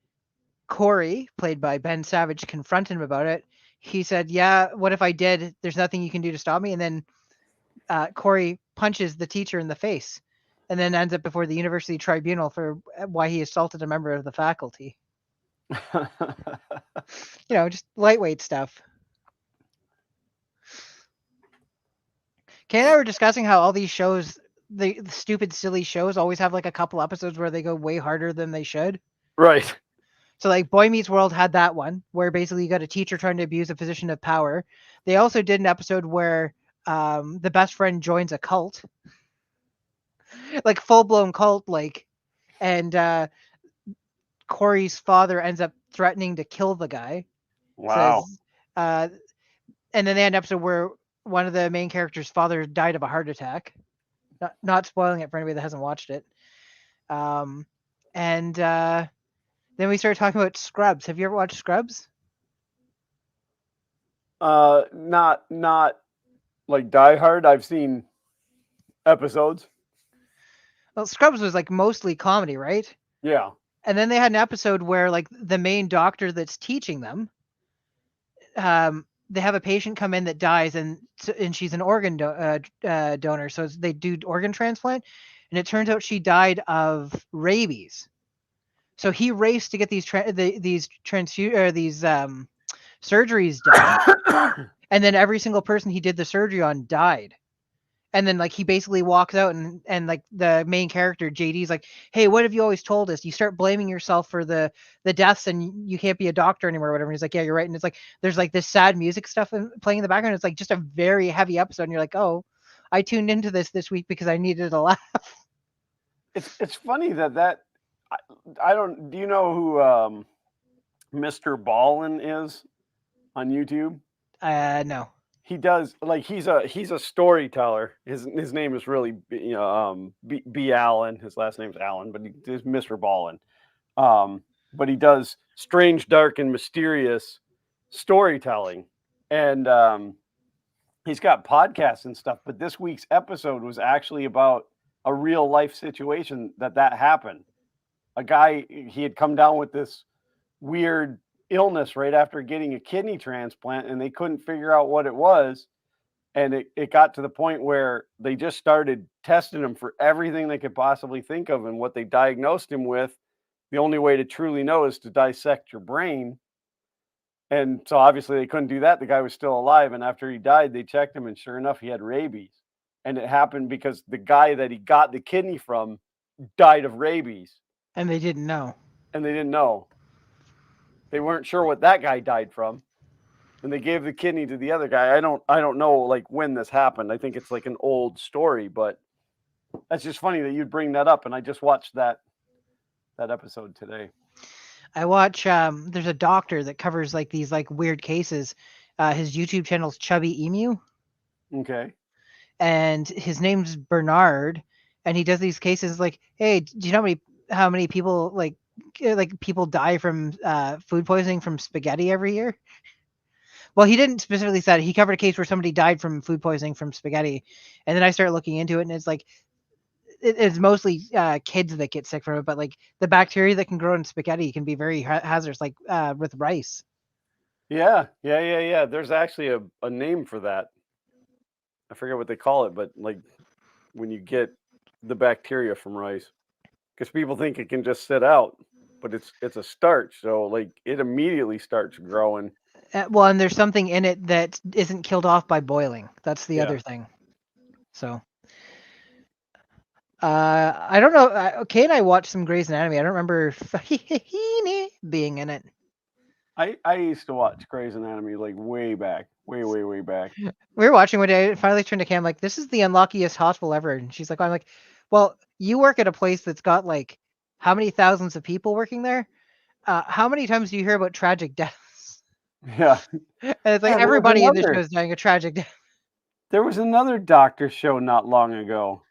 Corey, played by Ben Savage, confronted him about it, he said, "Yeah, what if I did? There's nothing you can do to stop me." And then Corey punches the teacher in the face, and then ends up before the university tribunal for why he assaulted a member of the faculty. Just lightweight stuff. Kay and I were discussing how all these shows, the stupid, silly shows, always have like a couple episodes where they go way harder than they should. Right. So like Boy Meets World had that one where basically you got a teacher trying to abuse a position of power. They also did an episode where the best friend joins a cult, like full blown cult, and Corey's father ends up threatening to kill the guy. Wow. Says, and then they had an episode where one of the main characters' father died of a heart attack. Not spoiling it for anybody that hasn't watched it. And then we started talking about Scrubs. Have you ever watched Scrubs? Not like Die Hard. I've seen episodes. Well, Scrubs was like mostly comedy, right? Yeah. And then they had an episode where like the main doctor that's teaching them, they have a patient come in that dies, and she's an organ donor, so they do organ transplant, and it turns out she died of rabies. So he raced to get these surgeries done, and then every single person he did the surgery on died. And then like he basically walks out and like the main character JD's like, "Hey, what have you always told us? You start blaming yourself for the deaths and you can't be a doctor anymore," or whatever. And he's like, "Yeah, you're right." And it's like there's like this sad music stuff playing in the background. It's like just a very heavy episode, and you're like, "Oh, I tuned into this week because I needed a laugh." It's funny that I don't. Do you know who Mr. Ballin is on YouTube? No. He does, like, he's a storyteller. His name is really B Allen. His last name's Allen, but he's Mr. Ballin. But he does strange, dark, and mysterious storytelling, and he's got podcasts and stuff. But this week's episode was actually about a real life situation that happened. A guy, he had come down with this weird illness right after getting a kidney transplant, and they couldn't figure out what it was. And it got to the point where they just started testing him for everything they could possibly think of. And what they diagnosed him with, the only way to truly know is to dissect your brain. And so obviously they couldn't do that. The guy was still alive. And after he died, they checked him, and sure enough, he had rabies. And it happened because the guy that he got the kidney from died of rabies. And they didn't know. They weren't sure what that guy died from, and they gave the kidney to the other guy. I don't know like when this happened. I think it's like an old story, but that's just funny that you'd bring that up. And I just watched that episode today. I watch. There's a doctor that covers like these like weird cases. His YouTube channel's Chubby Emu. Okay. And his name's Bernard, and he does these cases like, "Hey, do you know how many people like people die from food poisoning from spaghetti every year?" Well, he didn't specifically say it. He covered a case where somebody died from food poisoning from spaghetti, and then I started looking into it, and it's like it's mostly kids that get sick from it, but like the bacteria that can grow in spaghetti can be very hazardous, like with rice. Yeah. There's actually a name for that. I forget what they call it, but like when you get the bacteria from rice, because people think it can just sit out, but it's a starch, so like it immediately starts growing. Well, and there's something in it that isn't killed off by boiling. That's the other thing. So, I don't know. Kay and I watched some Grey's Anatomy. I don't remember being in it. I used to watch Grey's Anatomy like way back, way back. We were watching one day. I finally turned to Cam like, "This is the unluckiest hospital ever," and she's like, "I'm like, well, you work at a place that's got like how many thousands of people working there? How many times do you hear about tragic deaths?" Yeah. And it's like everybody in this show is dying a tragic death. There was another doctor show not long ago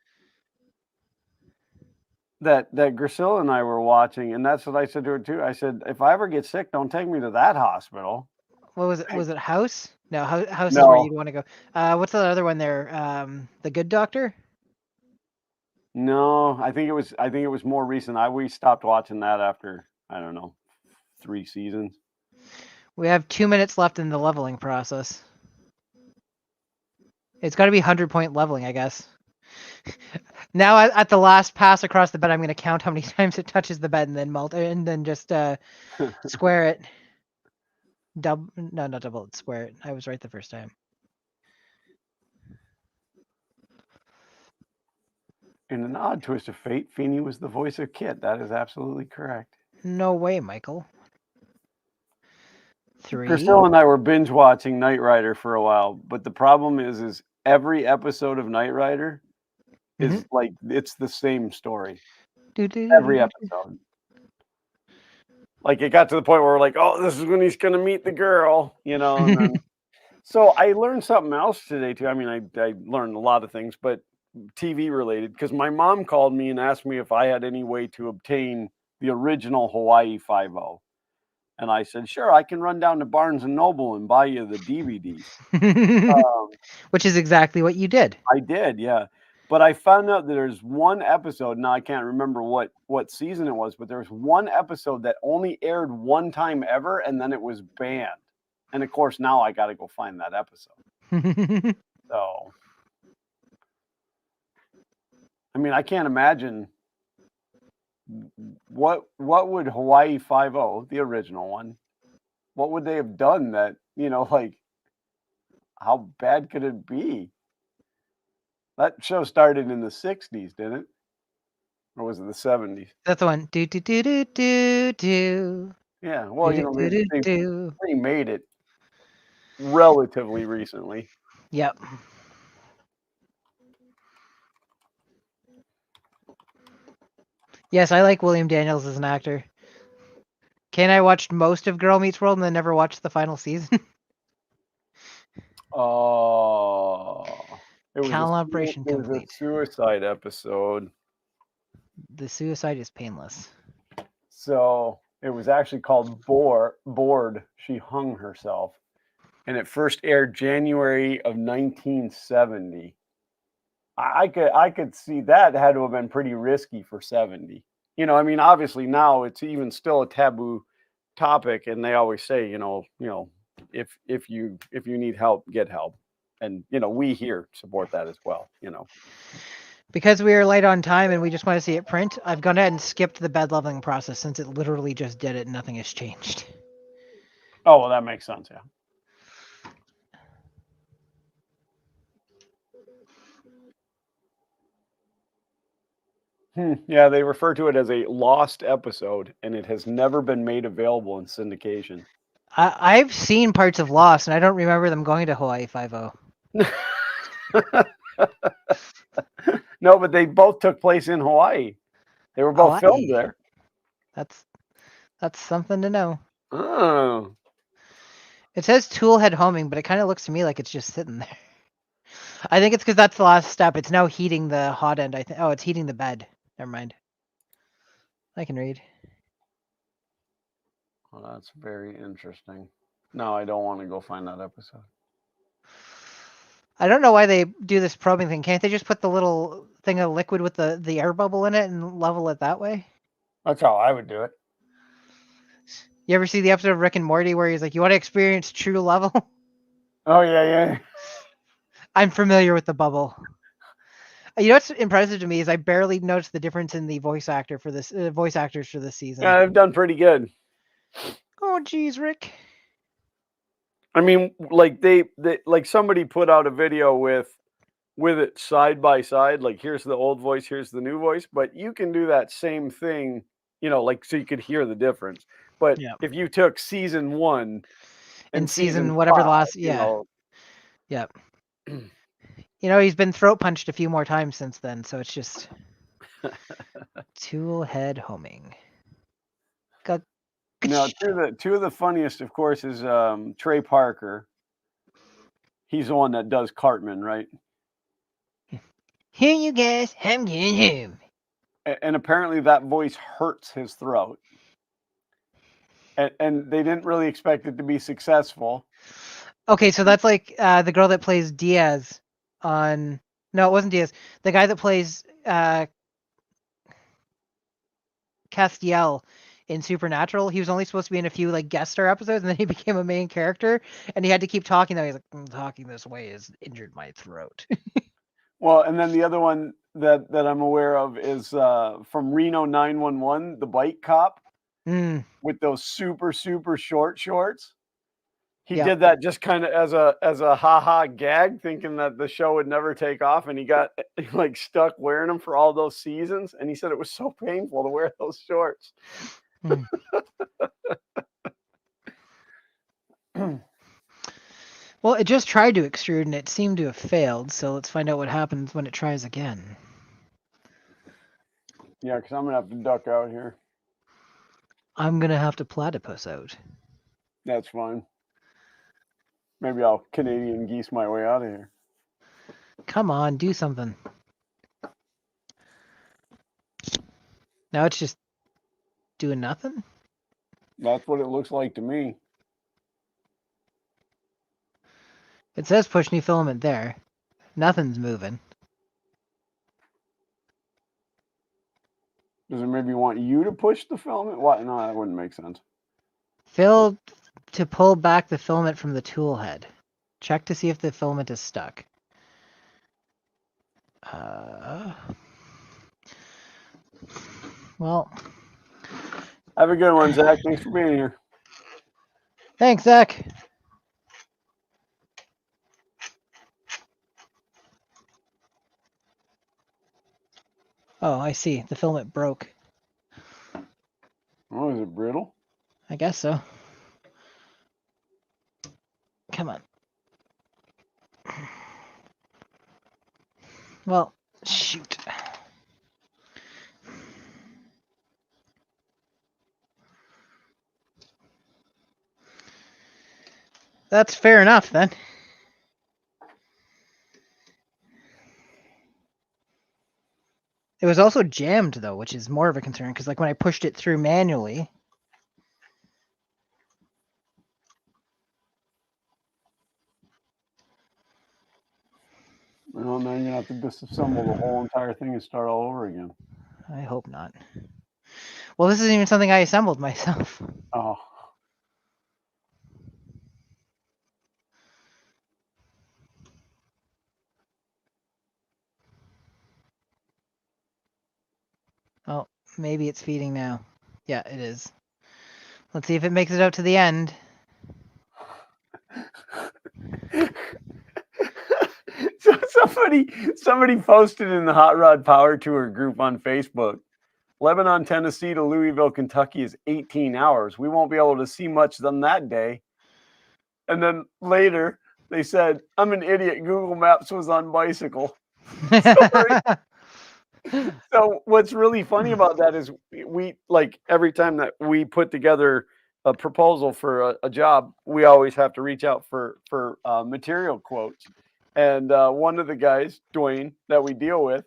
that Grisilla and I were watching, and that's what I said to her too. I said, if I ever get sick, don't take me to that hospital. What was it? Was it House? No, House is where No, you'd want to go. What's the other one there? The Good Doctor? no, I think it was more recent. We stopped watching that after, I don't know, 3 seasons. We have 2 minutes left in the leveling process. It's got to be 100-point leveling, I guess. Now at the last pass across the bed, I'm going to count how many times it touches the bed and then just square it. No, not double it. Square it. I was right the first time. In an odd twist of fate, Feeney was the voice of Kit. That is absolutely correct. No way, Michael. 3. Priscilla and I were binge watching Knight Rider for a while, but the problem is every episode of Knight Rider is like, it's the same story. Every episode. Like, it got to the point where we're like, oh, this is when he's going to meet the girl, you know. And then, so I learned something else today too. I mean, I learned a lot of things, but TV related, because my mom called me and asked me if I had any way to obtain the original Hawaii 5.0. And I said, sure, I can run down to Barnes and Noble and buy you the DVD. Which is exactly what you did. I did, yeah. But I found out that there's one episode, now I can't remember what season it was, but there was one episode that only aired one time ever, and then it was banned. And of course, now I got to go find that episode. So, I mean, I can't imagine what would Hawaii 5.0, the original one, what would they have done that, you know, like, how bad could it be? That show started in the 60s, didn't it? Or was it the 70s? That's the one. Do do do do do do. Yeah, well, you know, they Do. remade it relatively recently. Yep. Yes, I like William Daniels as an actor. Kane and I watched most of Girl Meets World and then never watched the final season. Oh, Calibration it was a complete. suicide episode. The suicide is painless. So it was actually called Bored. She hung herself, and it first aired January of 1970. I could see that had to have been pretty risky for 70. You know, I mean, obviously now it's even still a taboo topic, and they always say, you know, if you need help, get help. And, you know, we here support that as well, you know. Because we are late on time and we just want to see it print, I've gone ahead and skipped the bed leveling process since it literally just did it and nothing has changed. Oh, well, that makes sense, yeah. Yeah, they refer to it as a lost episode, and it has never been made available in syndication. I've seen parts of Lost, and I don't remember them going to Hawaii 5.0. No, but they both took place in Hawaii. They were both filmed there. That's something to know. Oh. It says tool head homing, but it kind of looks to me like it's just sitting there. I think it's because that's the last step. It's now heating the hot end. Oh, it's heating the bed. Never mind. I can read. Well, that's very interesting. No, I don't want to go find that episode. I don't know why they do this probing thing. Can't they just put the little thing of liquid with the air bubble in it and level it that way? That's how I would do it. You ever see the episode of Rick and Morty where he's like, you want to experience true level? Oh, yeah. I'm familiar with the bubble. You know what's impressive to me is I barely noticed the difference in the voice actors for this season. Yeah, they've done pretty good. Oh, geez, Rick. I mean, like they like somebody put out a video with it side by side. Like, here's the old voice, here's the new voice. But you can do that same thing, you know, like, so you could hear the difference. But if you took season 1 and season whatever 5, the last, you know, yep. You know, he's been throat punched a few more times since then, so it's just tool head homing. No, two of the funniest, of course, is Trey Parker. He's the one that does Cartman, right? Here you guys, I'm getting home. And apparently that voice hurts his throat. And they didn't really expect it to be successful. Okay, so that's like the girl that plays Diaz on. No, it wasn't Diaz. The guy that plays Castiel in Supernatural. He was only supposed to be in a few like guest star episodes, and then he became a main character, and he had to keep talking. Though he's like, talking this way has injured my throat. Well, and then the other one that I'm aware of is from Reno 911, the bike cop with those super short shorts. He did that just kind of as a ha-ha gag, thinking that the show would never take off, and he got like stuck wearing them for all those seasons. And he said it was so painful to wear those shorts. Well, it just tried to extrude and it seemed to have failed. So let's find out what happens when it tries again. Yeah, because I'm gonna have to duck out here. I'm gonna have to platypus out. That's fine. Maybe I'll Canadian geese my way out of here. Come on, do something. Now it's just doing nothing? That's what it looks like to me. It says push new filament there. Nothing's moving. Does it maybe want you to push the filament? What? No, that wouldn't make sense. Fill to pull back the filament from the tool head. Check to see if the filament is stuck. Well. Have a good one, Zach. Thanks for being here. Thanks, Zach. Oh, I see. The filament broke. Oh, is it brittle? I guess so. Come on. Well, shoot. That's fair enough, then. It was also jammed, though, which is more of a concern, because like when I pushed it through manually... Well, now you're going to have to disassemble the whole entire thing and start all over again. I hope not. Well, this isn't even something I assembled myself. Oh. Oh, maybe it's feeding now. Yeah, it is. Let's see if it makes it out to the end. So somebody posted in the Hot Rod Power Tour group on Facebook, Lebanon, Tennessee to Louisville, Kentucky is 18 hours. We won't be able to see much on that day. And then later they said, I'm an idiot. Google Maps was on bicycle. So what's really funny about that is we like every time that we put together a proposal for a job, we always have to reach out for material quotes. And one of the guys, Dwayne, that we deal with,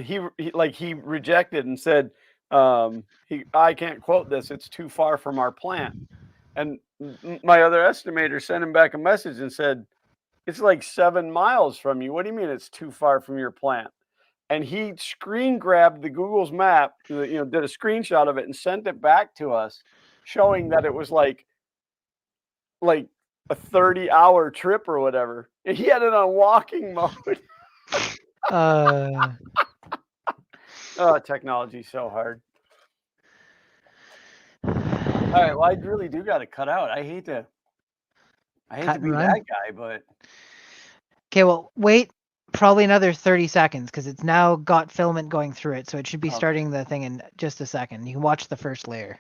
he rejected and said, I can't quote this. It's too far from our plant. And my other estimator sent him back a message and said, it's like 7 miles from you. What do you mean it's too far from your plant? And he screen grabbed the Google's map, did a screenshot of it and sent it back to us, showing that it was like a 30-hour trip or whatever. And he had it on walking mode. Oh, technology's so hard. All right, well, I really do got to cut out. I hate to be that guy, but okay. Well, wait. Probably another 30 seconds because it's now got filament going through it, so it should be starting the thing in just a second. You can watch the first layer.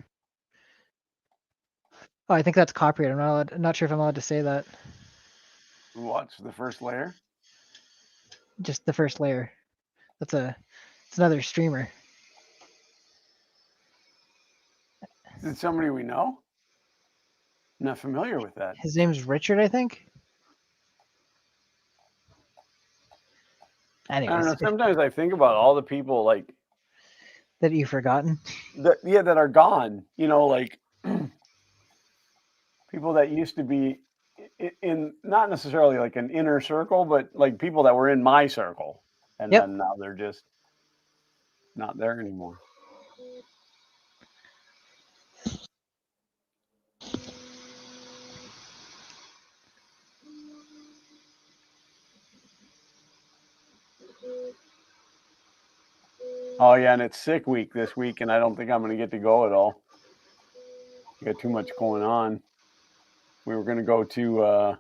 Oh, I think that's copyright. I'm not sure if I'm allowed to say that. Watch the first layer? Just the first layer. It's another streamer. Is it somebody we know? Not familiar with that. His name's Richard, I think. I don't know. Anyways, Sometimes I think about all the people like that you've forgotten. that are gone. You know, like people that used to be in not necessarily like an inner circle, but like people that were in my circle, and Yep. then now they're just not there anymore. Oh yeah, and it's sick week this week, and I don't think I'm going to get to go at all. I got too much going on. We were going to go to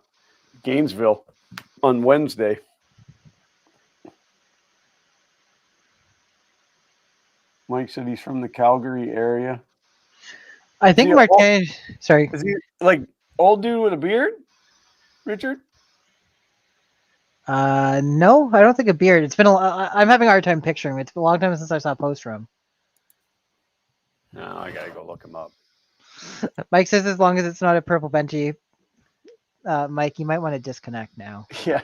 Gainesville on Wednesday. Mike said he's from the Calgary area. I think Martin. Sorry. Is he like old dude with a beard, Richard? No, I don't think a beard. It's been I'm having a hard time picturing him. It's been a long time since I saw a post from him. No, I gotta go look him up. Mike says as long as it's not a purple Benji, Mike, you might want to disconnect now. Yeah.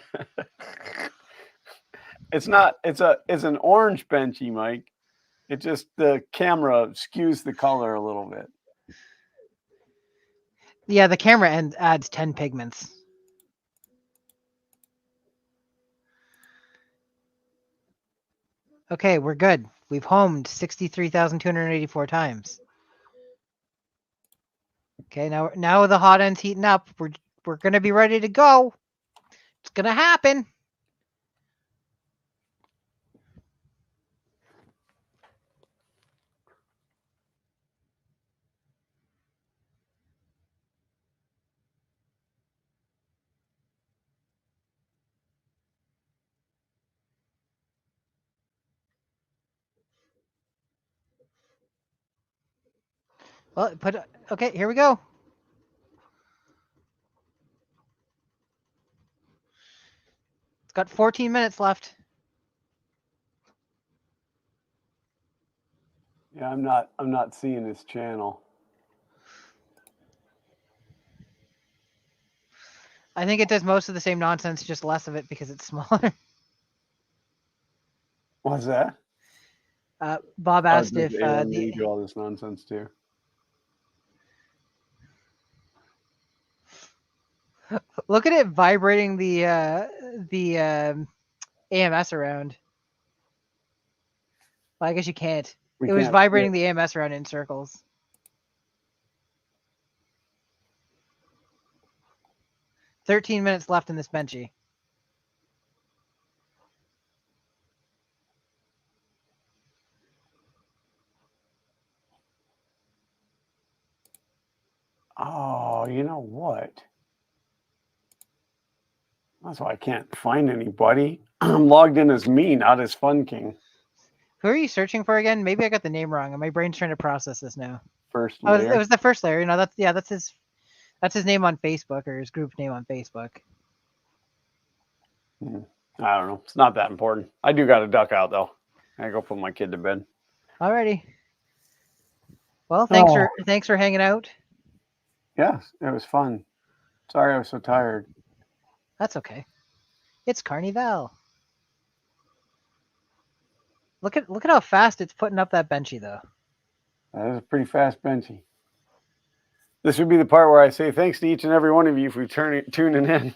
It's not. It's an orange benchy, Mike. It just the camera skews the color a little bit. Yeah, the camera adds 10 pigments. Okay, we're good. We've homed 63,284 times. Okay, now the hot end's heating up. We're gonna be ready to go. It's gonna happen. Well, okay, here we go. It's got 14 minutes left. Yeah, I'm not seeing his channel. I think it does most of the same nonsense, just less of it because it's smaller. What's that? Bob asked if you do all this nonsense too. Look at it vibrating the AMS around. Well, I guess you can't. It was vibrating the AMS around in circles. "13 minutes left in this benchy." Oh, you know what? That's why I can't find anybody. I'm logged in as me, not as Fun King. Who are you searching for again? Maybe I got the name wrong, and my brain's trying to process this now. First layer. It was the first layer. You know, that's his name on Facebook, or his group name on Facebook. I don't know. It's not that important. I do got to duck out though. I go put my kid to bed. Alrighty. Well, thanks for hanging out. Yes, it was fun. Sorry I was so tired. That's okay. It's Carnival. Look at how fast it's putting up that benchy though. That is a pretty fast benchy. This would be the part where I say thanks to each and every one of you for tuning in.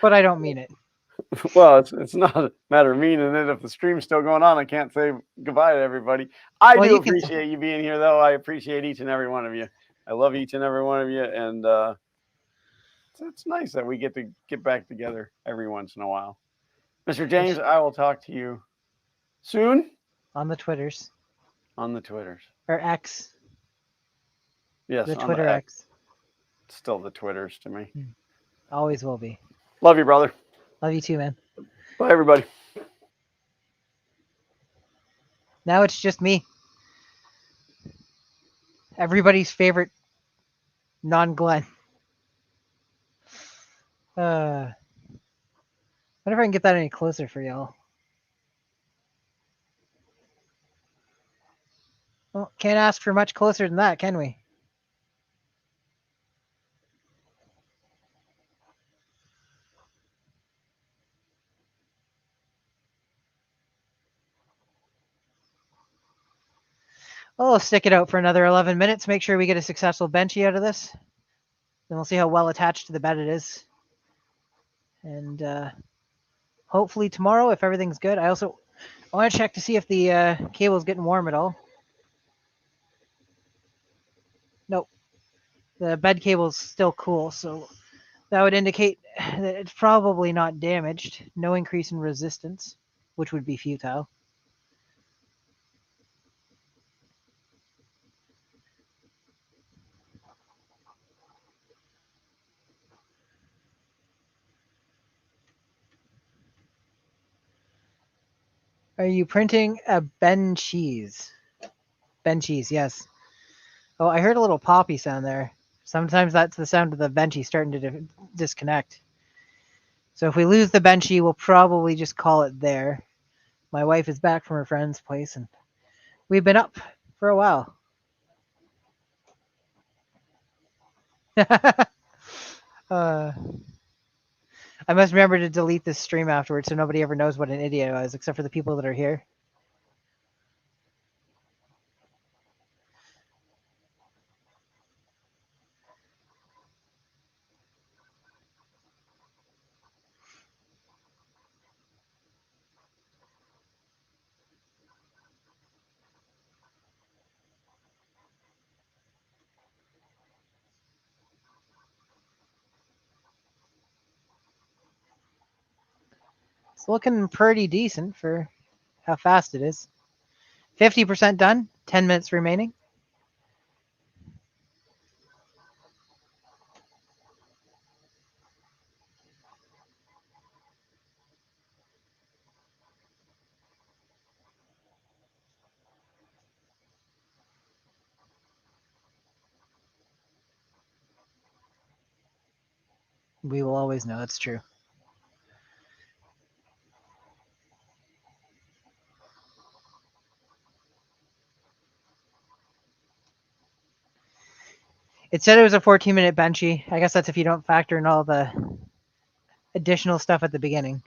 But I don't mean it. Well, it's not a matter of meaning it. If the stream's still going on, I can't say goodbye to everybody. I do appreciate you being here, though. I appreciate each and every one of you. I love each and every one of you, and it's nice that we get to get back together every once in a while. Mr. James, I will talk to you soon. On the Twitters. On the Twitters. Or X. Yes, the Twitter X. It's still the Twitters to me. Always will be. Love you, brother. Love you too, man. Bye, everybody. Now it's just me. Everybody's favorite non-Glenn. Wonder if I can get that any closer for y'all. Well, can't ask for much closer than that, can we? I'll stick it out for another 11 minutes, make sure we get a successful benchy out of this. Then we'll see how well attached to the bed it is. And hopefully tomorrow, if everything's good, I want to check to see if the cable's getting warm at all. Nope. The bed cable's still cool, so that would indicate that it's probably not damaged. No increase in resistance, which would be futile. Are you printing a Ben cheese? Ben cheese, yes. Oh, I heard a little poppy sound there. Sometimes that's the sound of the benchy starting to disconnect. So if we lose the benchy, we'll probably just call it there. My wife is back from her friend's place, and we've been up for a while. I must remember to delete this stream afterwards so nobody ever knows what an idiot I was, except for the people that are here. It's looking pretty decent for how fast it is. 50% done, 10 minutes remaining. We will always know that's true. It said it was a 14-minute benchy. I guess that's if you don't factor in all the additional stuff at the beginning.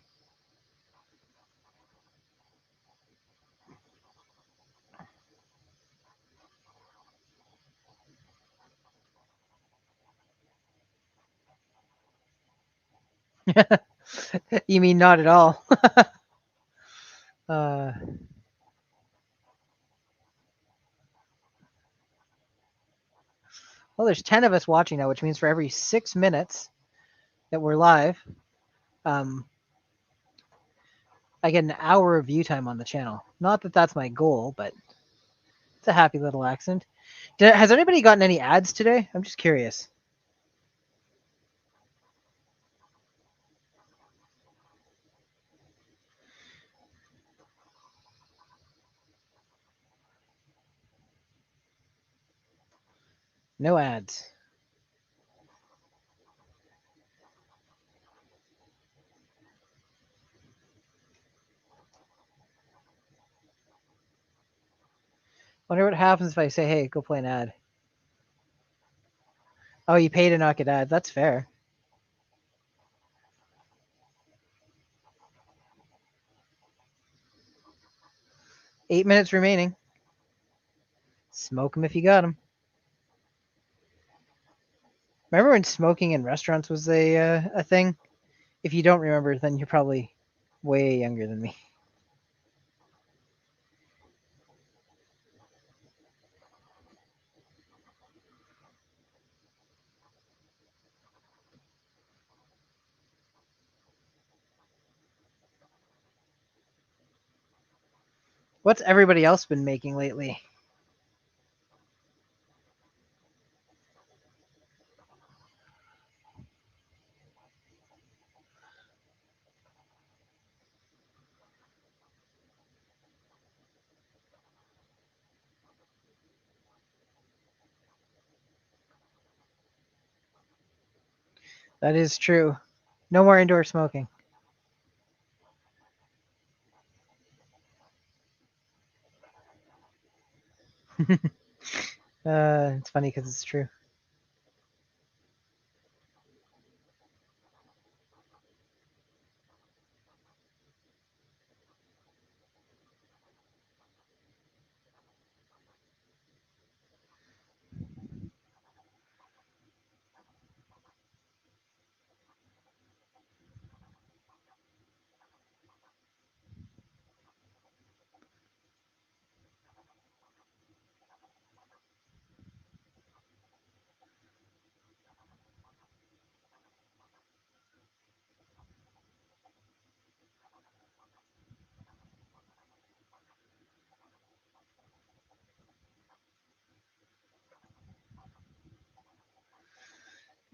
You mean not at all? Well, there's 10 of us watching now, which means for every 6 minutes that we're live, I get an hour of view time on the channel. Not that that's my goal, but it's a happy little accident. Has anybody gotten any ads today? I'm just curious. No ads. Wonder what happens if I say, hey, go play an ad. Oh, you pay to not get ads. That's fair. Eight minutes remaining. Smoke them if you got them. Remember when smoking in restaurants was a thing? If you don't remember, then you're probably way younger than me. What's everybody else been making lately? That is true. No more indoor smoking. It's funny because it's true.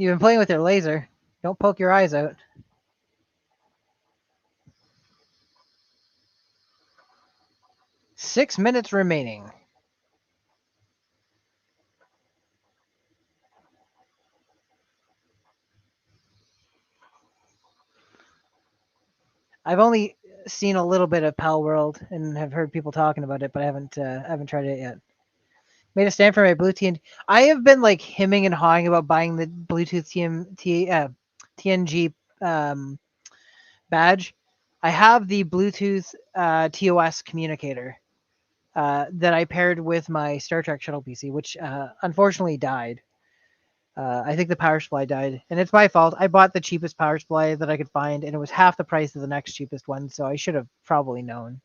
You've been playing with your laser. Don't poke your eyes out. Six minutes remaining. I've only seen a little bit of Pal World and have heard people talking about it, but I haven't tried it yet. Made a stand for my Bluetooth. I have been like hemming and hawing about buying the Bluetooth TNG badge. I have the Bluetooth TOS communicator that I paired with my Star Trek shuttle PC, which unfortunately died. I think the power supply died, and it's my fault. I bought the cheapest power supply that I could find, and it was half the price of the next cheapest one, so I should have probably known.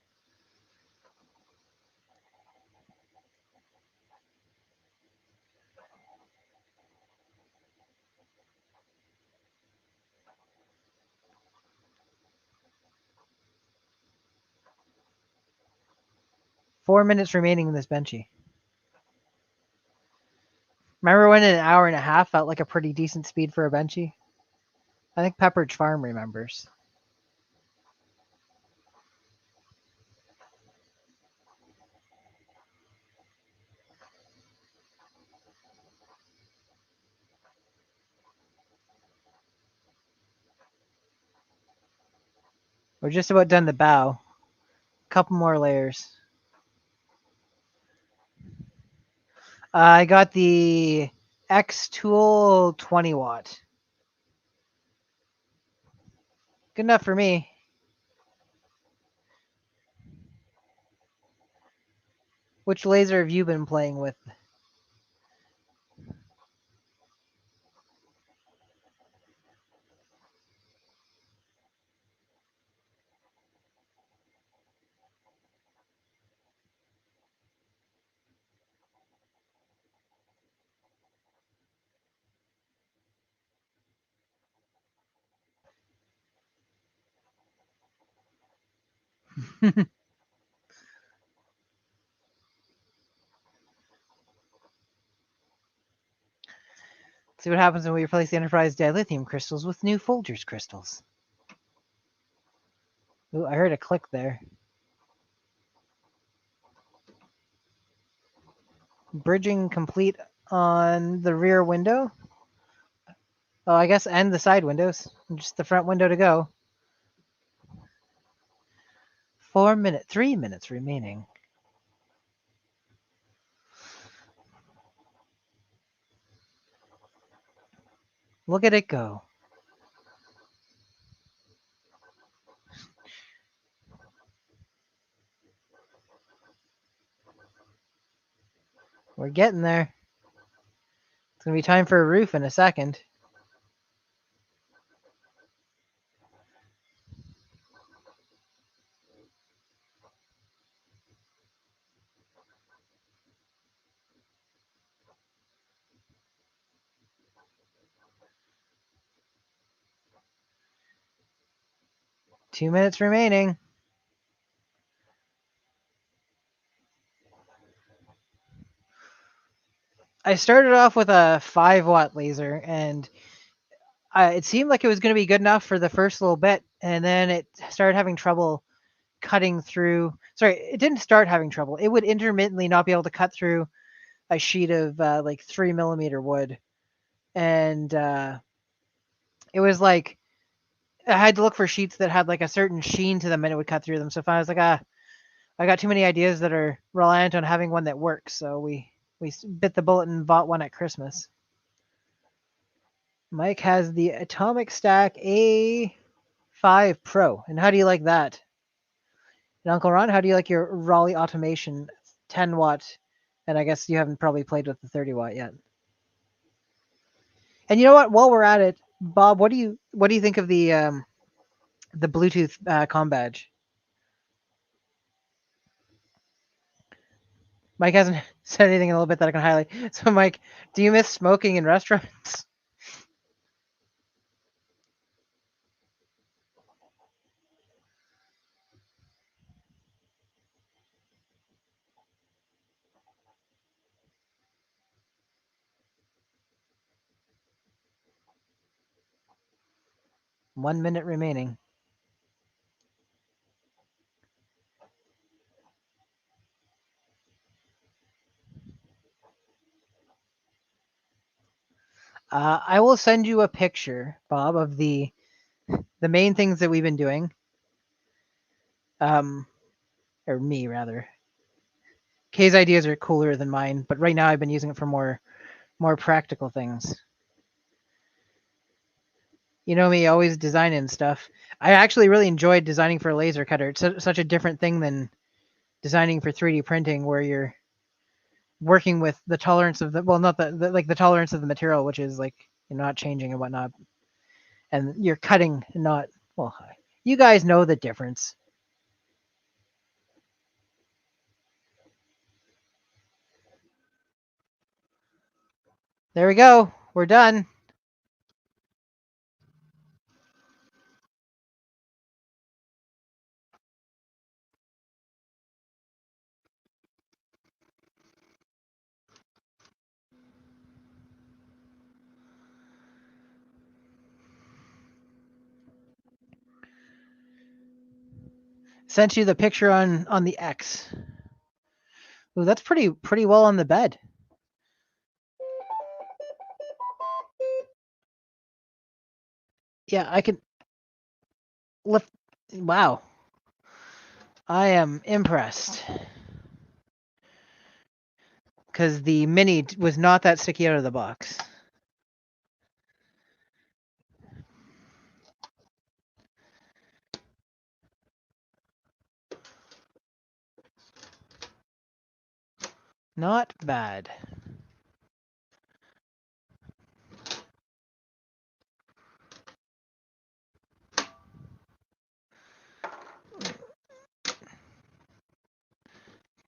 $4 minutes remaining in this benchy. Remember when an hour and a half felt like a pretty decent speed for a benchy? I think Pepperidge Farm remembers. We're just about done the bow. Couple more layers. I got the X Tool 20 watt. Good enough for me. Which laser have you been playing with? See what happens when we replace the Enterprise dilithium crystals with new Folgers crystals. Ooh, I heard a click there. Bridging complete on the rear window. Oh, I guess, and the side windows. Just the front window to go. 3 minutes remaining. Look at it go. We're getting there. It's going to be time for a roof in a second. Two minutes remaining. I started off with a 5 watt laser, and it seemed like it was going to be good enough for the first little bit, and then it started having trouble cutting through. Sorry, it didn't start having trouble. It would intermittently not be able to cut through a sheet of like 3 millimeter wood, and it was like I had to look for sheets that had like a certain sheen to them, and it would cut through them. So if I was like, I got too many ideas that are reliant on having one that works, so we bit the bullet and bought one at Christmas. Mike has the Atomic Stack A5 Pro, and how do you like that? And Uncle Ron, how do you like your Raleigh Automation 10 watt? And I guess you haven't probably played with the 30 watt yet. And you know what? While we're at it, Bob, what do you think of the Bluetooth comm badge? Mike hasn't said anything in a little bit that I can highlight. So, Mike, do you miss smoking in restaurants? 1 minute remaining. I will send you a picture, Bob, of the main things that we've been doing. Or me rather. Kay's ideas are cooler than mine, but right now I've been using it for more practical things. You know me, always designing stuff. I actually really enjoyed designing for a laser cutter. It's such a different thing than designing for 3D printing, where you're working with the tolerance of not the tolerance of the material, which is like you're not changing and whatnot, and you're cutting, not you guys know the difference. There we go. We're done. Sent you the picture on the X. Ooh, that's pretty well on the bed. Yeah, I can lift. Wow. I am impressed. Because the mini was not that sticky out of the box. Not bad.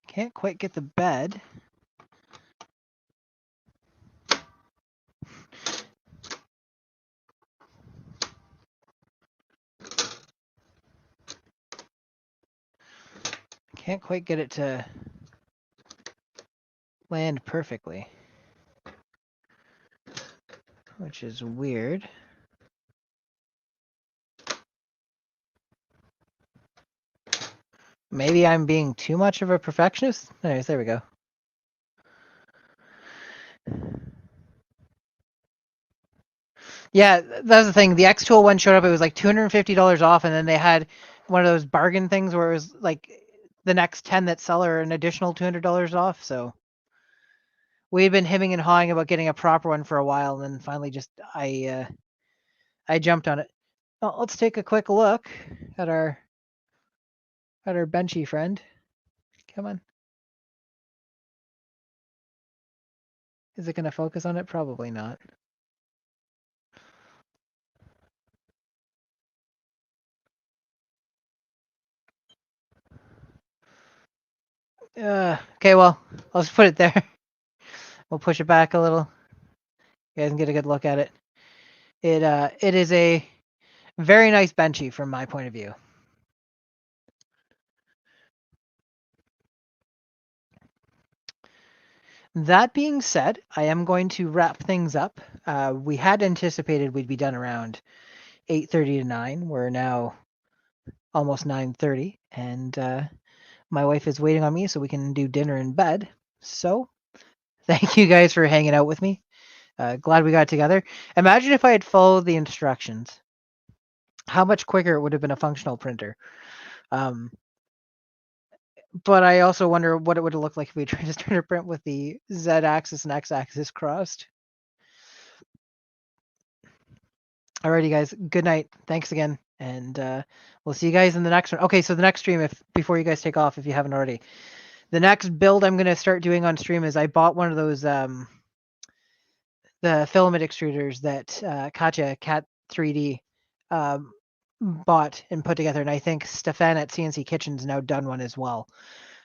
Can't quite get the bed. Can't quite get it to land perfectly, which is weird. Maybe I'm being too much of a perfectionist. Anyways, there we go. Yeah, that's the thing. The X201 showed up. It was like $250 off, and then they had one of those bargain things where it was like the next 10 that sell are an additional $200 off. So we'd been hemming and hawing about getting a proper one for a while, and then finally just I jumped on it. Well, let's take a quick look at our benchy friend. Come on. Is it going to focus on it? Probably not. Okay, well, I'll just put it there. We'll push it back a little. You guys can get a good look at it. It is a very nice benchy from my point of view. That being said, I am going to wrap things up. We had anticipated we'd be done around 8:30 to 9. We're now almost 9:30, and my wife is waiting on me so we can do dinner in bed. So thank you guys for hanging out with me. Glad we got together. Imagine if I had followed the instructions. How much quicker it would have been a functional printer. But I also wonder what it would have looked like if we tried to start a print with the Z-axis and X-axis crossed. Alrighty, guys. Good night. Thanks again, and we'll see you guys in the next one. Okay, so the next stream, before you guys take off, if you haven't already, the next build I'm gonna start doing on stream is I bought one of those the filament extruders that Katya Cat 3D bought and put together, and I think Stefan at CNC Kitchen's now done one as well.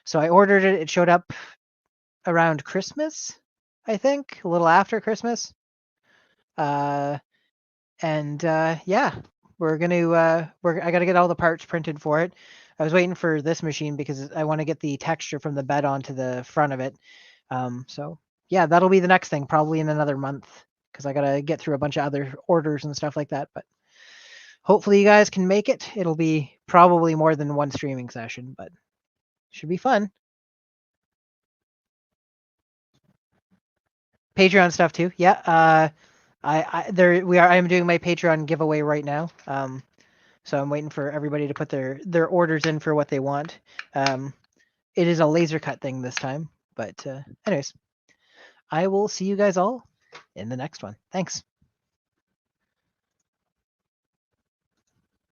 So I ordered it. It showed up around Christmas, I think, a little after Christmas. Yeah, we're gonna I gotta get all the parts printed for it. I was waiting for this machine because I want to get the texture from the bed onto the front of it. So yeah, that'll be the next thing, probably in another month, because I gotta get through a bunch of other orders and stuff like that. But hopefully you guys can make it. It'll be probably more than one streaming session, but should be fun. Patreon stuff too. Yeah. I'm doing my Patreon giveaway right now. So I'm waiting for everybody to put their orders in for what they want. It is a laser cut thing this time, but anyways, I will see you guys all in the next one. Thanks.